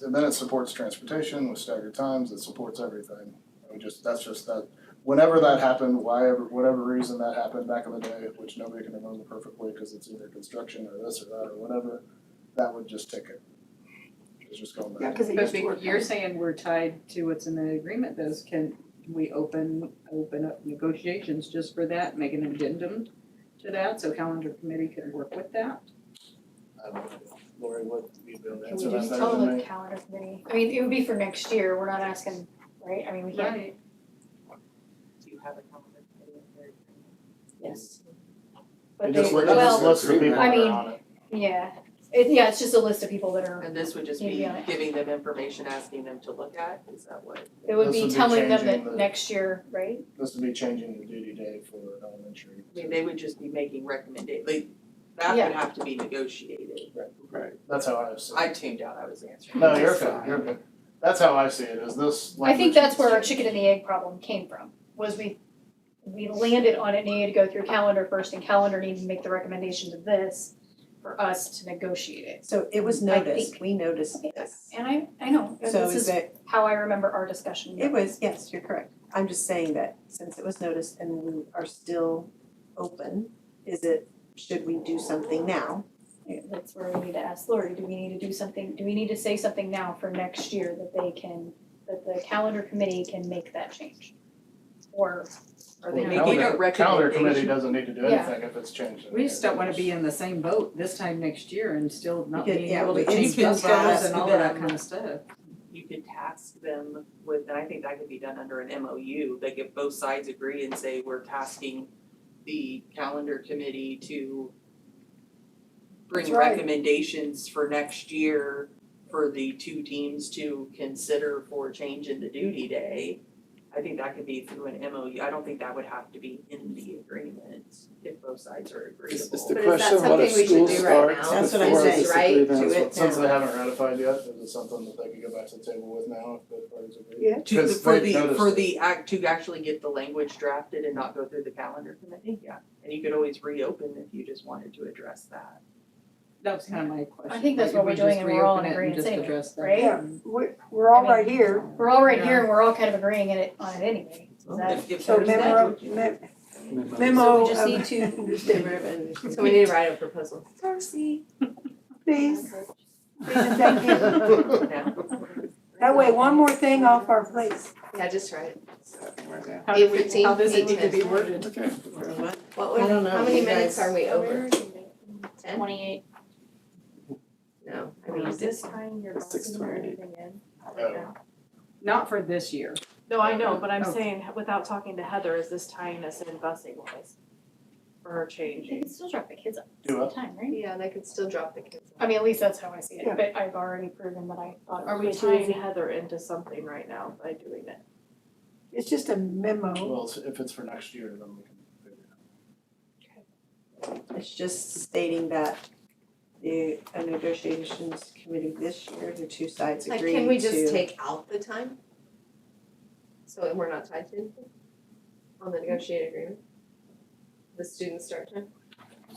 and then it supports transportation with staggered times, it supports everything. That's just that, whenever that happened, whatever reason that happened back in the day, which nobody can remember perfectly, cause it's either construction or this or that or whatever, that would just take it. It's just going back. Yeah, because it But used to work. you're saying we're tied to what's in the agreement, can we open up negotiations just for that, make an addendum to that, so calendar committee can work with that? I don't know. Lori, what you'd be able to Can answer we that just better tell than the me? calendar committee? I mean, it would be for next year, we're not asking, right? I mean, we can't. Right. Do you have a calendar committee in your agreement? Yes. It But just they, it just well, lists the people I that are mean, on it. yeah, it's just a list of people that are, And this would just Need to be be on it. giving them information, asking them to look at, is that what? it would This be would be telling them changing that the- next year, right? This would be changing the duty day for elementary. I mean, they would just be making that Yeah. would have to be negotiated. Right, that's how I see it. I tuned out, I was answering. No, you're fine, you're good. That's how I see it, is this I think language that's where our needs to chicken and change. the egg problem came from, was we landed on it needed to go through calendar first, and calendar needed to make the recommendation to this for us to negotiate it. So it was I noticed, think- we noticed this. And I know, and So this is is it, how I remember our discussion. it was, yes, you're correct. I'm just saying that since it was noticed and we are still open, should we do something now? Yeah, that's where we need to ask Lori, do we need to do something, do we need to say something now for next year that that the calendar committee can make that change? Or Are they Well, making a Calendar recommendation? committee doesn't need to do Yeah. anything if it's changed. in We the just don't wanna agreement. be in the same boat this time next year and still not We could- being yeah, able to we- change you can bus routes task and all of that them. kind of stuff. You could task them with, and I think that could be done under an MOU, like if both sides agree and say, we're tasking the calendar committee to bring That's right. recommendations for next year for the two teams to consider for change in the duty day. I think that could be through an MOU. I don't think that would have to be in the agreement if both sides are agreeable. Is the But is that question, what if something we should school do right starts now? That's what I'm before saying. this Right, agreement? do it Since now. they haven't ratified yet, is it something that they could go back to the table with now if both parties agree? Yeah. Because For they've the, noticed for it. the act, to actually get the language drafted and not go through the calendar committee, yeah. And you could always reopen if you just wanted to address that. That was kind of my question. I think that's Like, what if we're we doing just and we're all in reopen it and agreement just anyway, address that. right? Yeah, we're all right here. We're all right here and we're all kind of agreeing on it anyway. Is that? If So there's language, memo So we just of- need to. So we need to write a proposal. please. Please and thank you. That way, one more thing off our plate. Yeah, just write it. How do we, 8:15, how does it need to 8:10. be worded? What would, I don't know, how many you minutes guys- are we over? 10? 28. No, I mean, Is this time you're busing everything in right now? Not for this year. No, I know, but I'm Oh. saying, without talking to Heather, is this tying us in busing wise? For her They changing? can still drop the kids up at Do the what? same time, right? yeah, they could still drop the kids. I mean, at least that's how I see it, Yeah. but I've already proven that I thought it Are was we way too tying easy. Heather into something right now by doing it? It's just a memo. Well, if it's for next year, then we can figure it out. It's just stating that the negotiations committee this year, the two sides Like, agreed can we just to- take out the time? So we're not tied to anything on the negotiated agreement? The student start time?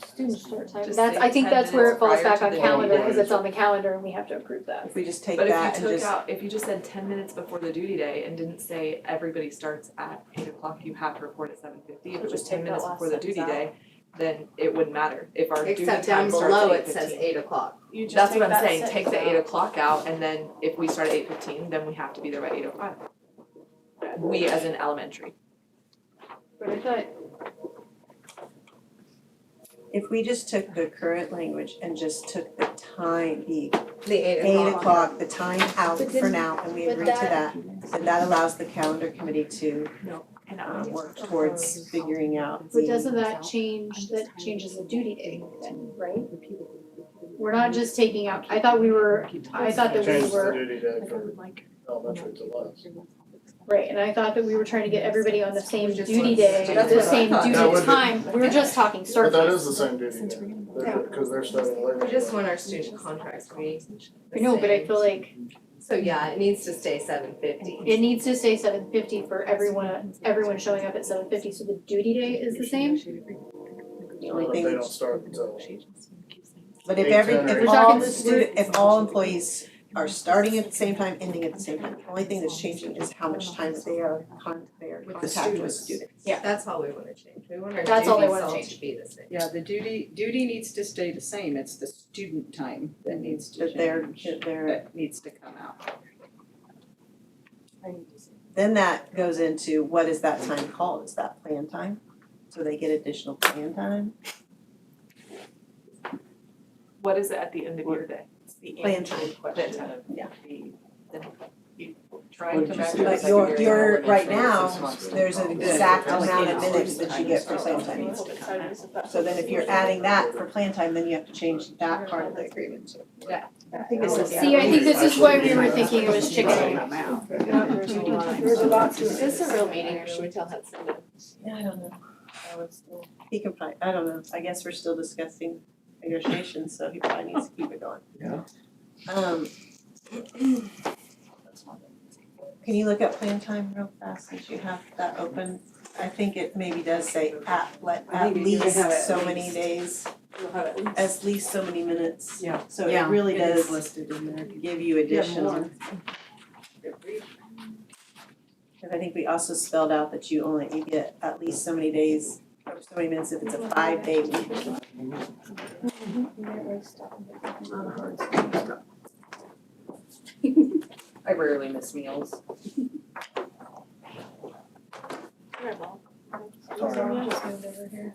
Student start time, Just that's, say I think 10 that's where it minutes falls prior back to on the calendar, due cause date. it's on the calendar and we have to approve that. If we just take But if that you and took just, out, if you just said 10 minutes before the duty day and didn't say everybody starts at 8 o'clock, you have to report at 7:50. If it was Just 10 take that minutes last before the sentence duty out. day, then it wouldn't matter. If our duty Except time down starts below at it says 8:15. 8 o'clock. You just That's take what I'm that saying, take the sentence 8 out. o'clock out, and then if we start at 8:15, then we have to be there by 8:05. We as in elementary. But I thought, if we just took the current language and just took the time, the The 8 8 o'clock. o'clock, the time out But for then- now, and we but agree to that- that, then that allows the calendar committee to And work towards figuring out but the- doesn't that changes the duty day then, right? We're not just taking out, I thought that we Change the were, duty day from elementary to less. right, and I thought that we were trying to get everybody on the same We just duty want- day, That's the what I same thought. duty That would be- time, we were just talking But start that time. is the same duty day, because they're starting later. We just want our student contracts to be the I know, but I same. feel like So yeah, it needs to stay 7:50. it needs to say 7:50 for everyone showing up at 7:50, so the duty day is the same? The only But thing, they don't start until. but if 8, 10, or if 8. all the if all employees are starting at the same time, ending at the same time, the only thing that's changing is how much time they are With the contact with students. students. Yeah. That's all we wanna change. We want our That's all they duties wanna all change. to be the same. Yeah, the duty needs to stay the same, it's the student time that needs to That they're, change, they're, that needs to come out. then that goes into what is that time called? Is that plan time? So they get additional plan time? What is it at the end of your day? It's the Plan answer time. question. Plan time, yeah. You try and come back to But the you're, secondary you're, level right for now, 6 months. there's an exact amount of minutes that you get for plan time. So then if you're adding that for plan time, then you have to change that part of the agreement too. I think it's a- See, I think this is why we were thinking it was chicken and egg. There's a lot to Is it. this a real meeting or should we tell Hudson? Yeah, I don't know. He can probably, I don't know, I guess we're still discussing negotiations, so he probably needs to keep it going. Yeah. Can you look up plan time real fast since you have that open? I think it maybe does say at think you can least have it so at many least. days, We'll have at least. at least so many minutes. Yeah. So it really It is does listed in there. give you additional. more. Cause I think we also spelled out that you get at least so many days, or so many minutes if it's a 5-day week. I rarely miss meals. Sorry. Just moved over here.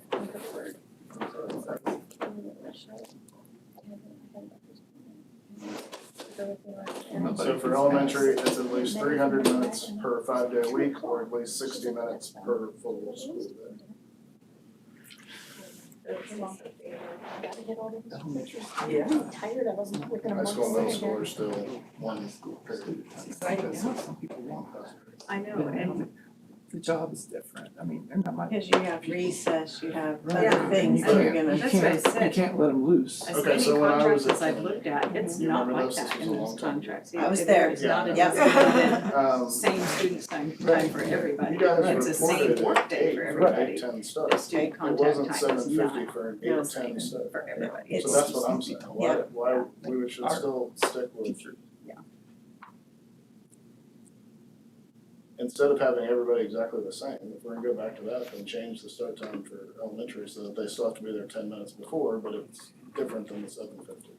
So for elementary, it's at least 300 minutes per 5-day week, or at least 60 minutes per full school day. Yeah. I'm tired, I wasn't looking at High my school and middle phone school here. are still one period. I know, and the job is different. I mean, and that might. Because you have recess, you have Right. other And things you that are can't- gonna. You That's what I can't, said. you can't let them loose. As Okay, many so when I contracts was as at I've looked at, it's You not remember like this? This that was in a those long time contracts. I was There there. is not a Yeah. designated same student time for everybody. You guys It's the same reported work day for everybody. 8-10 The stuff. student It contact wasn't time seven is fifty not for an the 8-10 same stuff. for everybody. So It's- that's what I'm saying, Yeah. why we should still stick with. Instead of having everybody exactly the same, if we're gonna go back to that, then change the start time for elementary so that they still have to be there 10 minutes before, but it's different than the 7:50.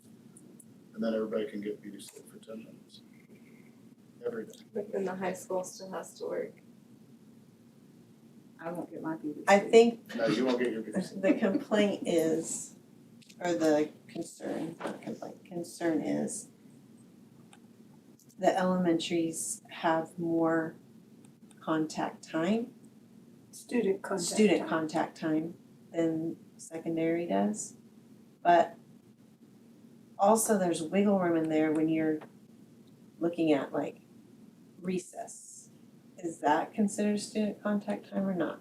And then everybody can get used to it for 10 minutes. Every day. But then the high school still has to work. I won't get my BBC. I think No, you won't get your BBC. the complaint is, or the concern, not complaint, concern is the elementaries have more contact time, Student contact. student time. contact time than secondary does. But also there's wiggle room in there when you're looking at like recess. Is that considered student contact time or not?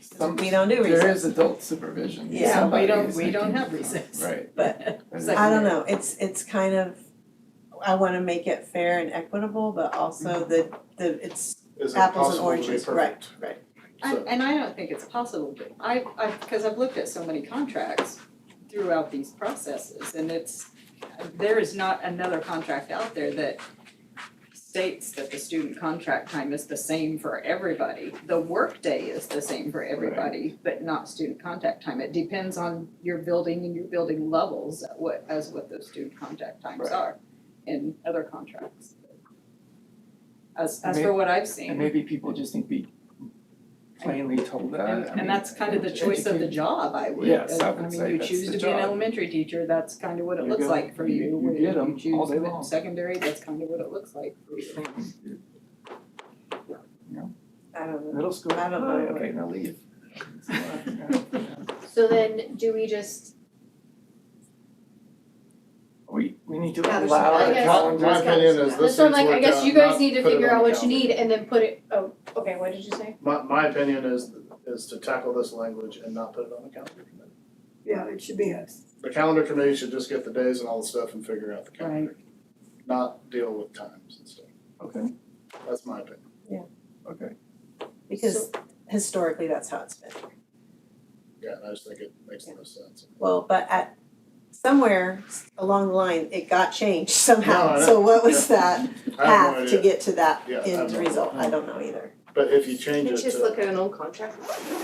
Some- We don't do recess. There is adult supervision. Yeah, Somebody we is don't making- have recess. Right. But But I don't know, it's kind of, I wanna make it fair and equitable, but also the it's Is it apples and possible to be oranges, right, perfect? right. So- And I don't think it's possible, but because I've looked at so many contracts throughout these processes, and there is not another contract out there that states that the student contract time is the same for everybody. The workday is the same for everybody, but not student contact time. It depends on your building and your building levels as what those student contact times Right. are in other contracts. As for what I've seen. And maybe people just need to be plainly told that. I mean, And that's kind of the choice of the educated. job, I would. Yes, I I would mean, say you that's choose the to be an job. elementary teacher, that's kind of what it You looks go- like for you. you get 'em When all day you choose long. secondary, that's kind of what it looks like for you. I don't know. Middle school, I don't know. okay, now leave. So then, do we just, We need to Yeah, there's allow some- the I guess- calendar. My opinion is this that's what I'm needs like, I worked guess out, you guys not need to put it figure on out the what you need calendar. and then put it, oh, okay, what did you say? My opinion is to tackle this language and not put it on the calendar committee. Yeah, it should be us. The calendar committee should just get the days and all the stuff and figure out the calendar. Not deal with times and stuff. Okay, That's my opinion. okay. Because historically, that's how it's been. Yeah, and I just think it makes no sense. Well, but at somewhere along the line, it got changed No, somehow, I know. so what was that I have no path to idea. get to that Yeah, I have end no result? idea. I don't know either. But if you change You it just to, look at an old contract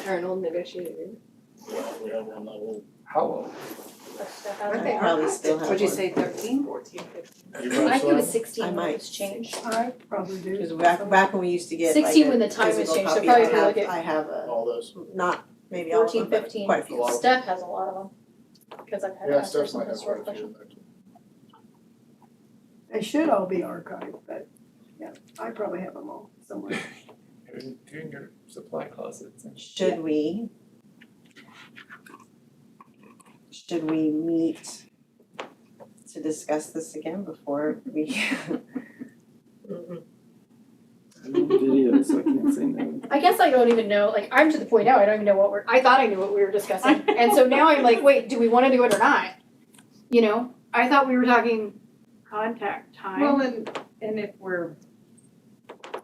or an old negotiated agreement. we have one that will. How old? I probably still have What'd you one. say, 13? 14, 15. You I guys think it was sign? 16 I when might. it was changed. I probably do. Because back when we used to get like 16 a when the time was physical changed, so copy, probably I if you have, look at I have a, All those. not maybe all of 14, them, but 15. quite a few. A lot. Steph has a lot of them, because I've had to Yeah, ask her Steph some might have historic quite a few questions. in there too. They should all be archived, but yeah, I probably have them all somewhere. They're in your supply closets. Should we meet to discuss this again before we? Video, so I can't say no. I guess I don't even know, like, I'm to the point now, I don't even know I thought I knew what we were discussing, and so now I'm like, wait, do we wanna do it or not? You know, I thought we were talking contact time. Well, and if we're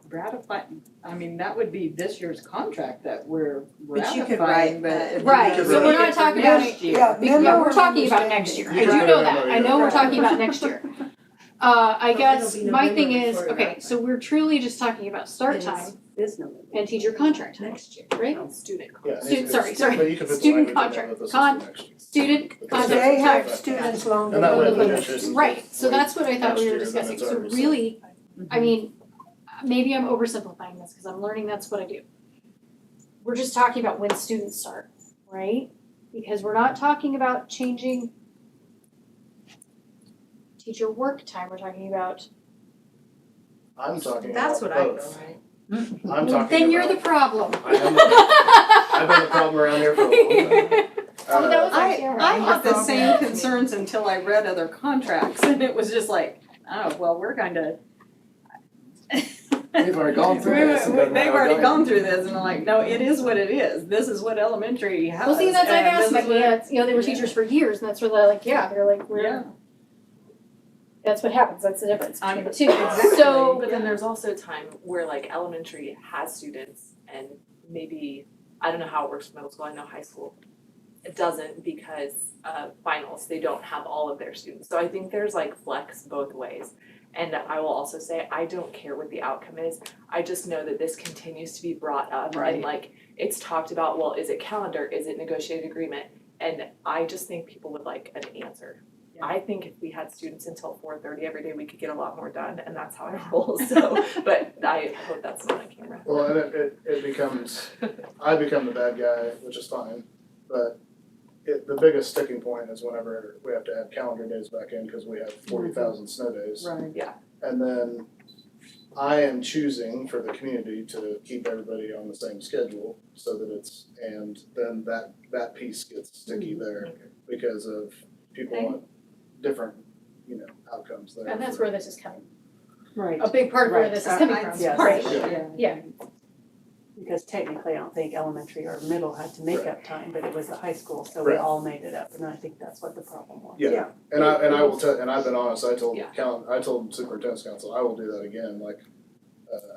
ratifying, I mean, that would be this year's contract that we're But you could ratifying, write but. that. and Right, then so we we're need not it for talking about next it- year. Yeah, we're talking about next year, I do know that, I know we're talking about next year. I guess it'll be my November thing is, before we okay, ratify. so we're truly just talking about start It is. time This November. and teacher contract time, Next year. right? Student. Yeah. Student- it's- sorry. But you can put the Student language in there that this is for contract. next year. Student Because contact that's They time. have exactly- students longer And that way than the the negotiations. Right, so that's what I thought we next were year, then discussing, it's so already set. really, I mean, maybe I'm oversimplifying this, cause I'm learning that's what I do. We're just talking about when students start, right? Because we're not talking about changing teacher work time, we're talking about, I'm talking That's about what I go, both. right? I'm well, talking then you're the about, problem. I've been the problem around here for a long time. Oh, that was I actually alright. had the same concerns until I read other contracts, and it was just like, oh, well, we're kinda, They've already gone through this. and doesn't They've matter, already don't gone it? through this and they're like, no, it is what it is. This is what elementary has. Well, see, that's I've and asked this is them, what- they were teachers for years, and that's where they're like, they're like, Yeah. that's what happens, that's the difference between the two. Exactly. So, But then there's also a time where like elementary has students and maybe, I don't know how it works for middle school, I know high school. It doesn't because finals, they don't have all of their students. So I think there's like flex both ways. And I will also say, I don't care what the outcome is. I just know that this continues to be brought up Right. and like it's talked about, well, is it calendar? Is it negotiated agreement? And I just think people would like an answer. Yeah. I think if we had students until 4:30 every day, we could get a lot more done and that's how I roll. So, but I hope that's not on camera. Well, and it becomes, I become the bad guy, which is fine, but the biggest sticking point is whenever we have to add calendar days back in because we have 40,000 snow days. Right. And then I am choosing for the community to keep everybody on the same schedule so that and then that piece gets sticky there because of people Okay. want different, outcomes there. and that's where this is coming, Right. a big part of where Right. this is coming I- from, yes. right? Yeah. Yeah. Because technically, I don't think elementary or middle had to make up time, but it was the high school, so we Right. all made it up, and I think that's what the problem was. Yeah, and I will tell, and I've been honest, I told Yeah. I told superintendent's council, I will do that again, like,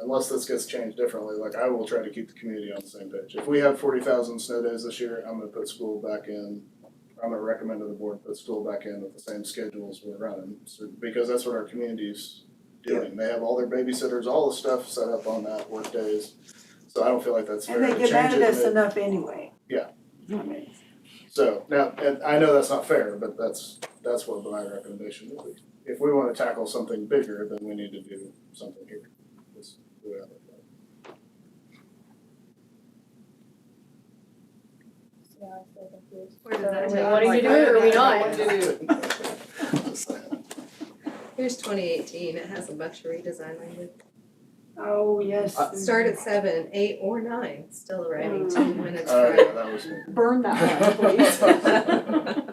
unless this gets changed differently, like, I will try to keep the community on the same page. If we have 40,000 snow days this year, I'm gonna put school back in, I'm gonna recommend to the board, put school back in with the same schedules we're running, because that's what our community's doing. They have all their babysitters, all the stuff set up on that, work days, so I don't feel like that's fair And to they change get mad it at us mid- enough anyway. Yeah. I mean, So now, and I know that's not fair, but that's what my recommendation would be. If we wanna tackle something bigger, then we need to do something here. That's the way I look at it. Where does that So, take what are us? you doing, or are we not? What to do? Here's 2018, it has a bunch of redesign language. oh, yes. Start at 7, 8, or 9, still arriving 2 minutes Yeah, Friday. that was me. Burn that one, please.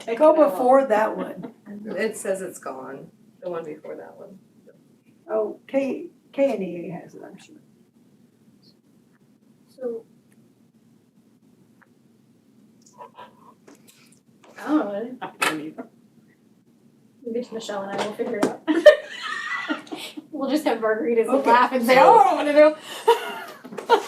Take Go it out. before that one. It says it's gone, the one before that one. Oh, K&E has it, I'm sure. So. I don't know. We'll get to Michelle and I will figure it out. We'll just have margaritas and Okay. laugh and say, oh, I don't know what to do.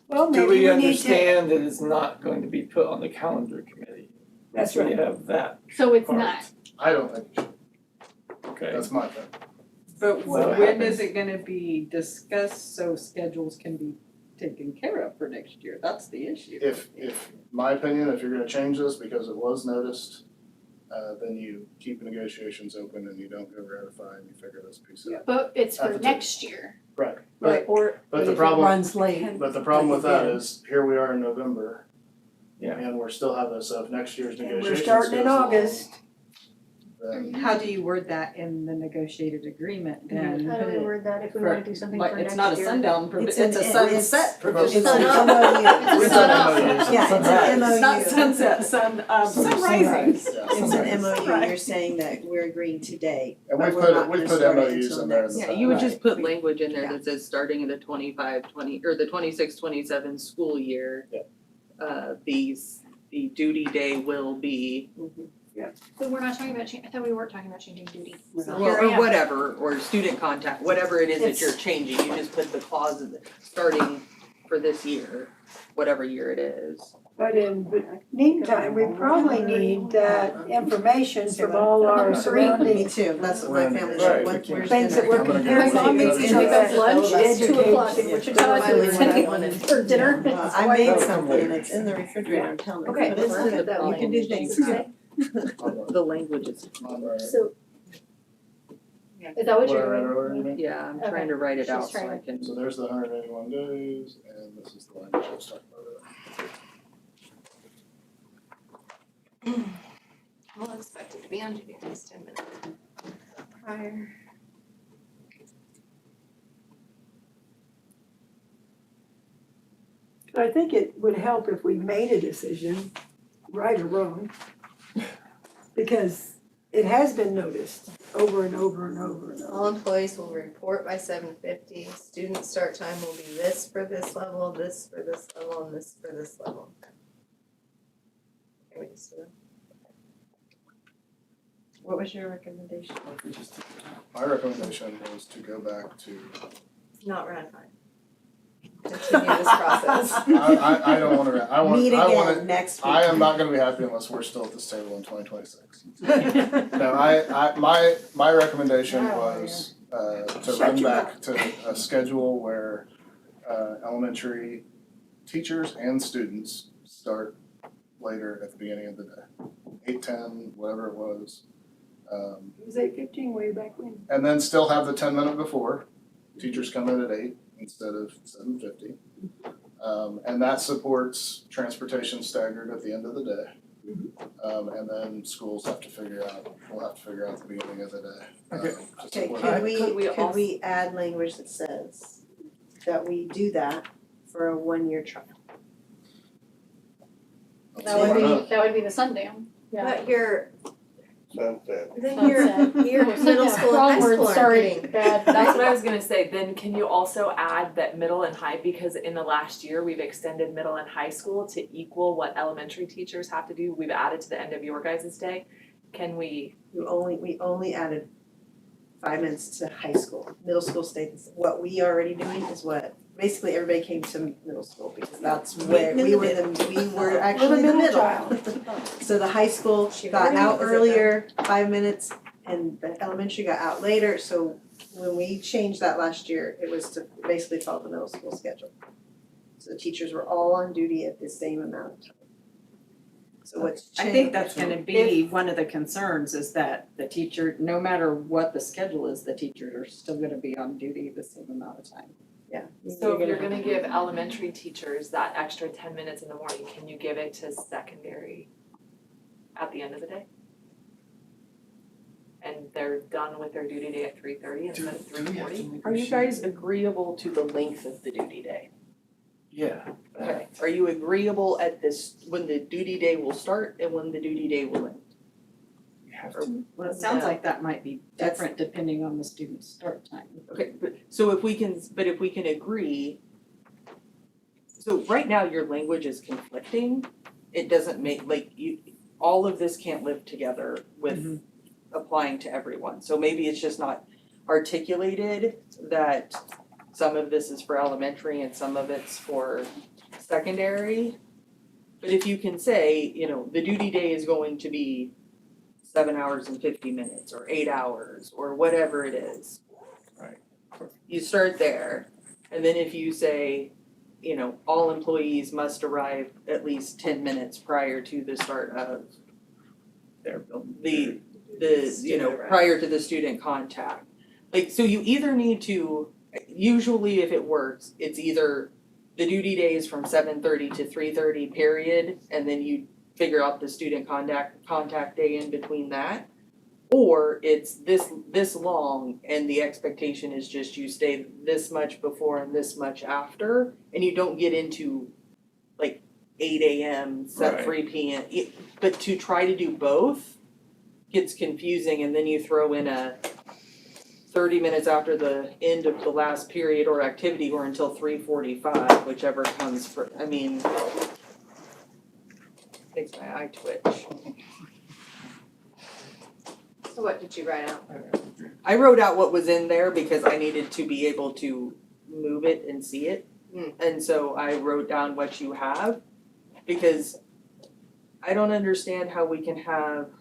Well, Do maybe we we need to, understand that it's not going to be put on the calendar committee? that's So you right. have that So it's part. not. I don't think it should, Okay. that's my thing. But What when happens? is it gonna be discussed so schedules can be taken care of for next year? That's the issue. If, my opinion, if you're gonna change this because it was noticed, then you keep negotiations open and you don't go ratify and you figure this piece out. But it's At for the next year. Right, Right, or but if the it problem, runs late. but the problem with that again. is, here we are in November. Yeah. And we're still having this of next year's And negotiations. we're starting in goes along, August. Then How do you word that in the negotiated agreement then? How do we word that if we For- wanna do something for Like, next it's not a year? sundown, It's it's a an- sunset It's provision. an Sun up. MOU. It's we a said sun up. MOUs. Yeah, it's an MOU. It's not sunset, sun rising. Yeah, It's an sunrise. MOU, you're saying that we're agreeing today, And but we've we're put, not we've gonna put start it MOUs until in there in next. the Yeah, past. you would Right. just put language in there Yeah. that says starting in the 25-20 or the 26-27 school year. Yeah. The duty day will be, But we're not talking about I thought we weren't talking about changing duty. So well, here I or am. whatever, or student contact, whatever it is that It's- you're changing, you just put the clause in starting for this year, whatever year it is. But in the meantime, we probably need that information from all our Me surrounding too, that's what my Right. family Right. said, where's things that we're dinner? I'm gonna My comparing. mom makes me so pick that up lunch at 2 educates- o'clock in Wichita, so Finally it's what I 10 wanted. or dinner. I made something and it's in the refrigerator, I'm telling you, Okay, but it's we'll in put that you can do language. things. The language is, So. Is that what What I you're read doing? earlier, you mean? yeah, I'm Okay. trying to write it She's out so trying I to- can. So there's the 181 days, and this is the language I was talking about earlier. We'll expect it to be on duty at least 10 minutes prior. I think it would help if we made a decision, right or wrong, because it has been noticed. over and over and over and over. All employees will report by 7:50. Student start time will be this for this level, this for this level, and this for this level. Can we just do that? What was your recommendation? My recommendation was to go back to, Not run high. Continue this process. I don't wanna, Meet I again wanna, next week. I am not gonna be happy unless we're still at this table in 2026. No, my recommendation was, to Shut run your back to a schedule where, elementary teachers and students start later at the beginning of the day. 8:10, whatever it was. It was 8:15 way back when. And then still have the 10 minute before, teachers come in at 8 instead of 7:50. And that supports transportation staggered at the end of the day. And then schools have to figure out, we'll have to figure out the beginning of the day. Okay. To Okay, support could that. could we add language that says that we do that for a 1-year trial? That would be the Sundance. But your, Sunset. then your middle school and high school aren't getting. bad. That's what I was gonna say, then can you also add that middle and high, because in the last year, we've extended middle and high school to equal what elementary teachers have to do, we've added to the end of your guys' day. Can we, We only added 5 minutes to high school. Middle school stayed, what we are already doing is what, basically everybody came to middle school because that's where we were actually the middle. So the high school got out earlier, 5 minutes, and the elementary got out later, so when we changed that last year, it was to basically follow the middle school schedule. So the teachers were all on duty at the same amount of time. So what's changed? I think that's gonna be one of the concerns is that the teacher, no matter what the schedule is, the teachers are still gonna be on duty the same amount of time. Yeah. so if you're gonna give elementary teachers that extra 10 minutes in the morning, can you give it to secondary at the end of the day? And they're done with their duty day at 3:30 instead of 3:40? Are you guys agreeable to the length of the duty day? Yeah. Okay, are you agreeable at this, when the duty day will start and when the duty day will end? You have to. Well, it sounds like that might be different depending on the student's start time. Okay, but so if we can agree, so right now your language is conflicting, it doesn't make, like, all of this can't live together with applying to everyone, so maybe it's just not articulated that some of this is for elementary and some of it's for secondary. But if you can say, the duty day is going to be 7 hours and 50 minutes or 8 hours or whatever it is. Right. You start there, and then if you say, all employees must arrive at least 10 minutes prior to the start of Their prior to the student contact. Like, so you either need to, usually if it works, it's either the duty day is from 7:30 to 3:30 period, and then you figure out the student contact day in between that. Or it's this long and the expectation is just you stay this much before and this much after, and you don't get into like 8 a.m., Right. 3 p.m. But to try to do both gets confusing, and then you throw in a 30 minutes after the end of the last period or activity or until 3:45, whichever comes first. I mean, makes my eye twitch. So what did you write out? I wrote out what was in there because I needed to be able to move it and see it. And so I wrote down what you have, because I don't understand how we can have,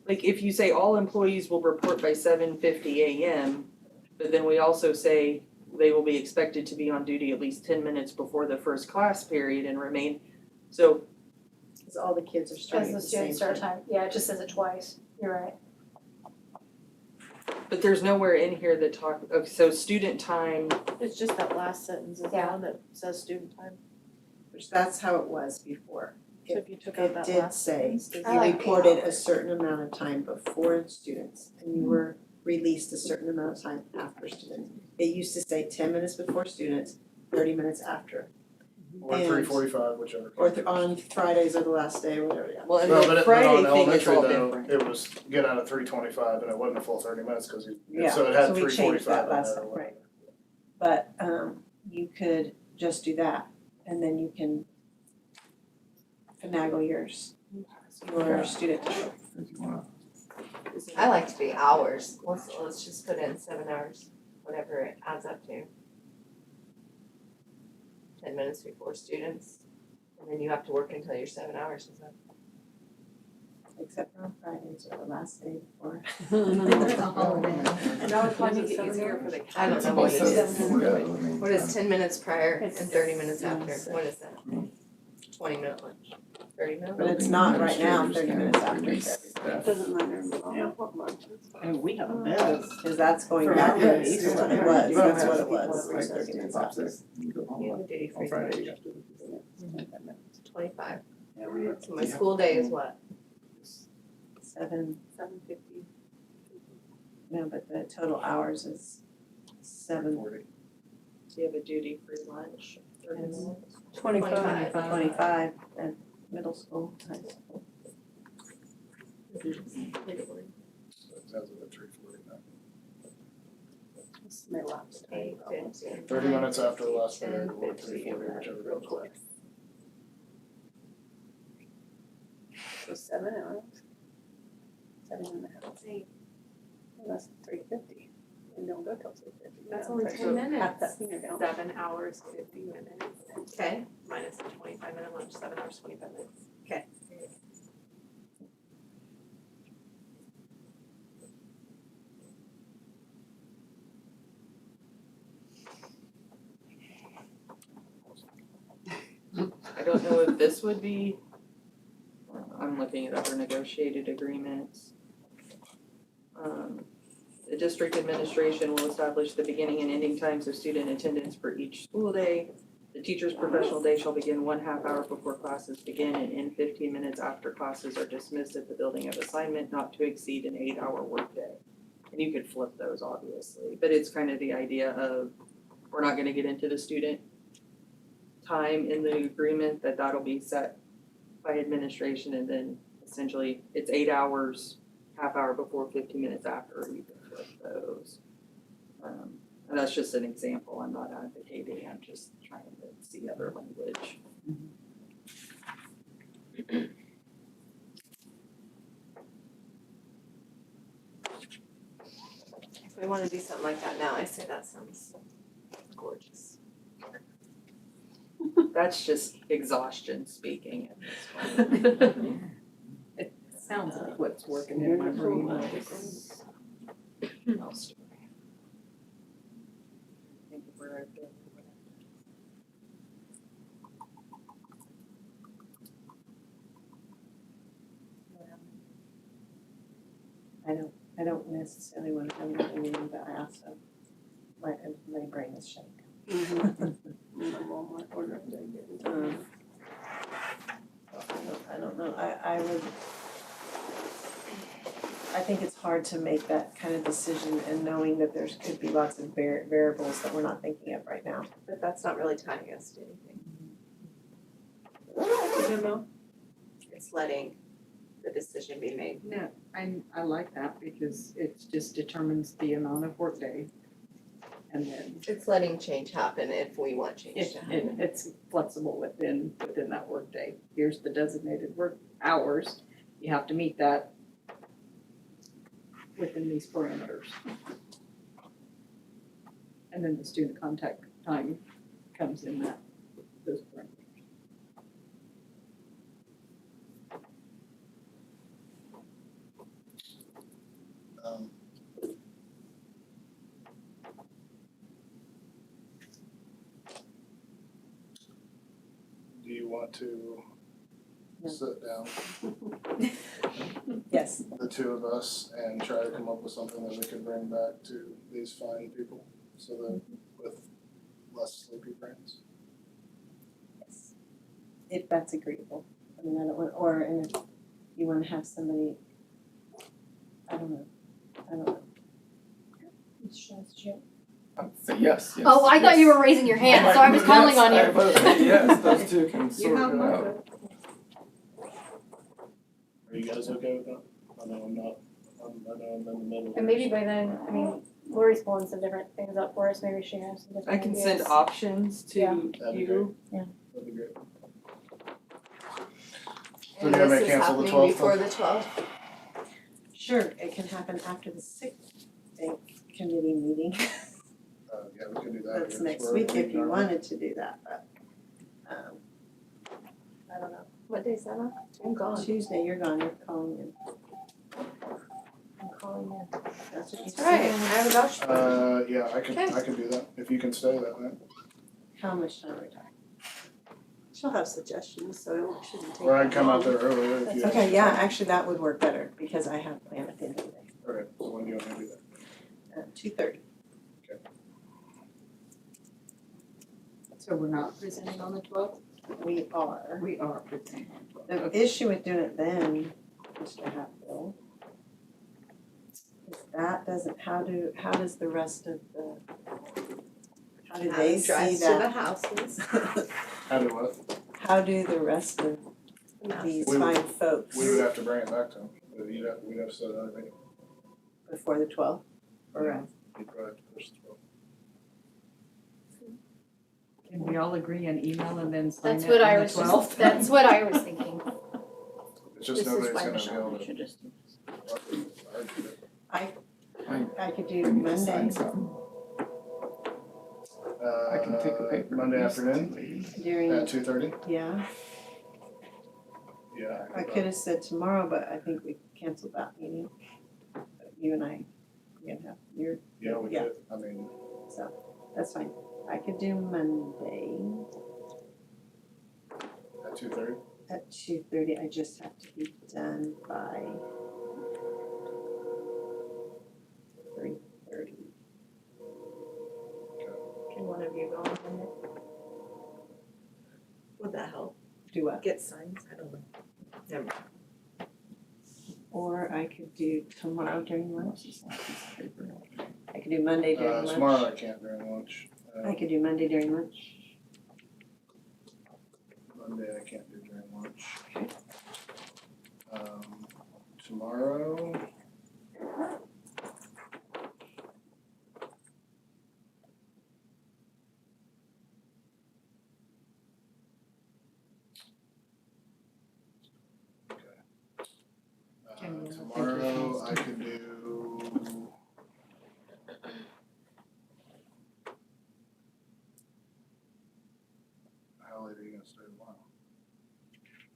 like, if you say all employees will report by 7:50 a.m., but then we also say they will be expected to be on duty at least 10 minutes before the first class period and remain, so. Because all the kids are starting As at the the same student start time. time, yeah, it just says it twice, you're right. But there's nowhere in here that so student time, It's just that last sentence is the Yeah. one that says student time. Which that's how it was before. So if you took out It that did last say, sentence, does you I like reported a certain amount of time before students, and you were released a certain amount of time after students. It used to say 10 minutes before students, 30 minutes after. Or And- 3:45, whichever. Or on Fridays or the last day or whatever, yeah. Well, and Well, the but on Friday thing is elementary all though, different. it was get out at 3:25 and it wasn't a full 30 minutes because Yeah, so it had so we changed 3:45 that in last there or time, whatever. right. But you could just do that and then you can finagle your student time. I like to be hours, let's just put in 7 hours, whatever it adds up to. 10 minutes before students, and then you have to work until your 7 hours is up. Except for on Fridays or the last day before. And that would probably make it easier for the I don't kids. know what it is. Yeah, What is 10 minutes prior and It's- 30 minutes after, what is that? 20-minute lunch, 30-minute? But it's not right now, 30 minutes after. Doesn't matter what month. And we have a bed. Because that's going For backwards Fridays. to what it was, that's what it was, was 30 minutes after. You have a duty free On Friday, lunch. you have to. 25. Yeah, we have So my school day is what? 7:50. No, but the total hours is 7, So you have a duty free lunch, 30 Yes. minutes. 25. 25 at middle school, high school. So it says it at 3:49. This may last. 8, 15. 30 minutes after the last 10, period or 15, 3:40, whichever real goes quick. last. So 7 hours. 7.5. Well, that's 3:50. And don't go till 3:50. That's only So 10 minutes. Half that finger down. 7 hours, 50 minutes, Okay, minus the 25-minute lunch, 7 hours, 25 minutes. okay. I don't know if this would be, I'm looking at other negotiated agreements. The district administration will establish the beginning and ending times of student attendance for each school day. The teacher's professional day shall begin 1/2 hour before classes begin and end 15 minutes after classes are dismissed at the building of assignment, not to exceed an 8-hour workday. And you could flip those obviously, but it's kind of the idea of, we're not gonna get into the student time in the agreement, that'll be set by administration, and then essentially it's 8 hours, 1/2 hour before, 15 minutes after, you can flip those. And that's just an example, I'm not advocating, I'm just trying to see other language. If we wanna do something like that now, I say that sounds gorgeous. That's just exhaustion speaking at this point. It sounds like what's working in my brain. Else do I have? Think of where I've been. I don't necessarily want to have an opinion, but I also, my brain is shaking. Walmart order if they get it. I don't know, I think it's hard to make that kind of decision and knowing that there's could be lots of variables that we're not thinking of right now. But that's not really tying us to anything. It's letting the decision be made. No, I like that because it just determines the amount of workday. And then It's letting change happen if we want change to happen. it's flexible within that workday. Here's the designated work hours, you have to meet that within these parameters. And then the student contact time comes in those parameters. Do you want to No. sit down, Yes, the two of us, and try to come up with something that we can bring back to these fine people, so that with less sleepy brains? yes. If that's agreeable, I mean, I don't want, or, and if you wanna have somebody, I don't know. It's just you. Say yes, yes. Oh, I thought you were raising your hand, so I was calling on you. I vote yes, those two can You sort have it my out. vote. Are you guys okay with that? I know I'm not, I know I'm in the middle. And maybe by then, I mean, Lori's pulling some different things up for us, maybe she has some different I can send ideas. options Yeah. to That'd be you. That'd be great. So And you're gonna this is cancel the happening 12th before then? the 12th. Sure, it can happen after the sixth bank committee meeting. Yeah, we can do that. That's Yes, next we're- week if you we're- wanted to do that, but, I don't know. What day is that on? I'm gone. Tuesday, you're gone, you're calling in. I'm calling in. That's what you That's right, I said. have a voucher. Yeah, I can do that, if you can stay that night. How much time are we talking? She'll have suggestions, so it shouldn't take Or I can that come long. out there earlier if you. Okay, yeah, actually, that would work better, because I have planned at the end of the day, Alright, so when do you want me to do that? 2:30. So we're not presenting on the 12th? We are. We are presenting on the 12th. The issue with doing it then, Mr. Hatfield, is that doesn't, how does the rest of the, how do they see Drives to the that? houses. How do what? How do the rest of these We would- fine folks We would have to bring it back to them, we'd have to set another meeting. before the 12th? Or, You'd probably have to push the 12th. Can we all agree on email and then sign That's it what I on the was 12th? just, that's what I was thinking. It's just This is nobody's why gonna be Michelle, able we to. should just. argue it. I could do I need to sign Monday, something. I can take a paper. Monday piece to afternoon leave. during, at 2:30? yeah, Yeah. I could have said tomorrow, but I think we canceled that meeting. But you and I, we're gonna have, Yeah, we yeah. could, I mean, so, that's fine. I could do Monday at 2:30? at 2:30, I just have to be done by 3:30. Can one of you go on Monday? Would that help? Do what? Get signs? I don't know. Never mind. Or I could do tomorrow during lunch. I could do Monday during lunch. Tomorrow I can't during lunch. I could do Monday during lunch. Monday I can't do during lunch. Tomorrow. Can we take your Tomorrow keys I to- could do. How late are you gonna stay tomorrow?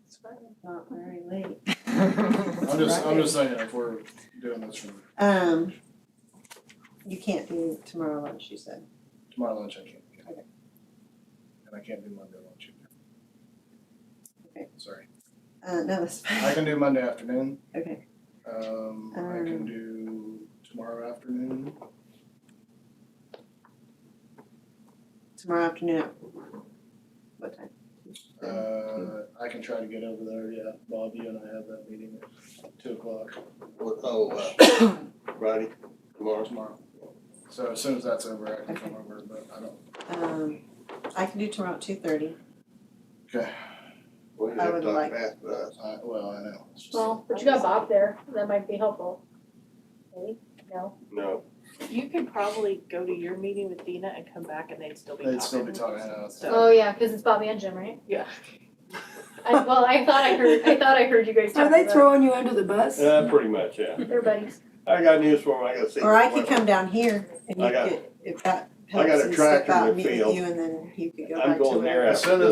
It's fine. Not very late. I'm just saying if we're doing this from You can't do tomorrow lunch, you said. tomorrow lunch, I can't. Okay. And I can't do Monday lunch either. Okay. Sorry. No, that's I fine. can do Monday afternoon. Okay. I can do tomorrow afternoon. Tomorrow afternoon at what time? I can try to get over there, yeah. Bob, you and I have that meeting at 2:00 Friday, tomorrow. tomorrow. So as soon as that's over, I can come over, but I don't. I can do tomorrow at 2:30. Okay. Well, you I have would to talk like- fast with us. Well, I know. It's just- Well, but you got Bob there, that might be helpful. Maybe, no? No, You could probably go to your meeting with Dina and come back and they'd still be talking. They'd still be talking, I know. So, Oh, yeah, cause it's Bobby and Jim, right? yeah. Well, I thought I heard you guys Are talking they about, throwing you under the bus? pretty much, yeah. they're buddies. I got news for him, I gotta see. Or I could come down here and you I got- could, if that I got helps a and step tractor in out the and meet with field. you and then you could go I'm back to going there where. after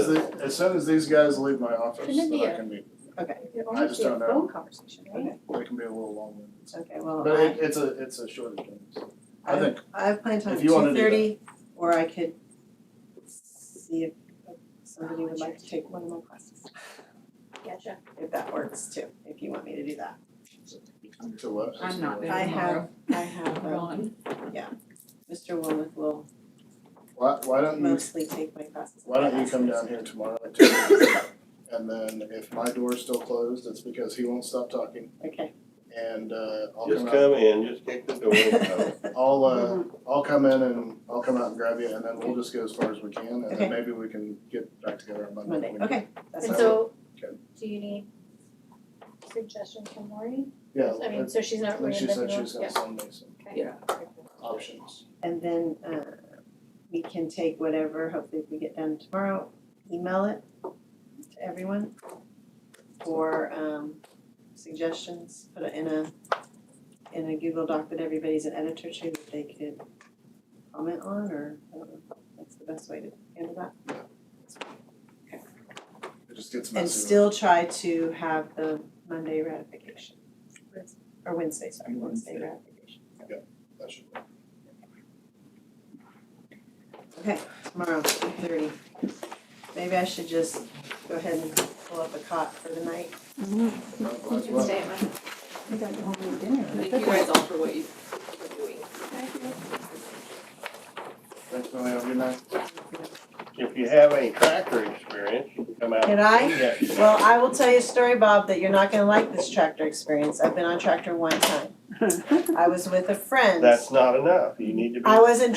As soon as these guys leave my office, Shouldn't it then be I a- can be, Okay, It I almost just be a don't know. phone conversation, right? okay. they can be a little long-winded. Okay, well, But it's a shorter thing, so. I think, I have planned time if at you wanna do 2:30, or I could see if somebody would like to take one of my classes, Gotcha. if that works too, if you want me to do that. to what? I'm not there I tomorrow. have, Gone. Mr. Wilmoth will Why don't you, mostly take my classes. why don't you come down here tomorrow at 2:00? And then if my door's still closed, it's because he won't stop talking. Okay, and, I'll Just come out. come in, just kick the door and go. I'll come in and I'll come out and grab you, and then we'll just get as far as we can, and Okay. then maybe we can get back together on Monday. Monday, okay, that's And fine. so, Okay. do you need suggestions from Lori? Yeah, I mean, so she's I not think she said she reinventing was the gonna send me some Yeah. options. And then, we can take whatever, hopefully if we get done tomorrow, email it to everyone for, suggestions, put it in a Google Doc that everybody's an editor to that they could comment on, or, I don't know, that's the best way to handle that. It just gets And messy. still try to have the Monday ratification, or Wednesday, sorry, Wednesday ratification. That should work. Okay, tomorrow, 2:30. Maybe I should just go ahead and pull up a cot for the night. Might as well. Stay at my- We got to go home and dinner. Thank you guys all for what you're doing. Thanks, Billy, have a good night. If you have any tractor experience, you can come out. Can I? Yes. Well, I will tell you a story, Bob, that you're not gonna like this tractor experience. I've been on tractor one time. I was with a friend. That's not enough, you need to be. I wasn't